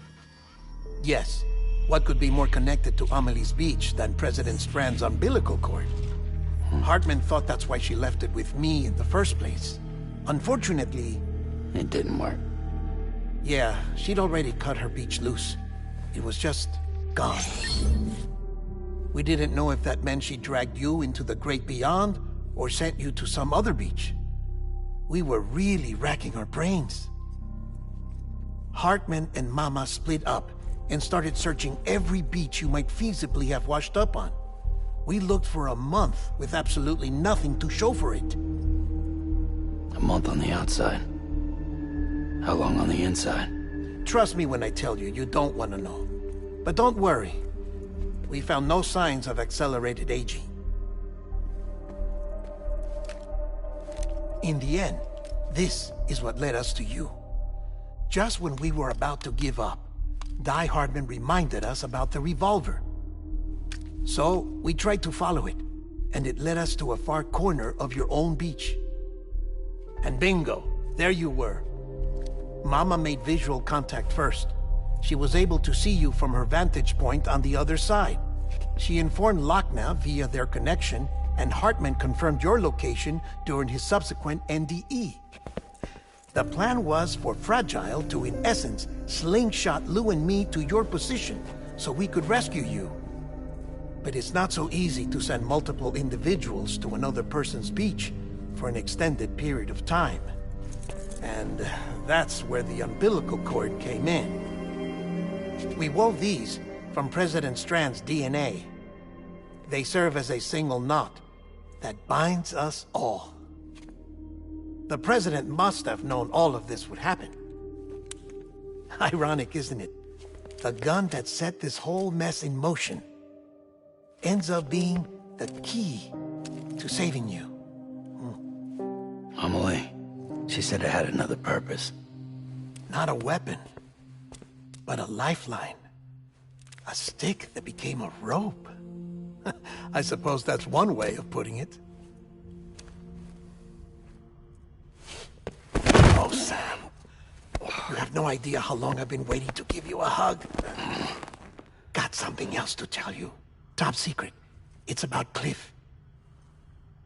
Yes. What could be more connected to Amelie's beach than President Strand's umbilical cord? Hartman thought that's why she left it with me in the first place. Unfortunately... It didn't work. Yeah, she'd already cut her beach loose. It was just gone. We didn't know if that meant she dragged you into the great beyond, or sent you to some other beach. We were really racking our brains. Hartman and Mama split up and started searching every beach you might feasibly have washed up on. We looked for a month with absolutely nothing to show for it. A month on the outside. How long on the inside? trust me when I tell you, you don't want to know. But don't worry. We found no signs of accelerated aging. In the end, this is what led us to you. Just when we were about to give up, Die Hardman reminded us about the revolver. So, we tried to follow it, and it led us to a far corner of your own beach. And bingo, there you were. Mama made visual contact first. She was able to see you from her vantage point on the other side. She informed Lochna via their connection, and Hartman confirmed your location during his subsequent NDE. The plan was for Fragile to, in essence, slingshot Lou and me to your position so we could rescue you. But it's not so easy to send multiple individuals to another person's beach for an extended period of time. And that's where the umbilical cord came in. We wove these from President Strand's DNA. They serve as a single knot that binds us all. The President must have known all of this would happen. Ironic, isn't it? The gun that set this whole mess in motion ends up being the key to saving you. Amelie, she said it had another purpose. Not a weapon, but a lifeline. A stick that became a rope. I suppose that's one way of putting it. Oh, Sam. You have no idea how long I've been waiting to give you a hug. Got something else to tell you. Top secret. It's about Cliff.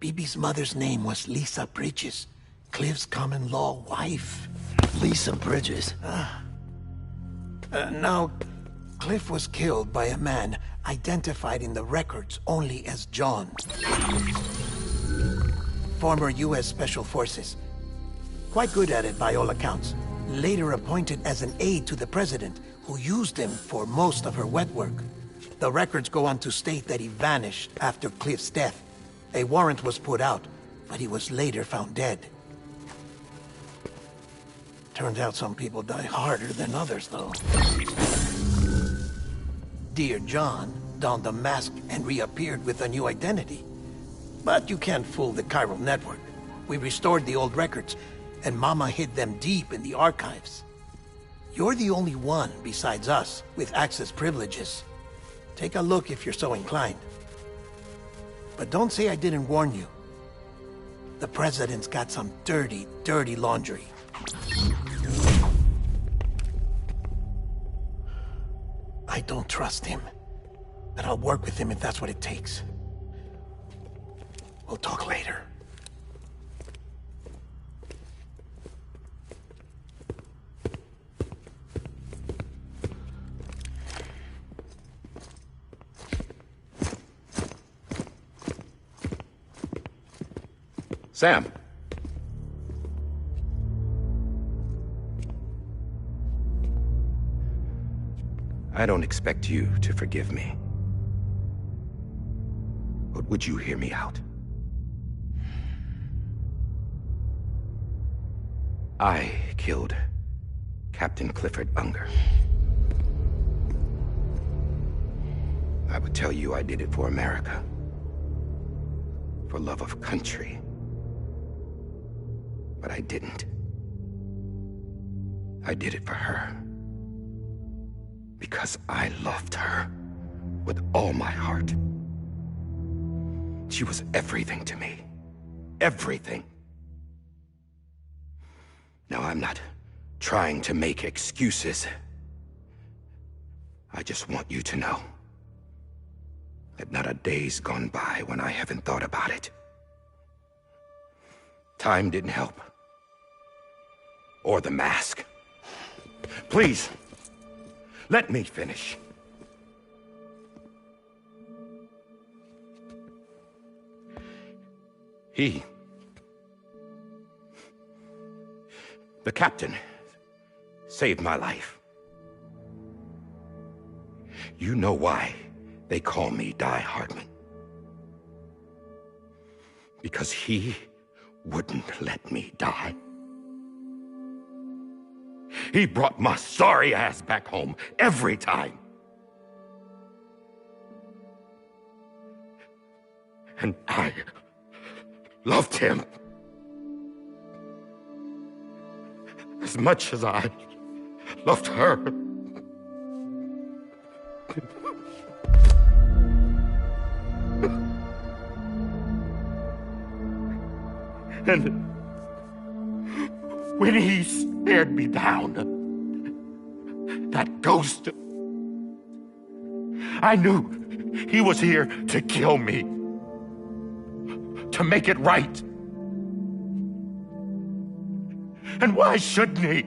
Bibi's mother's name was Lisa Bridges, Cliff's common-law wife. Lisa Bridges? Now, Cliff was killed by a man identified in the records only as John. Former U.S. Special Forces. Quite good at it by all accounts. Later appointed as an aide to the President, who used him for most of her wet work. The records go on to state that he vanished after Cliff's death. A warrant was put out, but he was later found dead. Turns out some people die harder than others, though. Dear John donned a mask and reappeared with a new identity. But you can't fool the chiral network. We restored the old records, and Mama hid them deep in the archives. You're the only one, besides us, with access privileges. Take a look if you're so inclined. But don't say I didn't warn you. The President's got some dirty, dirty laundry. I don't trust him, but I'll work with him if that's what it takes. We'll talk later. Sam. I don't expect you to forgive me. But would you hear me out? I killed Captain Clifford Unger. I would tell you I did it for America. For love of country. But I didn't. I did it for her. Because I loved her with all my heart. She was everything to me. Everything. Now, I'm not trying to make excuses. I just want you to know that not a day's gone by when I haven't thought about it. Time didn't help. Or the mask. Please, let me finish. The captain, saved my life. You know why they call me Die Hardman. Because he wouldn't let me die. He brought my sorry ass back home every time. And I loved him as much as I loved her. And when he stared me down, that ghost, I knew he was here to kill me, to make it right. And why shouldn't he?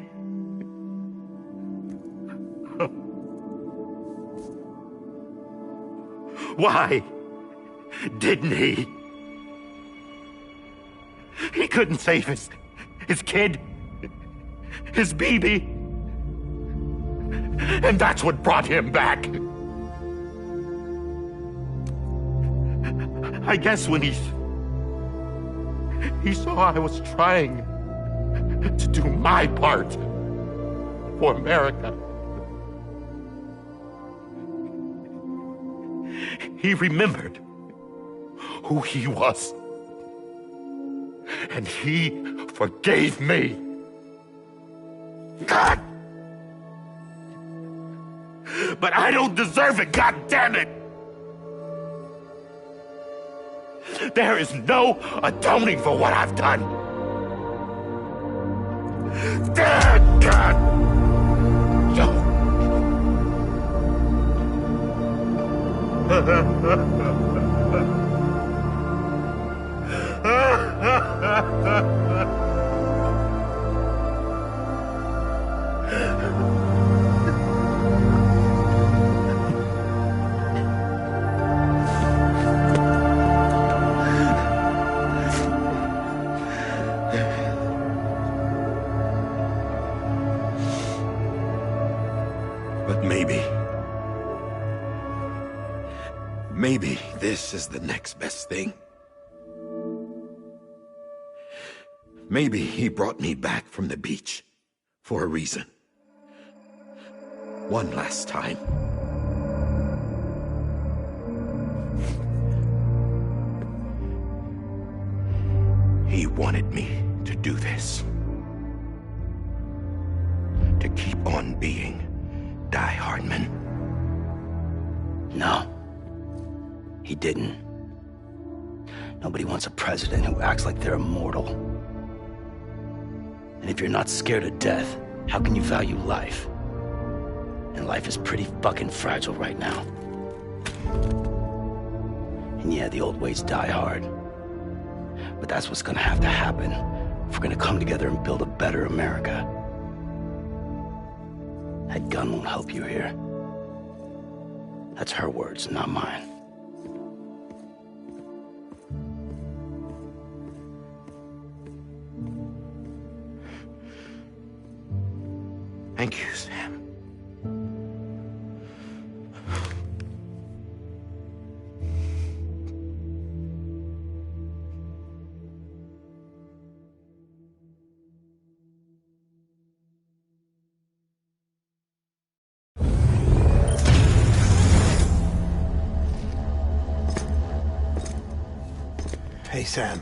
Why didn't he? He couldn't save his kid, his baby. And that's what brought him back. I guess when he saw I was trying to do my part for America, he remembered who he was. And he forgave me. God! But I don't deserve it, God damn it! There is no atoning for what I've done. God! But maybe this is the next best thing. Maybe he brought me back from the beach for a reason. One last time. He wanted me to do this. To keep on being Die Hardman. No. He didn't. Nobody wants a president who acts like they're immortal. And if you're not scared of death, how can you value life? And life is pretty fucking fragile right now. And yeah, the old ways die hard. But that's what's gonna have to happen if we're gonna come together and build a better America. That gun won't help you here. That's her words, not mine. Thank you, Sam. Hey, Sam.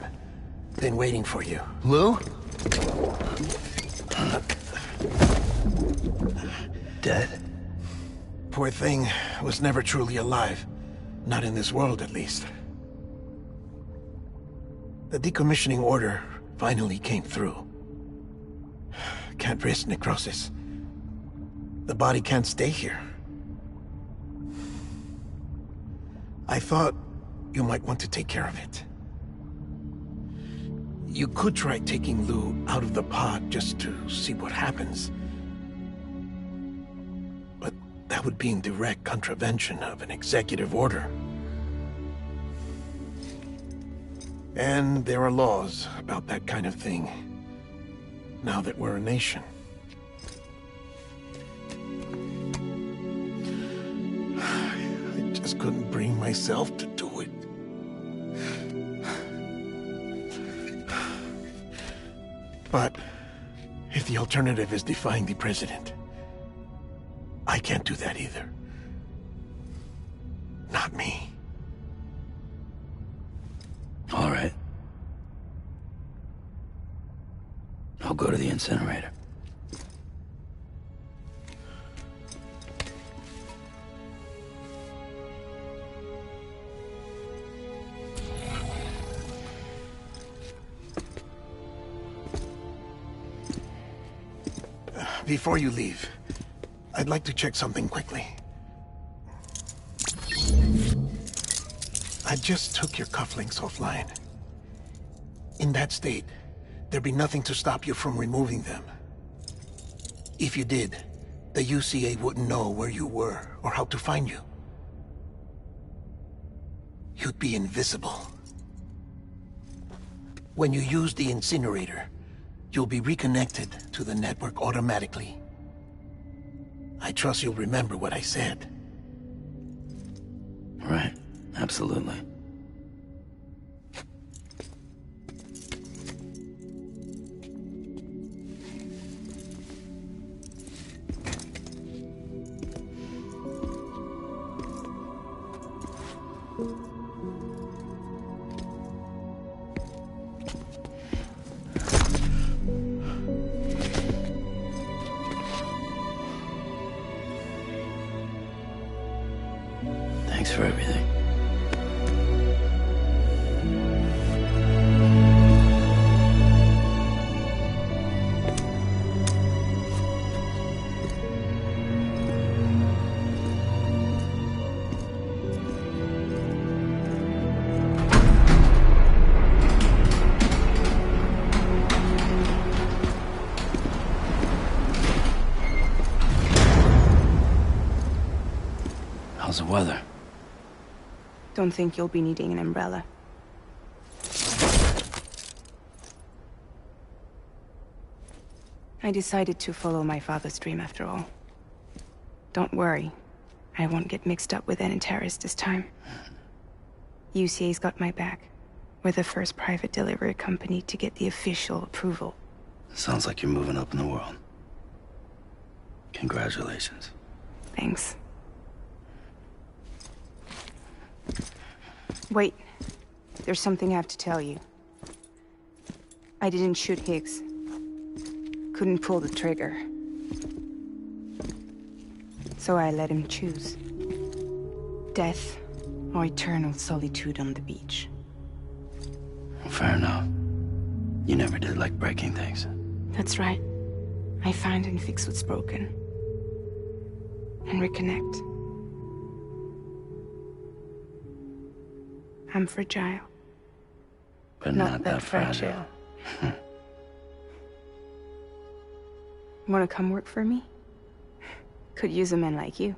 Been waiting for you. Lou? Dead? Poor thing was never truly alive. Not in this world, at least. The decommissioning order finally came through. Can't risk necrosis. The body can't stay here. I thought you might want to take care of it. You could try taking Lou out of the pod just to see what happens. But that would be in direct contravention of an executive order. And there are laws about that kind of thing, now that we're a nation. I just couldn't bring myself to do it. But it if the alternative is defying the president, I can't do that either. Not me. All right. I'll go to the incinerator. Before you leave, I'd like to check something quickly. I just took your cufflinks offline. In that state, there'd be nothing to stop you from removing them. If you did, the UCA wouldn't know where you were or how to find you. You'd be invisible. When you use the incinerator, you'll be reconnected to the network automatically. I trust you'll remember what I said. Right. Absolutely. Thanks for everything. How's the weather? Don't think you'll be needing an umbrella. I decided to follow my father's dream after all. Don't worry, I won't get mixed up with any terrorists this time. UCA's got my back. We're the first private delivery company to get the official approval. Sounds like you're moving up in the world. Congratulations. Thanks. Wait. There's something I have to tell you. I didn't shoot Higgs. Couldn't pull the trigger. So I let him choose. Death or eternal solitude on the beach. Fair enough. You never did like breaking things. That's right. I find and fix what's broken. And reconnect. I'm fragile. But not that fragile. Wanna come work for me? Could use a man like you.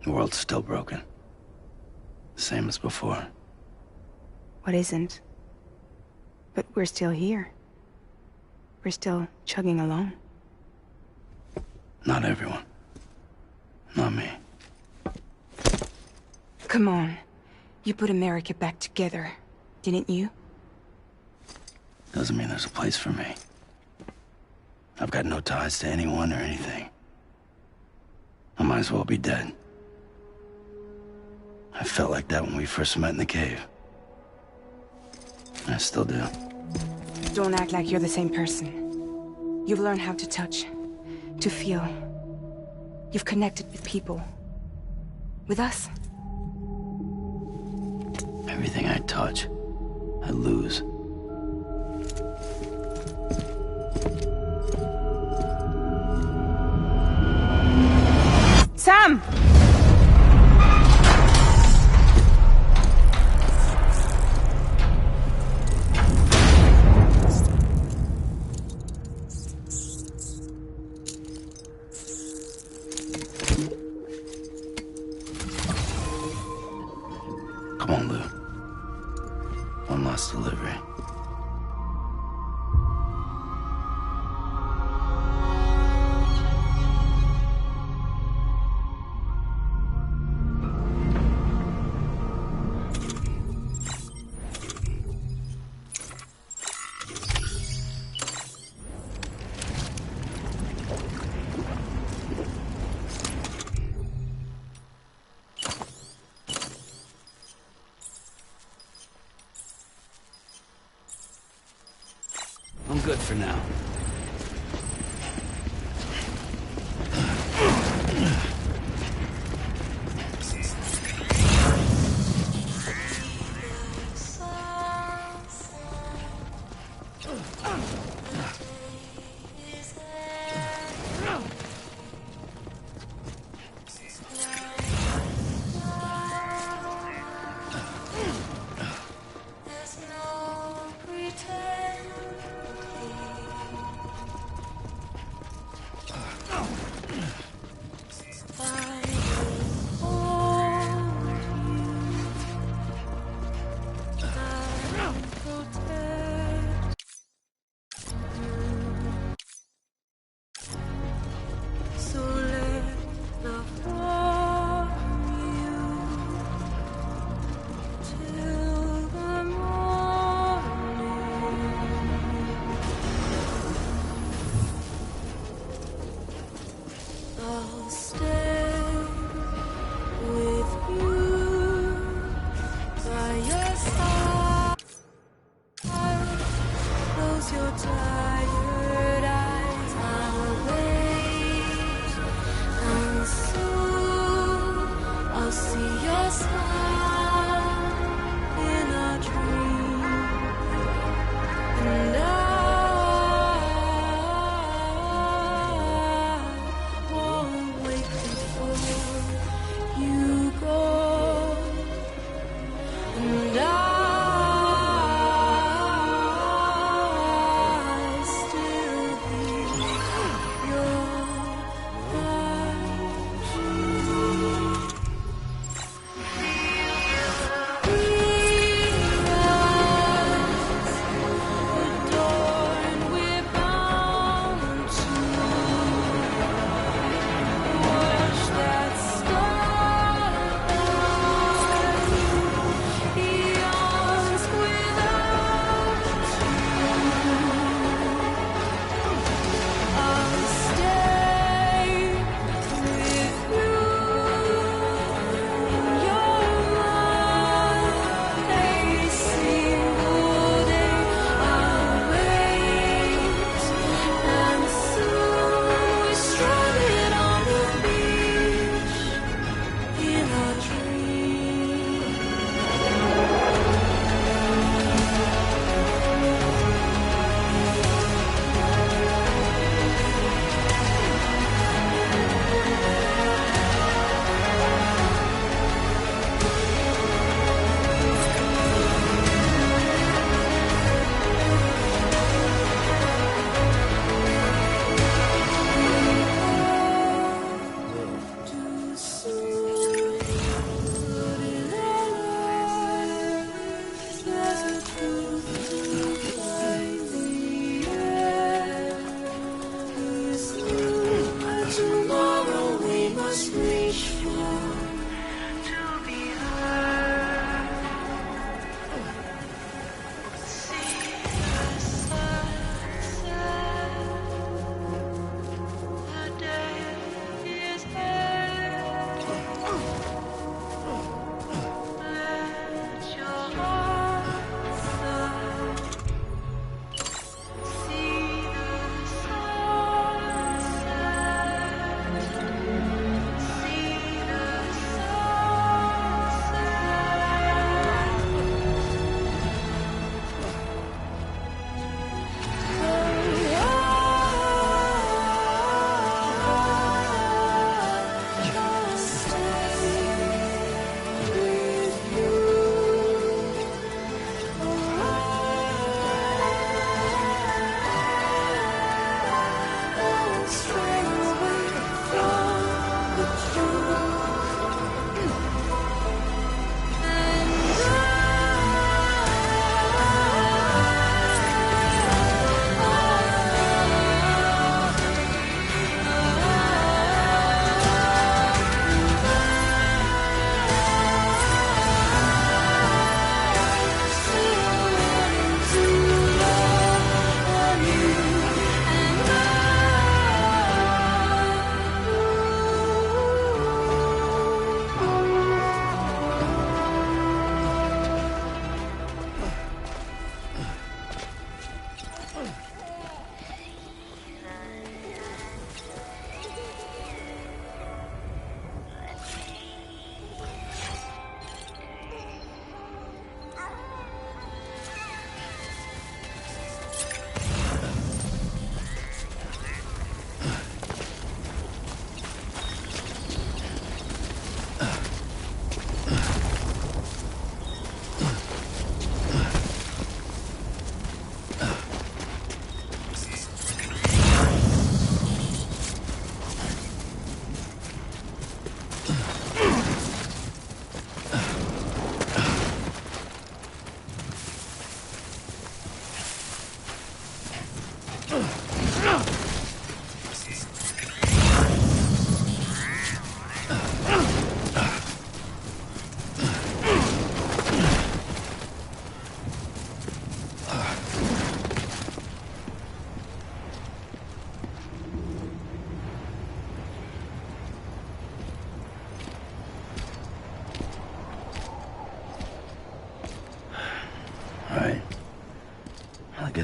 The world's still broken. Same as before. What isn't? But we're still here. We're still chugging along. Not everyone. Not me. Come on. You put America back together, didn't you? Doesn't mean there's a place for me. I've got no ties to anyone or anything. I might as well be dead. I felt like that when we first met in the cave. I still do. Don't act like you're the same person. You've learned how to touch, to feel. You've connected with people. With us. Everything I touch, I lose. Sam! Come on, Lou. One last delivery. good for now.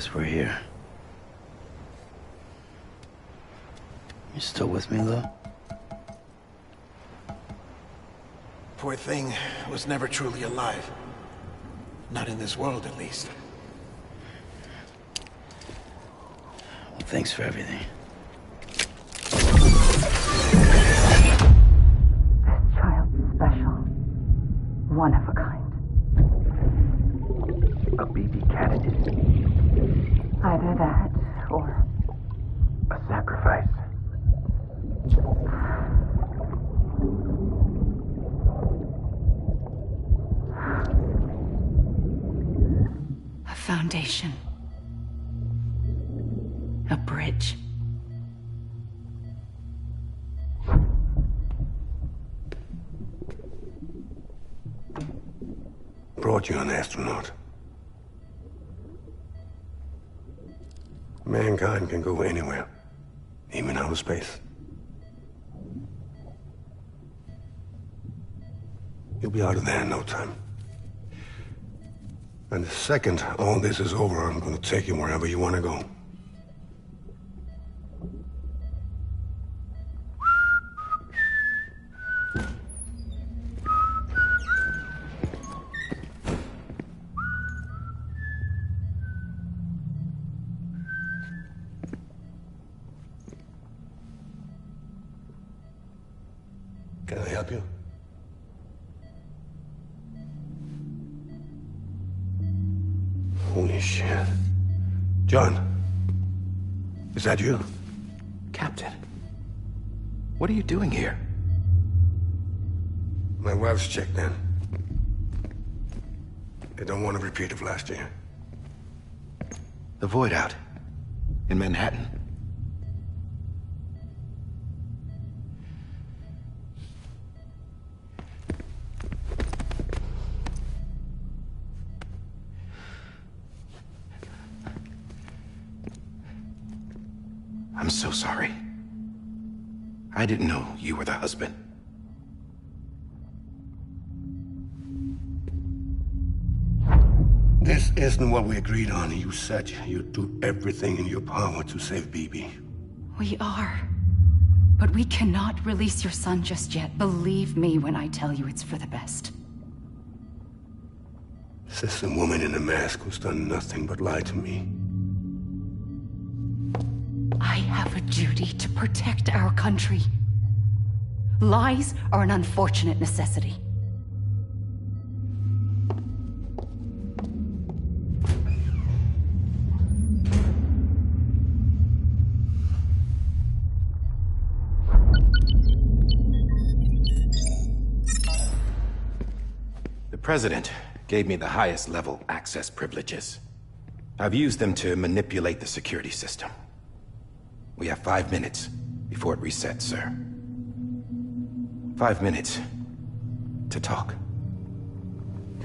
guess we're here. You still with me, though? Poor thing was never truly alive. Not in this world, at least. Well, thanks for everything. This child's special. One of a kind. A BB candidate. Either that, or a sacrifice. A foundation. A bridge. Brought you an astronaut. Mankind can go anywhere, even outer space. You'll be out of there in no time. And the second all this is over, I'm gonna take you wherever you want to go. Can I help you? Holy shit. John, is that you? Captain, what are you doing here? My wife's checked in. They don't want a repeat of last year. The Void Out in Manhattan. I'm so sorry. I didn't know you were the husband. This isn't what we agreed on. You said you'd do everything in your power to save BB. We are. But we cannot release your son just yet. Believe me when I tell you it's for the best. This is a woman in a mask who's done nothing but lie to me. I have a duty to protect our country. Lies are an unfortunate necessity. The President gave me the highest level access privileges. I've used them to manipulate the security system. We have 5 minutes before it resets, sir. 5 minutes to talk.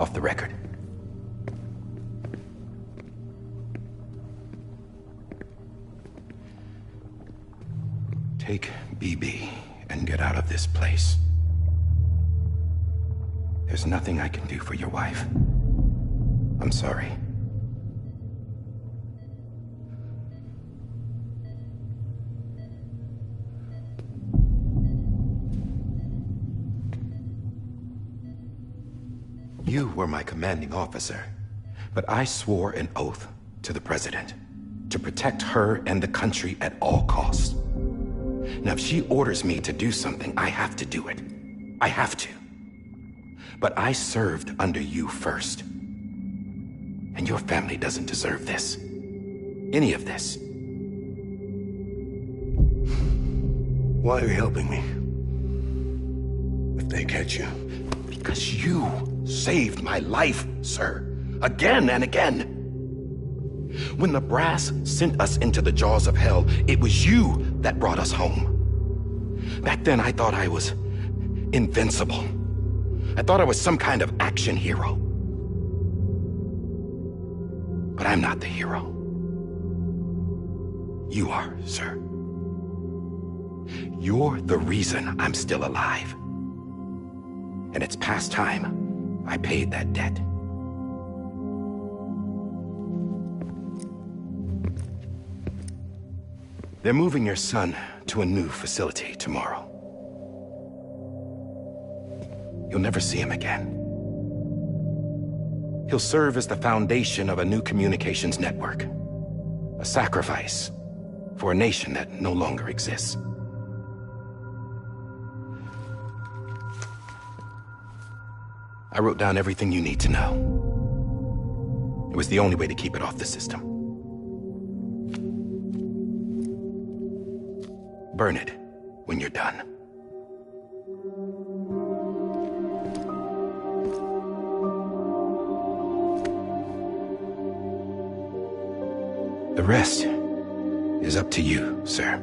Off the record. Take BB and get out of this place. There's nothing I can do for your wife. I'm sorry. You were my commanding officer, but I swore an oath to the President to protect her and the country at all costs. Now, if she orders me to do something, I have to do it. I have to. But I served under you first. And your family doesn't deserve this. Any of this. Why are you helping me? If they catch you. Because you saved my life, sir. Again and again. When the brass sent us into the jaws of hell, it was you that brought us home. Back then, I thought I was invincible. I thought I was some kind of action hero. But I'm not the hero. You are, sir. You're the reason I'm still alive. And it's past time I paid that debt. They're moving your son to a new facility tomorrow. You'll never see him again. He'll serve as the foundation of a new communications network. A sacrifice for a nation that no longer exists. I wrote down everything you need to know. It was the only way to keep it off the system. Burn it when you're done. The rest is up to you, sir.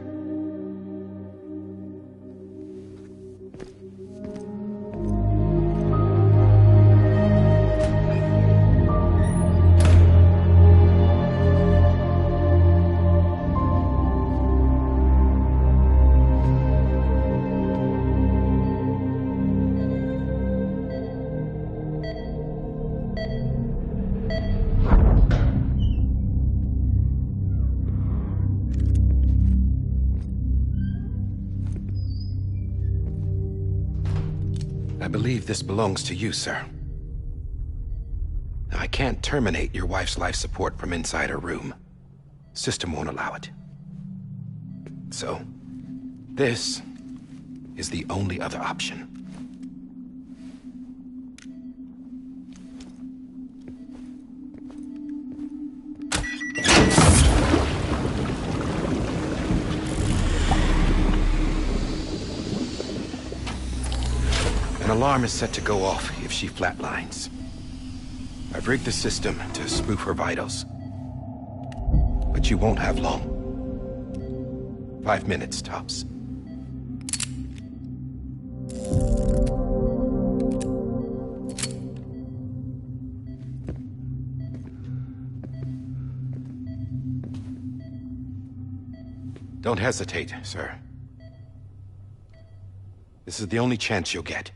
I believe this belongs to you, sir. I can't terminate your wife's life support from inside her room. System won't allow it. So, this is the only other option. An alarm is set to go off if she flatlines. I've rigged the system to spoof her vitals. But you won't have long. 5 minutes, tops. Don't hesitate, sir. This is the only chance you'll get.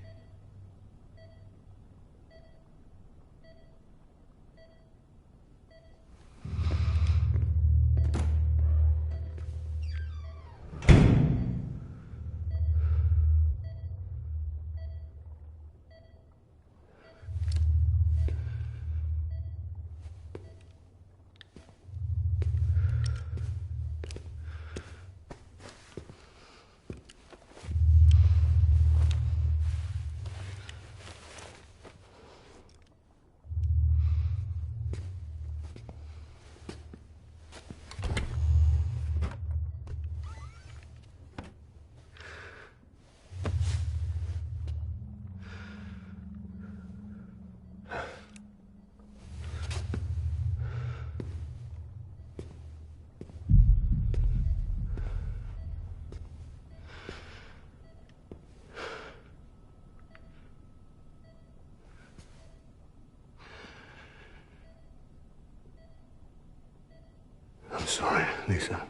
I'm sorry, Lisa.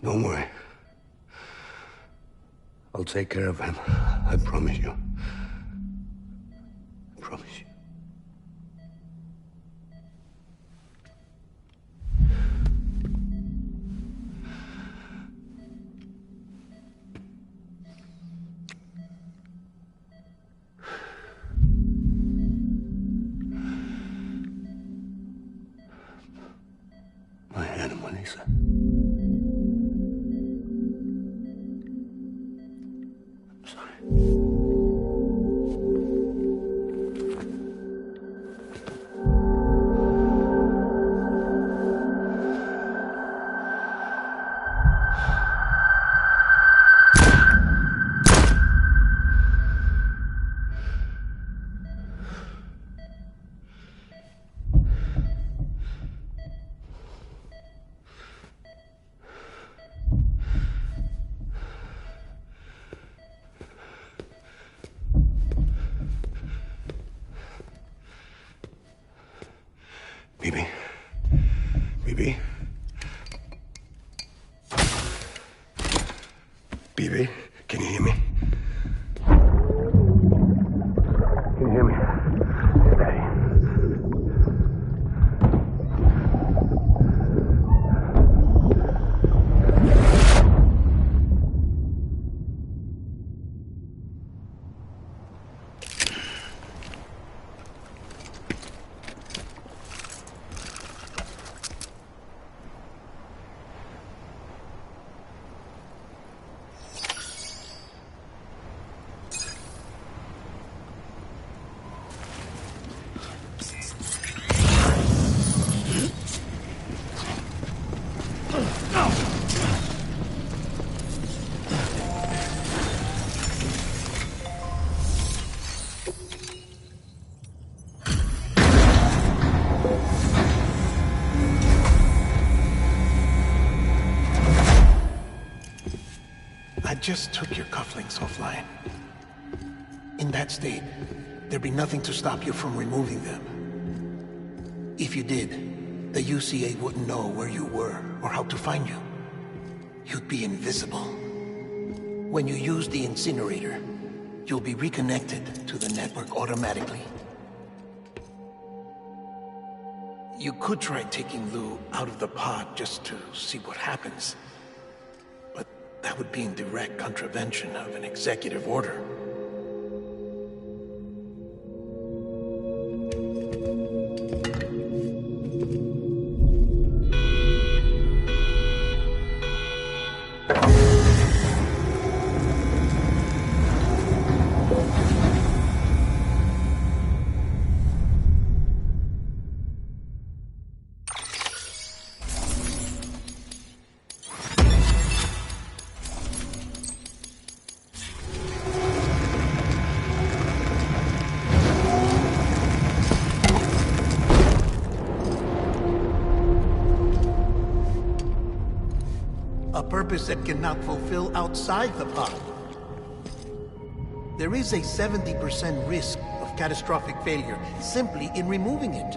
Don't worry. I'll take care of him. I promise you. I promise you. My animal, Lisa. I'm sorry. Bibi? Bibi? Bibi? Can you hear me? Can you hear me? It's Daddy. just took your cufflinks offline. In that state, there'd be nothing to stop you from removing them. If you did, the UCA wouldn't know where you were or how to find you. You'd be invisible. When you use the incinerator, you'll be reconnected to the network automatically. You could try taking Lou out of the pod just to see what happens. But that would be in direct contravention of an executive order. A purpose that cannot fulfill outside the pod. There is a 70% risk of catastrophic failure simply in removing it.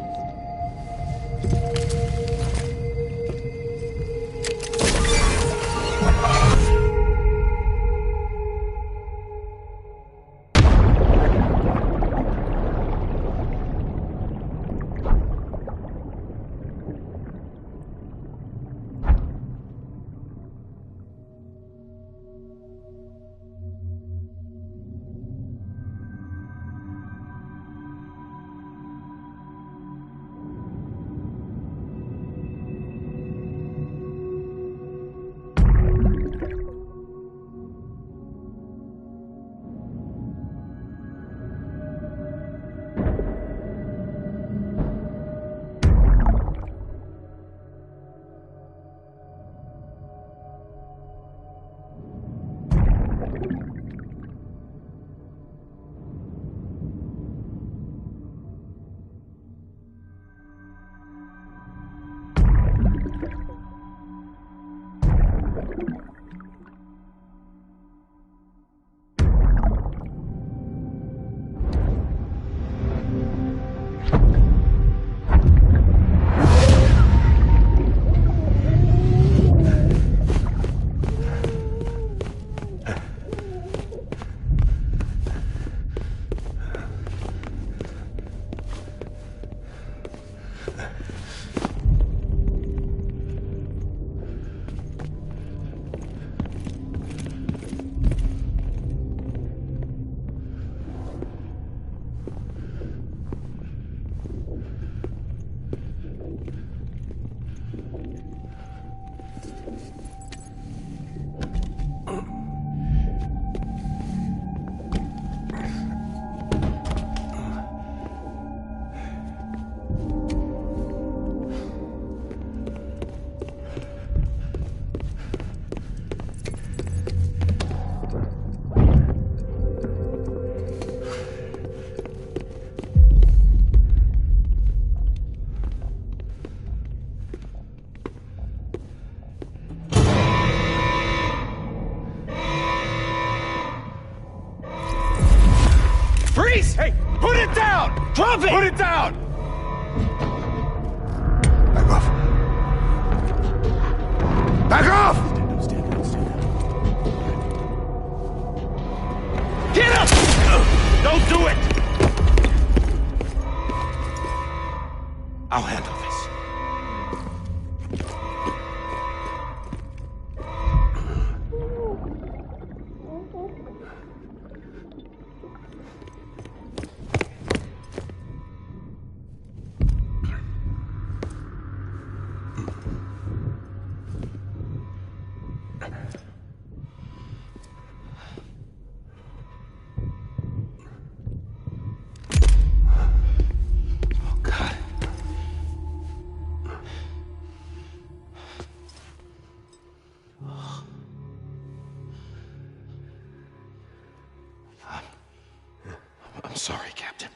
Hey, put it down! Drop it! Put it down! Back off. Back off! Get up! Don't do it! I'll handle this. I'm sorry, Captain.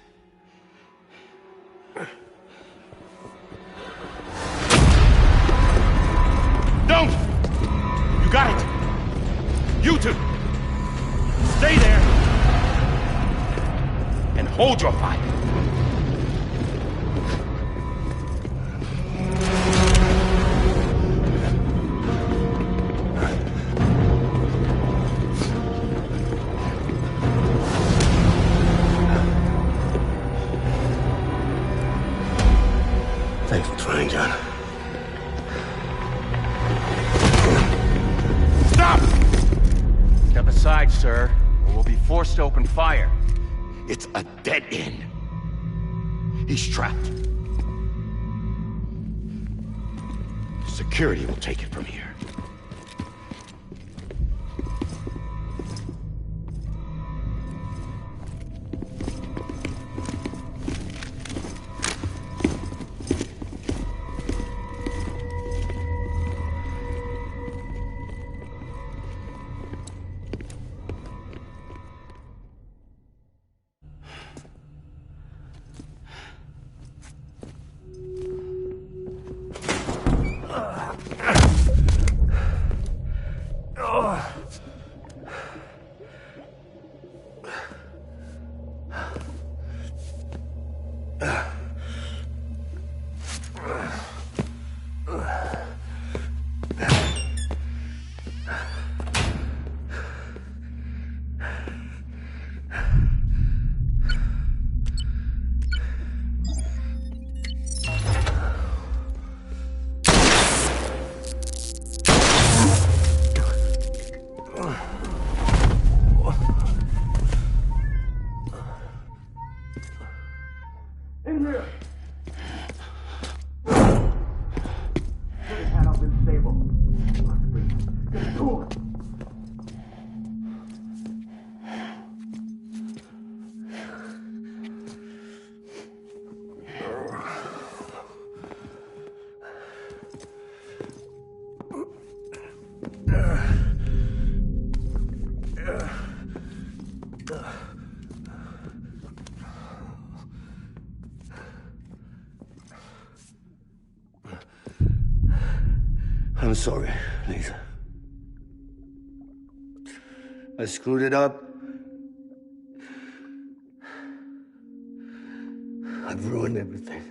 Don't! You got it! You two! Stay there! And hold your fire. Thanks for trying, John. Stop! Step aside, sir, or we'll be forced to open fire. It's a dead end. He's trapped. Security will take it from here. In here! Should have had up in stable. Must be. Get to it! I'm sorry, Lisa. I screwed it up. I've ruined everything.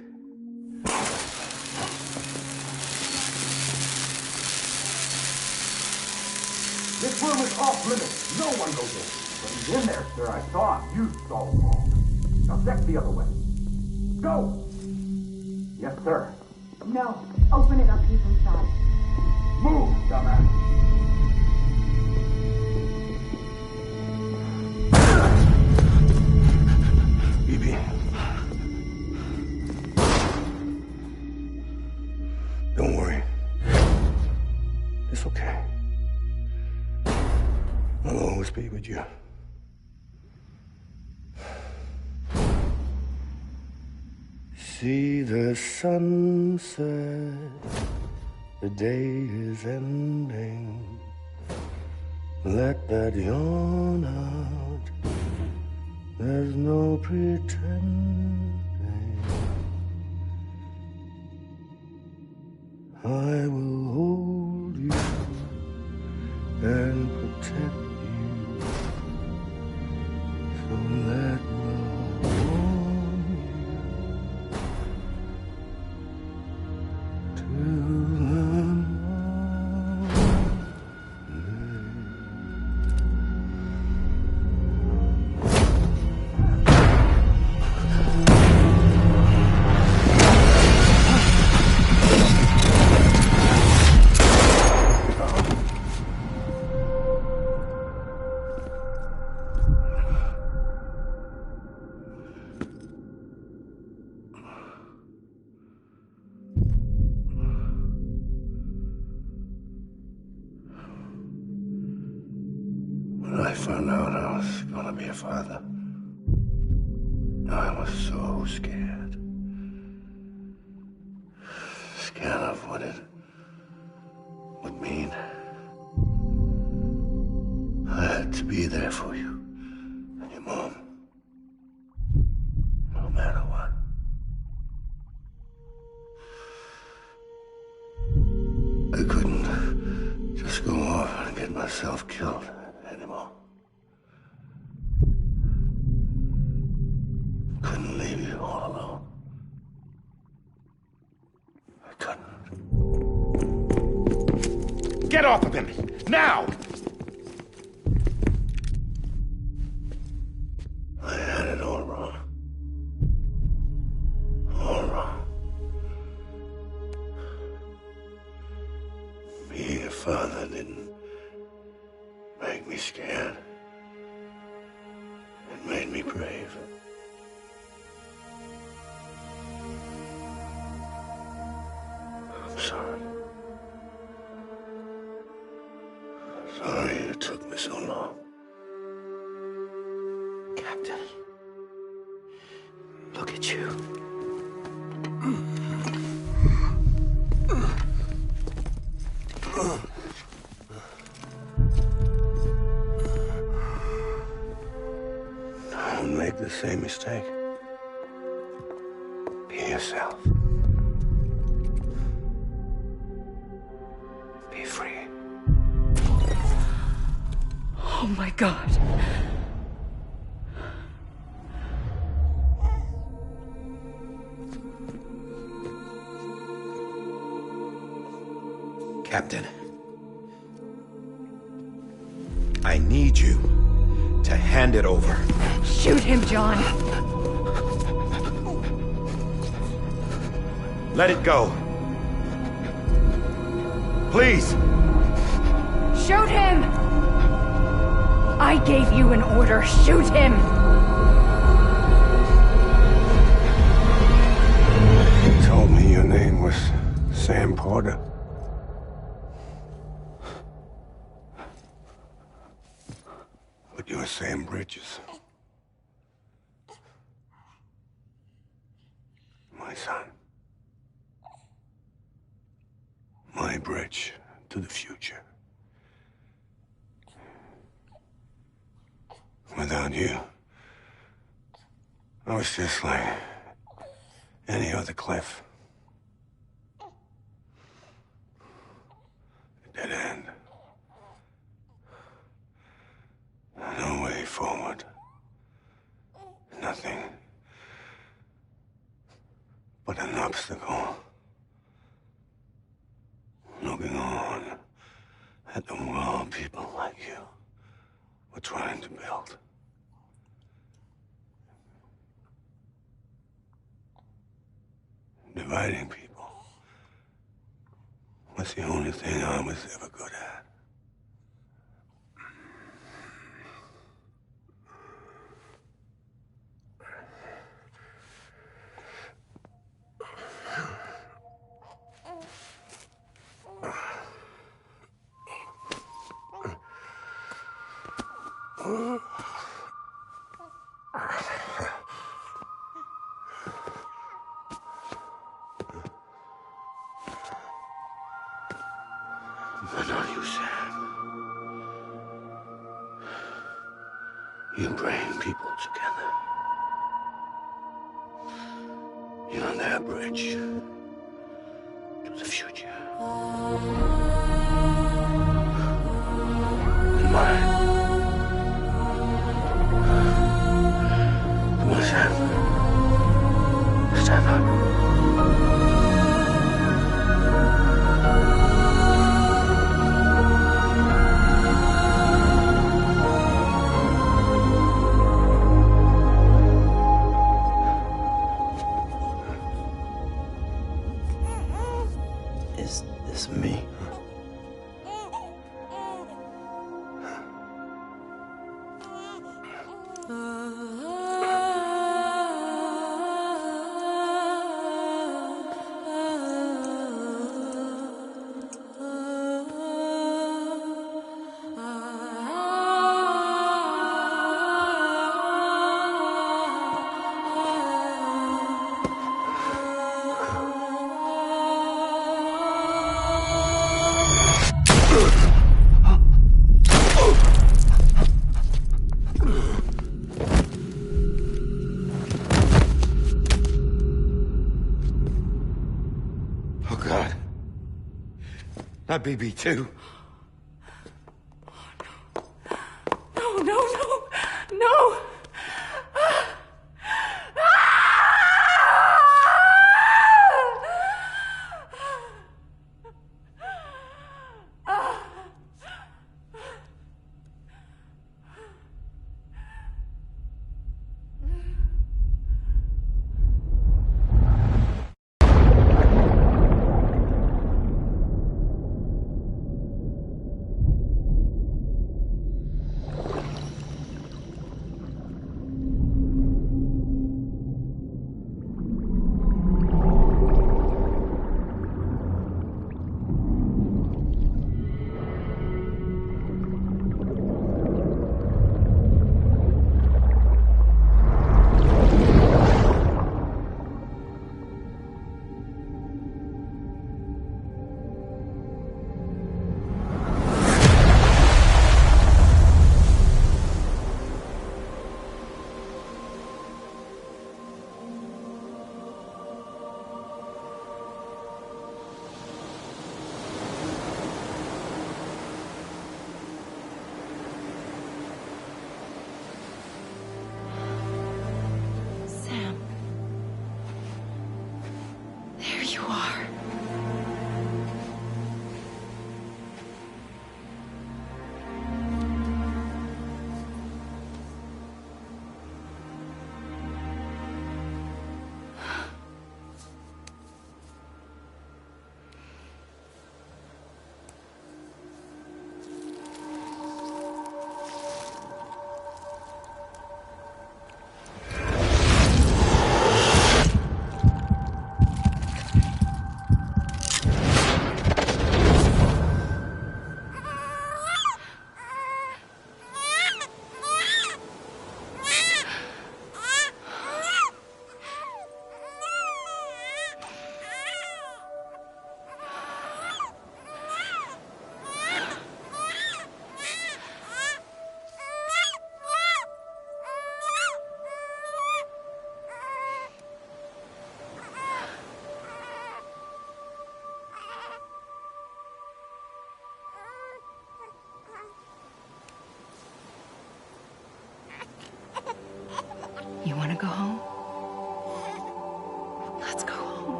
This room is off limits. No one goes in. But he's in there, sir. I saw him. You saw him wrong. Now check the other way. Go! Yes, sir. No. Open it up. He's inside. Move, dumbass! Bibi. Don't worry. It's okay. I'll always be with you. See the sunset. The day is ending. Let that yawn out. There's no pretending. I will hold you and protect you. So let love warm you till the When I found out I was gonna be a father, I was so scared. Scared of what it would mean. I had to be there for you and your mom, no matter what. I couldn't just go off and get myself killed anymore. Get off of him! Now! I had it all wrong. All wrong. Being a father didn't make me scared. It made me brave. I'm sorry. Sorry it took me so long. Captain, look at you. Don't make the same mistake. Be yourself. Be free. Oh my God. Captain, I need you to hand it over. Shoot him, John. Let it go. Please. Shoot him! I gave you an order. Shoot him! You told me your name was Sam Porter. But you're Sam Bridges. My son. My bridge to the future. Without you, I was just like any other Cliff. A dead end. No way forward. Nothing but an obstacle. Looking on at the world people like you were trying to build. Dividing people was the only thing I was ever good at. But not you, Sam. You bring people together. You're their bridge to the future. And mine. Come on, Sam. Stand up. Is this me? Oh, God. Not BB2. No, no, no, no!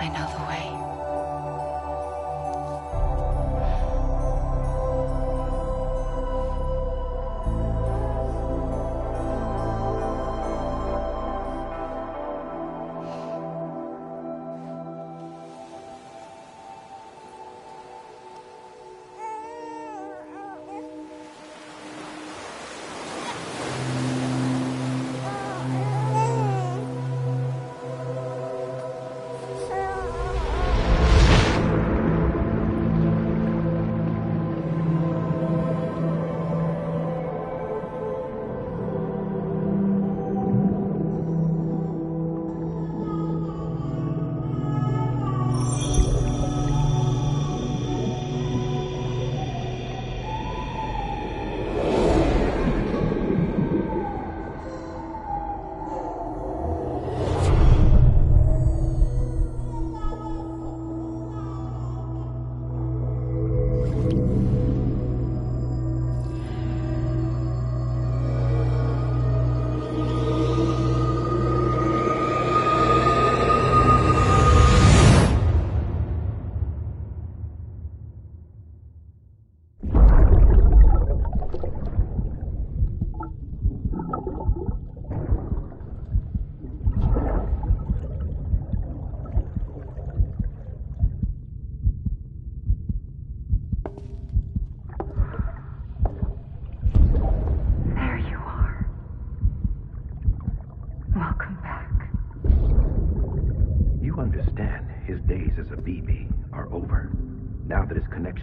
I know the way.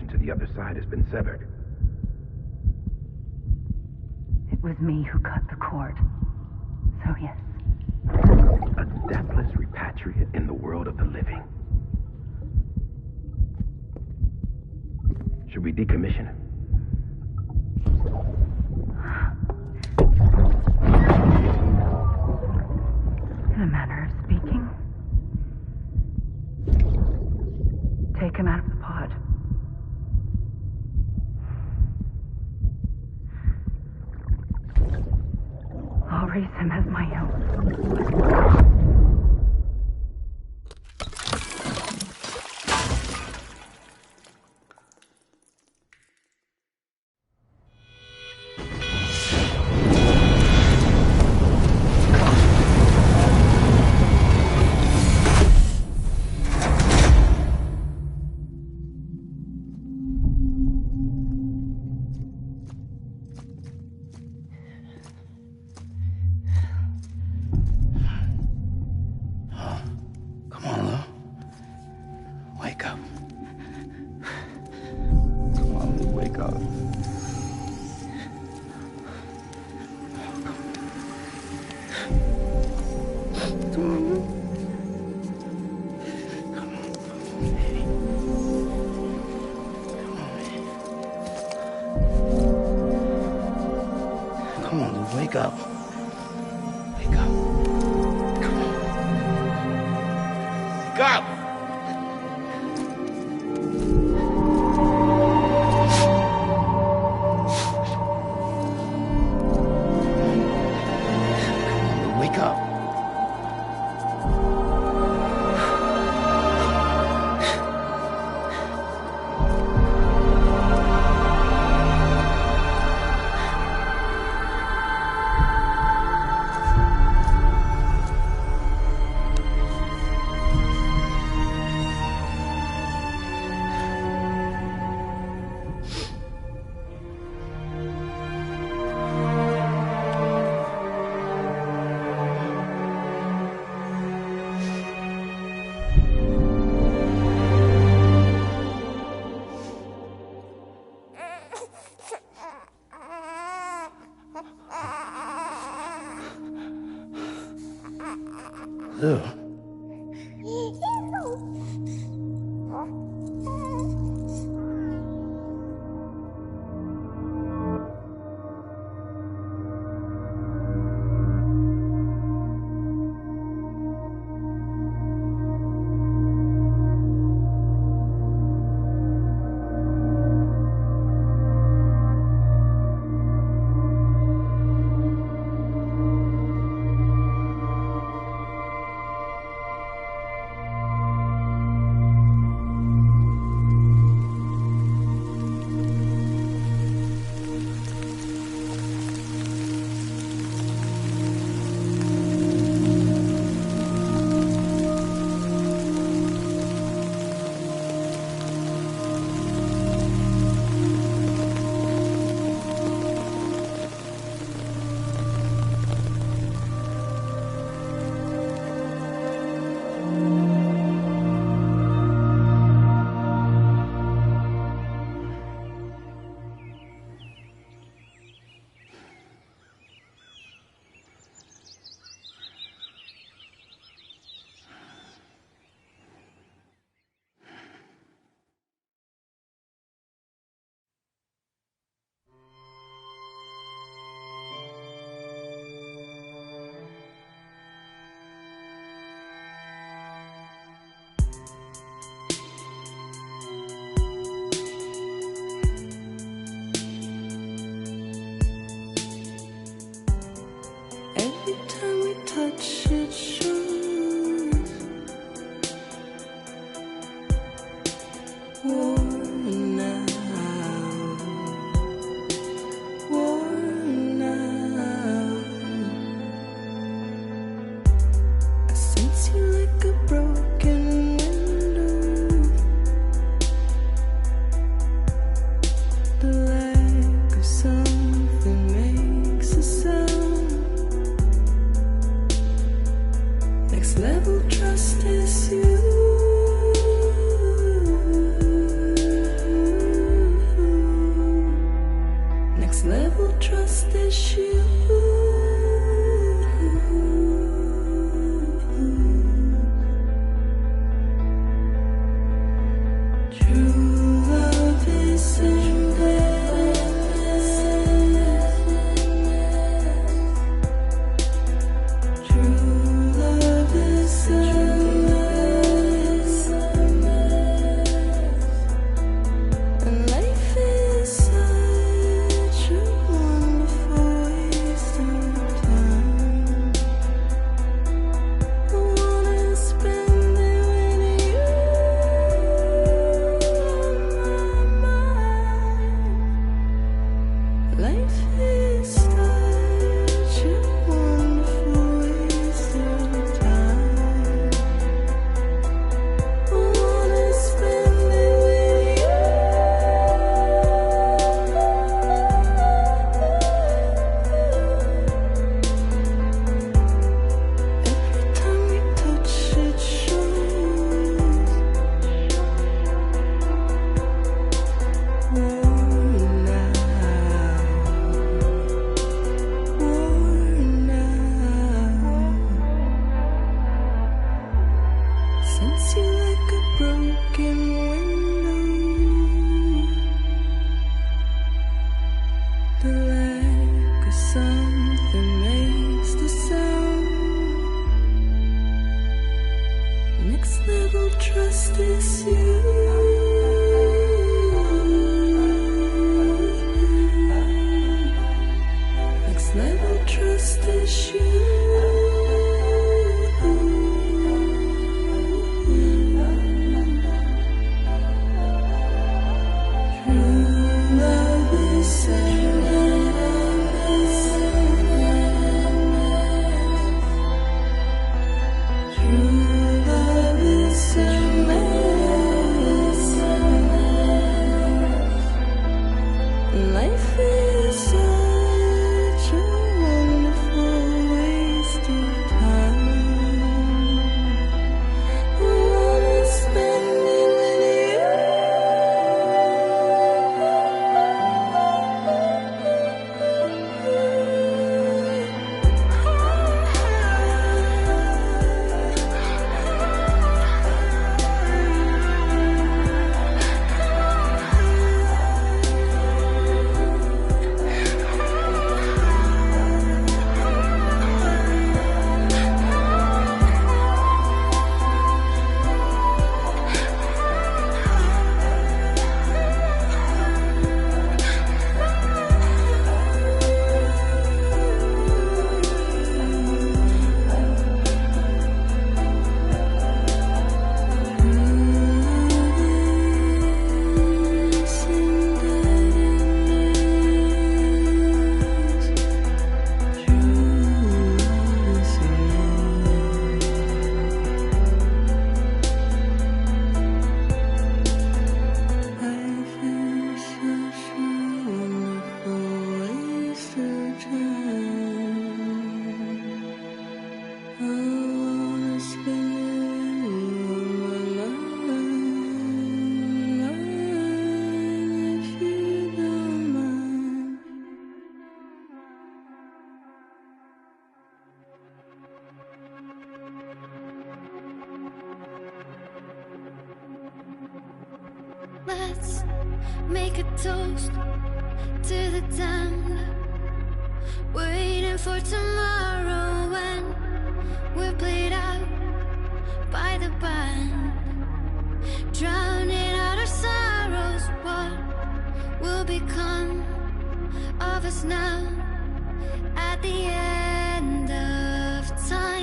To the other side has been severed. It was me who cut the cord. So yes. A deathless repatriate in the world of the living. Should we decommission him? In a manner of speaking. Take him out of the pod. I'll raise him as my own. Wake up. Wake up. Come on. Wake up! Wake up. Lou. touch it shows. Worn out, worn out. I sense you like a broken window. The lack of something makes a sound. Next level trust is you. Next level trust is you. True love is endless. True love is endless. And life is such a wonderful waste of time. I wanna spend it with you on my mind. Life is such a wonderful waste of time. I wanna spend it with you. Every time we touch it shows. Worn out, worn out. Sense you like a broken window. The lack of something makes the sound. Next level trust is you. Next level trust is you. True love is endless. True love is endless. Life is such a wonderful waste of time. I wanna spend it with you. Let's make a toast to the damned, waiting for tomorrow when we're played out by the band, drowning out our sorrows. What will become of us now at the end of time?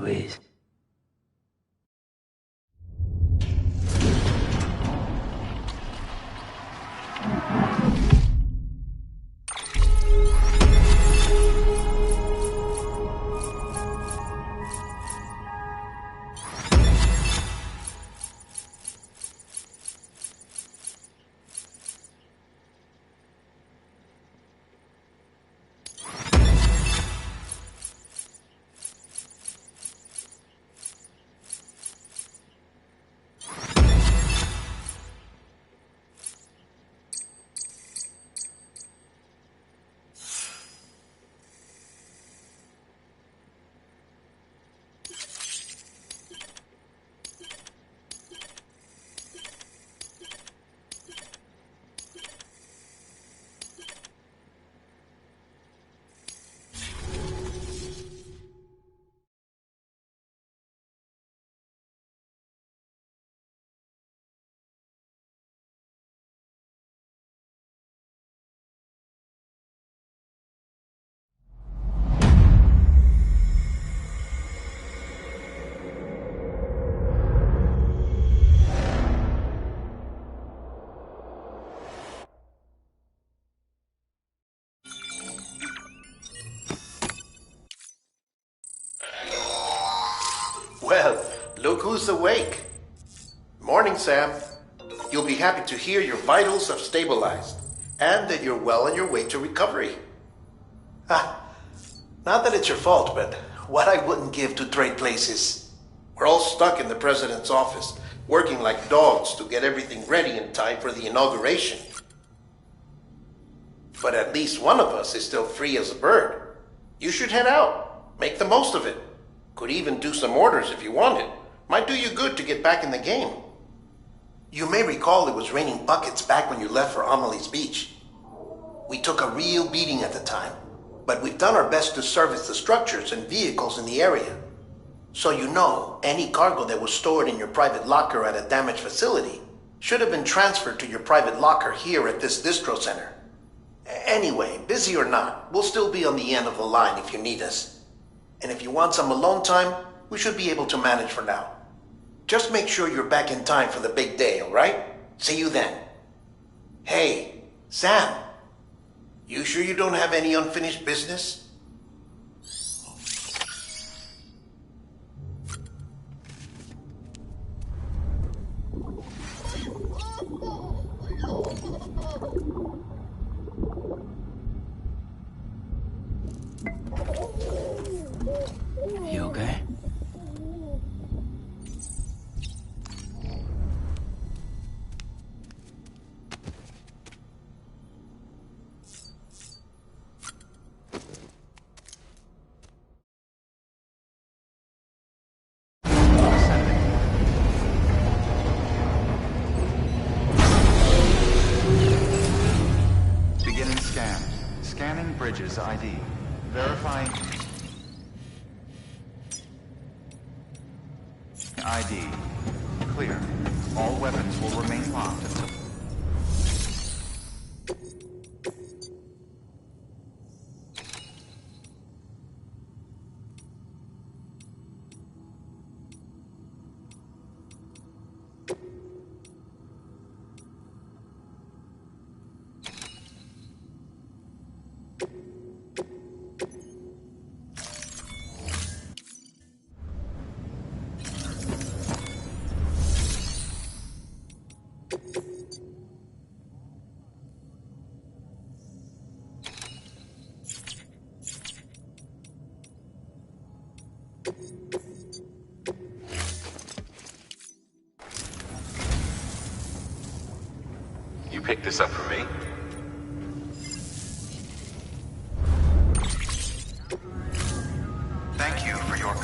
Louise. Well, look who's awake. Morning, Sam. You'll be happy to hear your vitals have stabilized, and that you're well on your way to recovery. Not that it's your fault, but what I wouldn't give to trade places. We're all stuck in the president's office, working like dogs to get everything ready in time for the inauguration. But at least one of us is still free as a bird. You should head out. Make the most of it. Could even do some orders if you wanted. Might do you good to get back in the game. You may recall it was raining buckets back when you left for Amelie's Beach. We took a real beating at the time, but we've done our best to service the structures and vehicles in the area. So you know, any cargo that was stored in your private locker at a damaged facility should have been transferred to your private locker here at this distro center. Anyway, busy or not, we'll still be on the end of the line if you need us. And if you want some alone time, we should be able to manage for now. Just make sure you're back in time for the big day, all right? See you then. Hey, Sam. You sure you don't have any unfinished business? You okay? Beginning scan. Scanning bridges ID. Verifying ID. Clear. All weapons will remain locked until... You picked this up for me? Thank you for your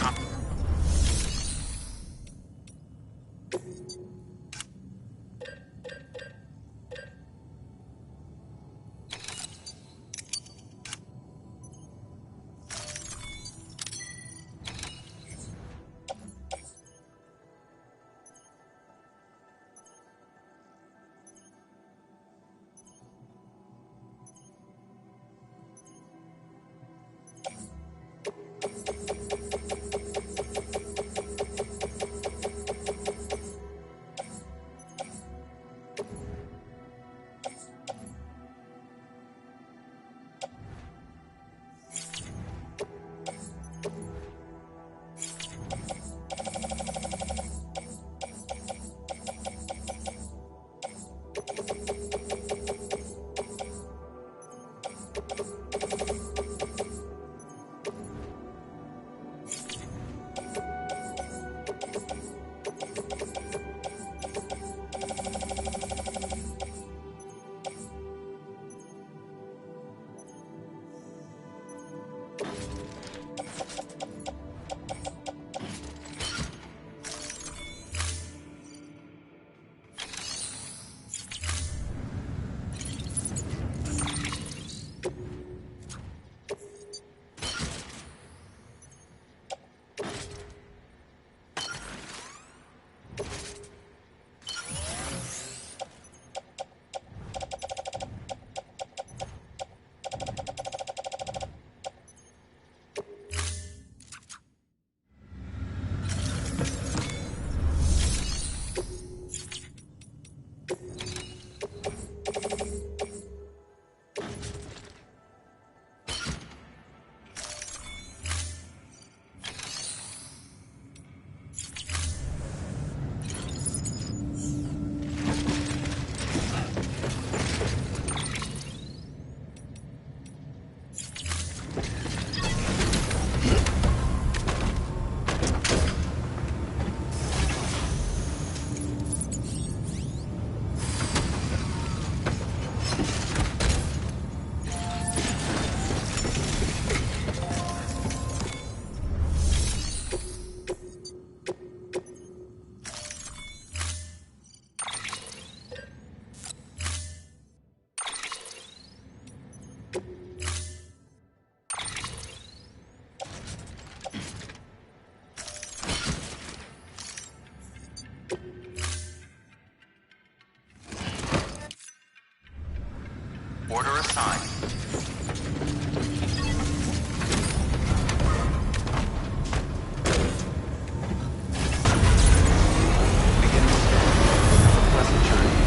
Order assigned. Beginning stand. Have a pleasant journey.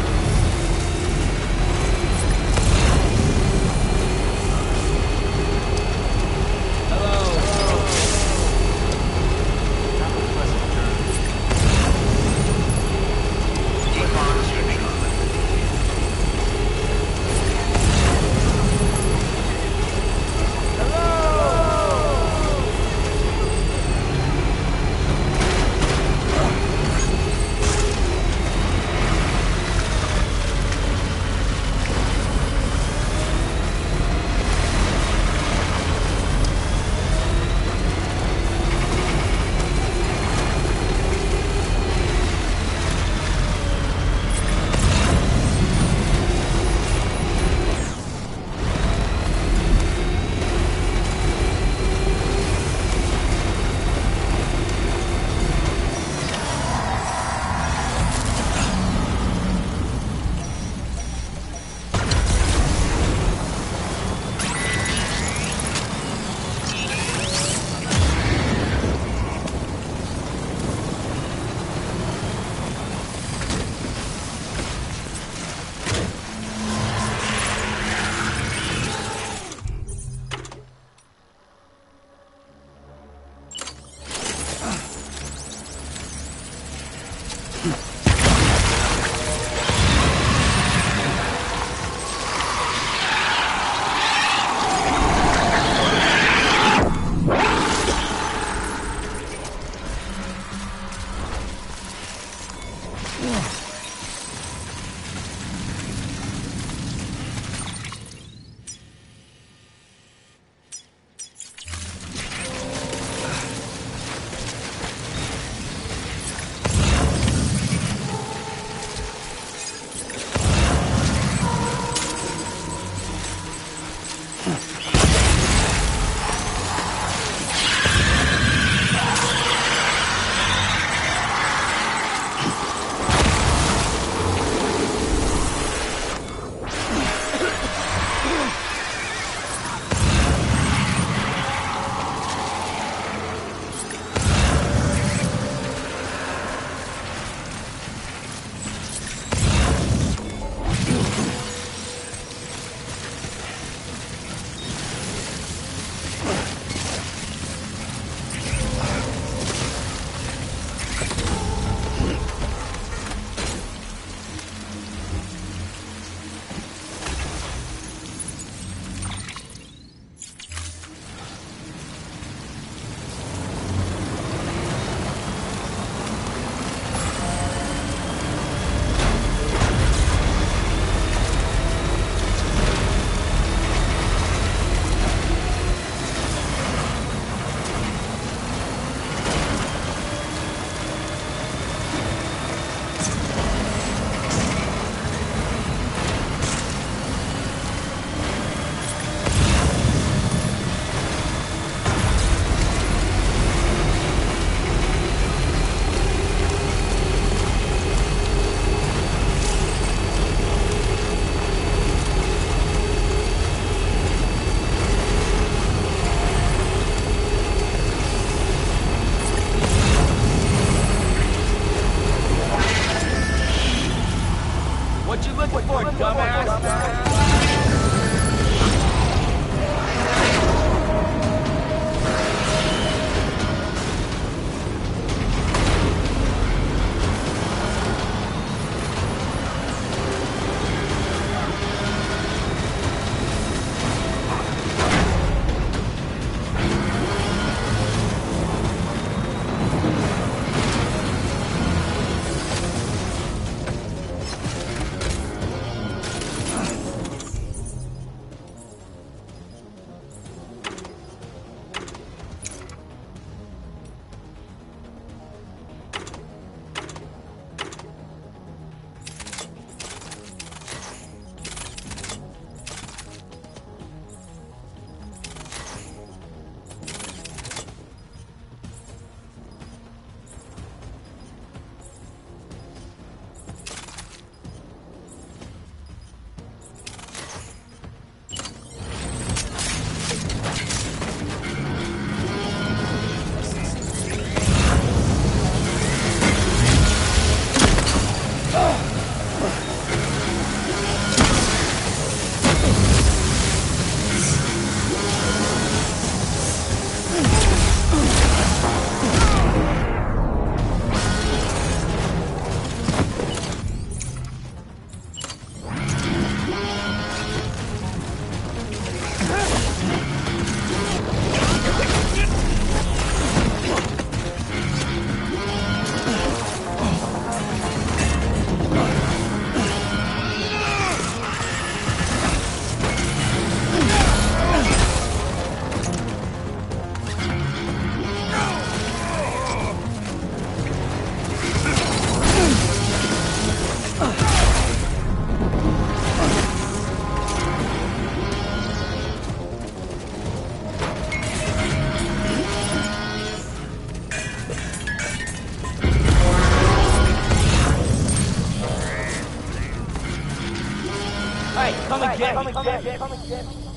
Come again.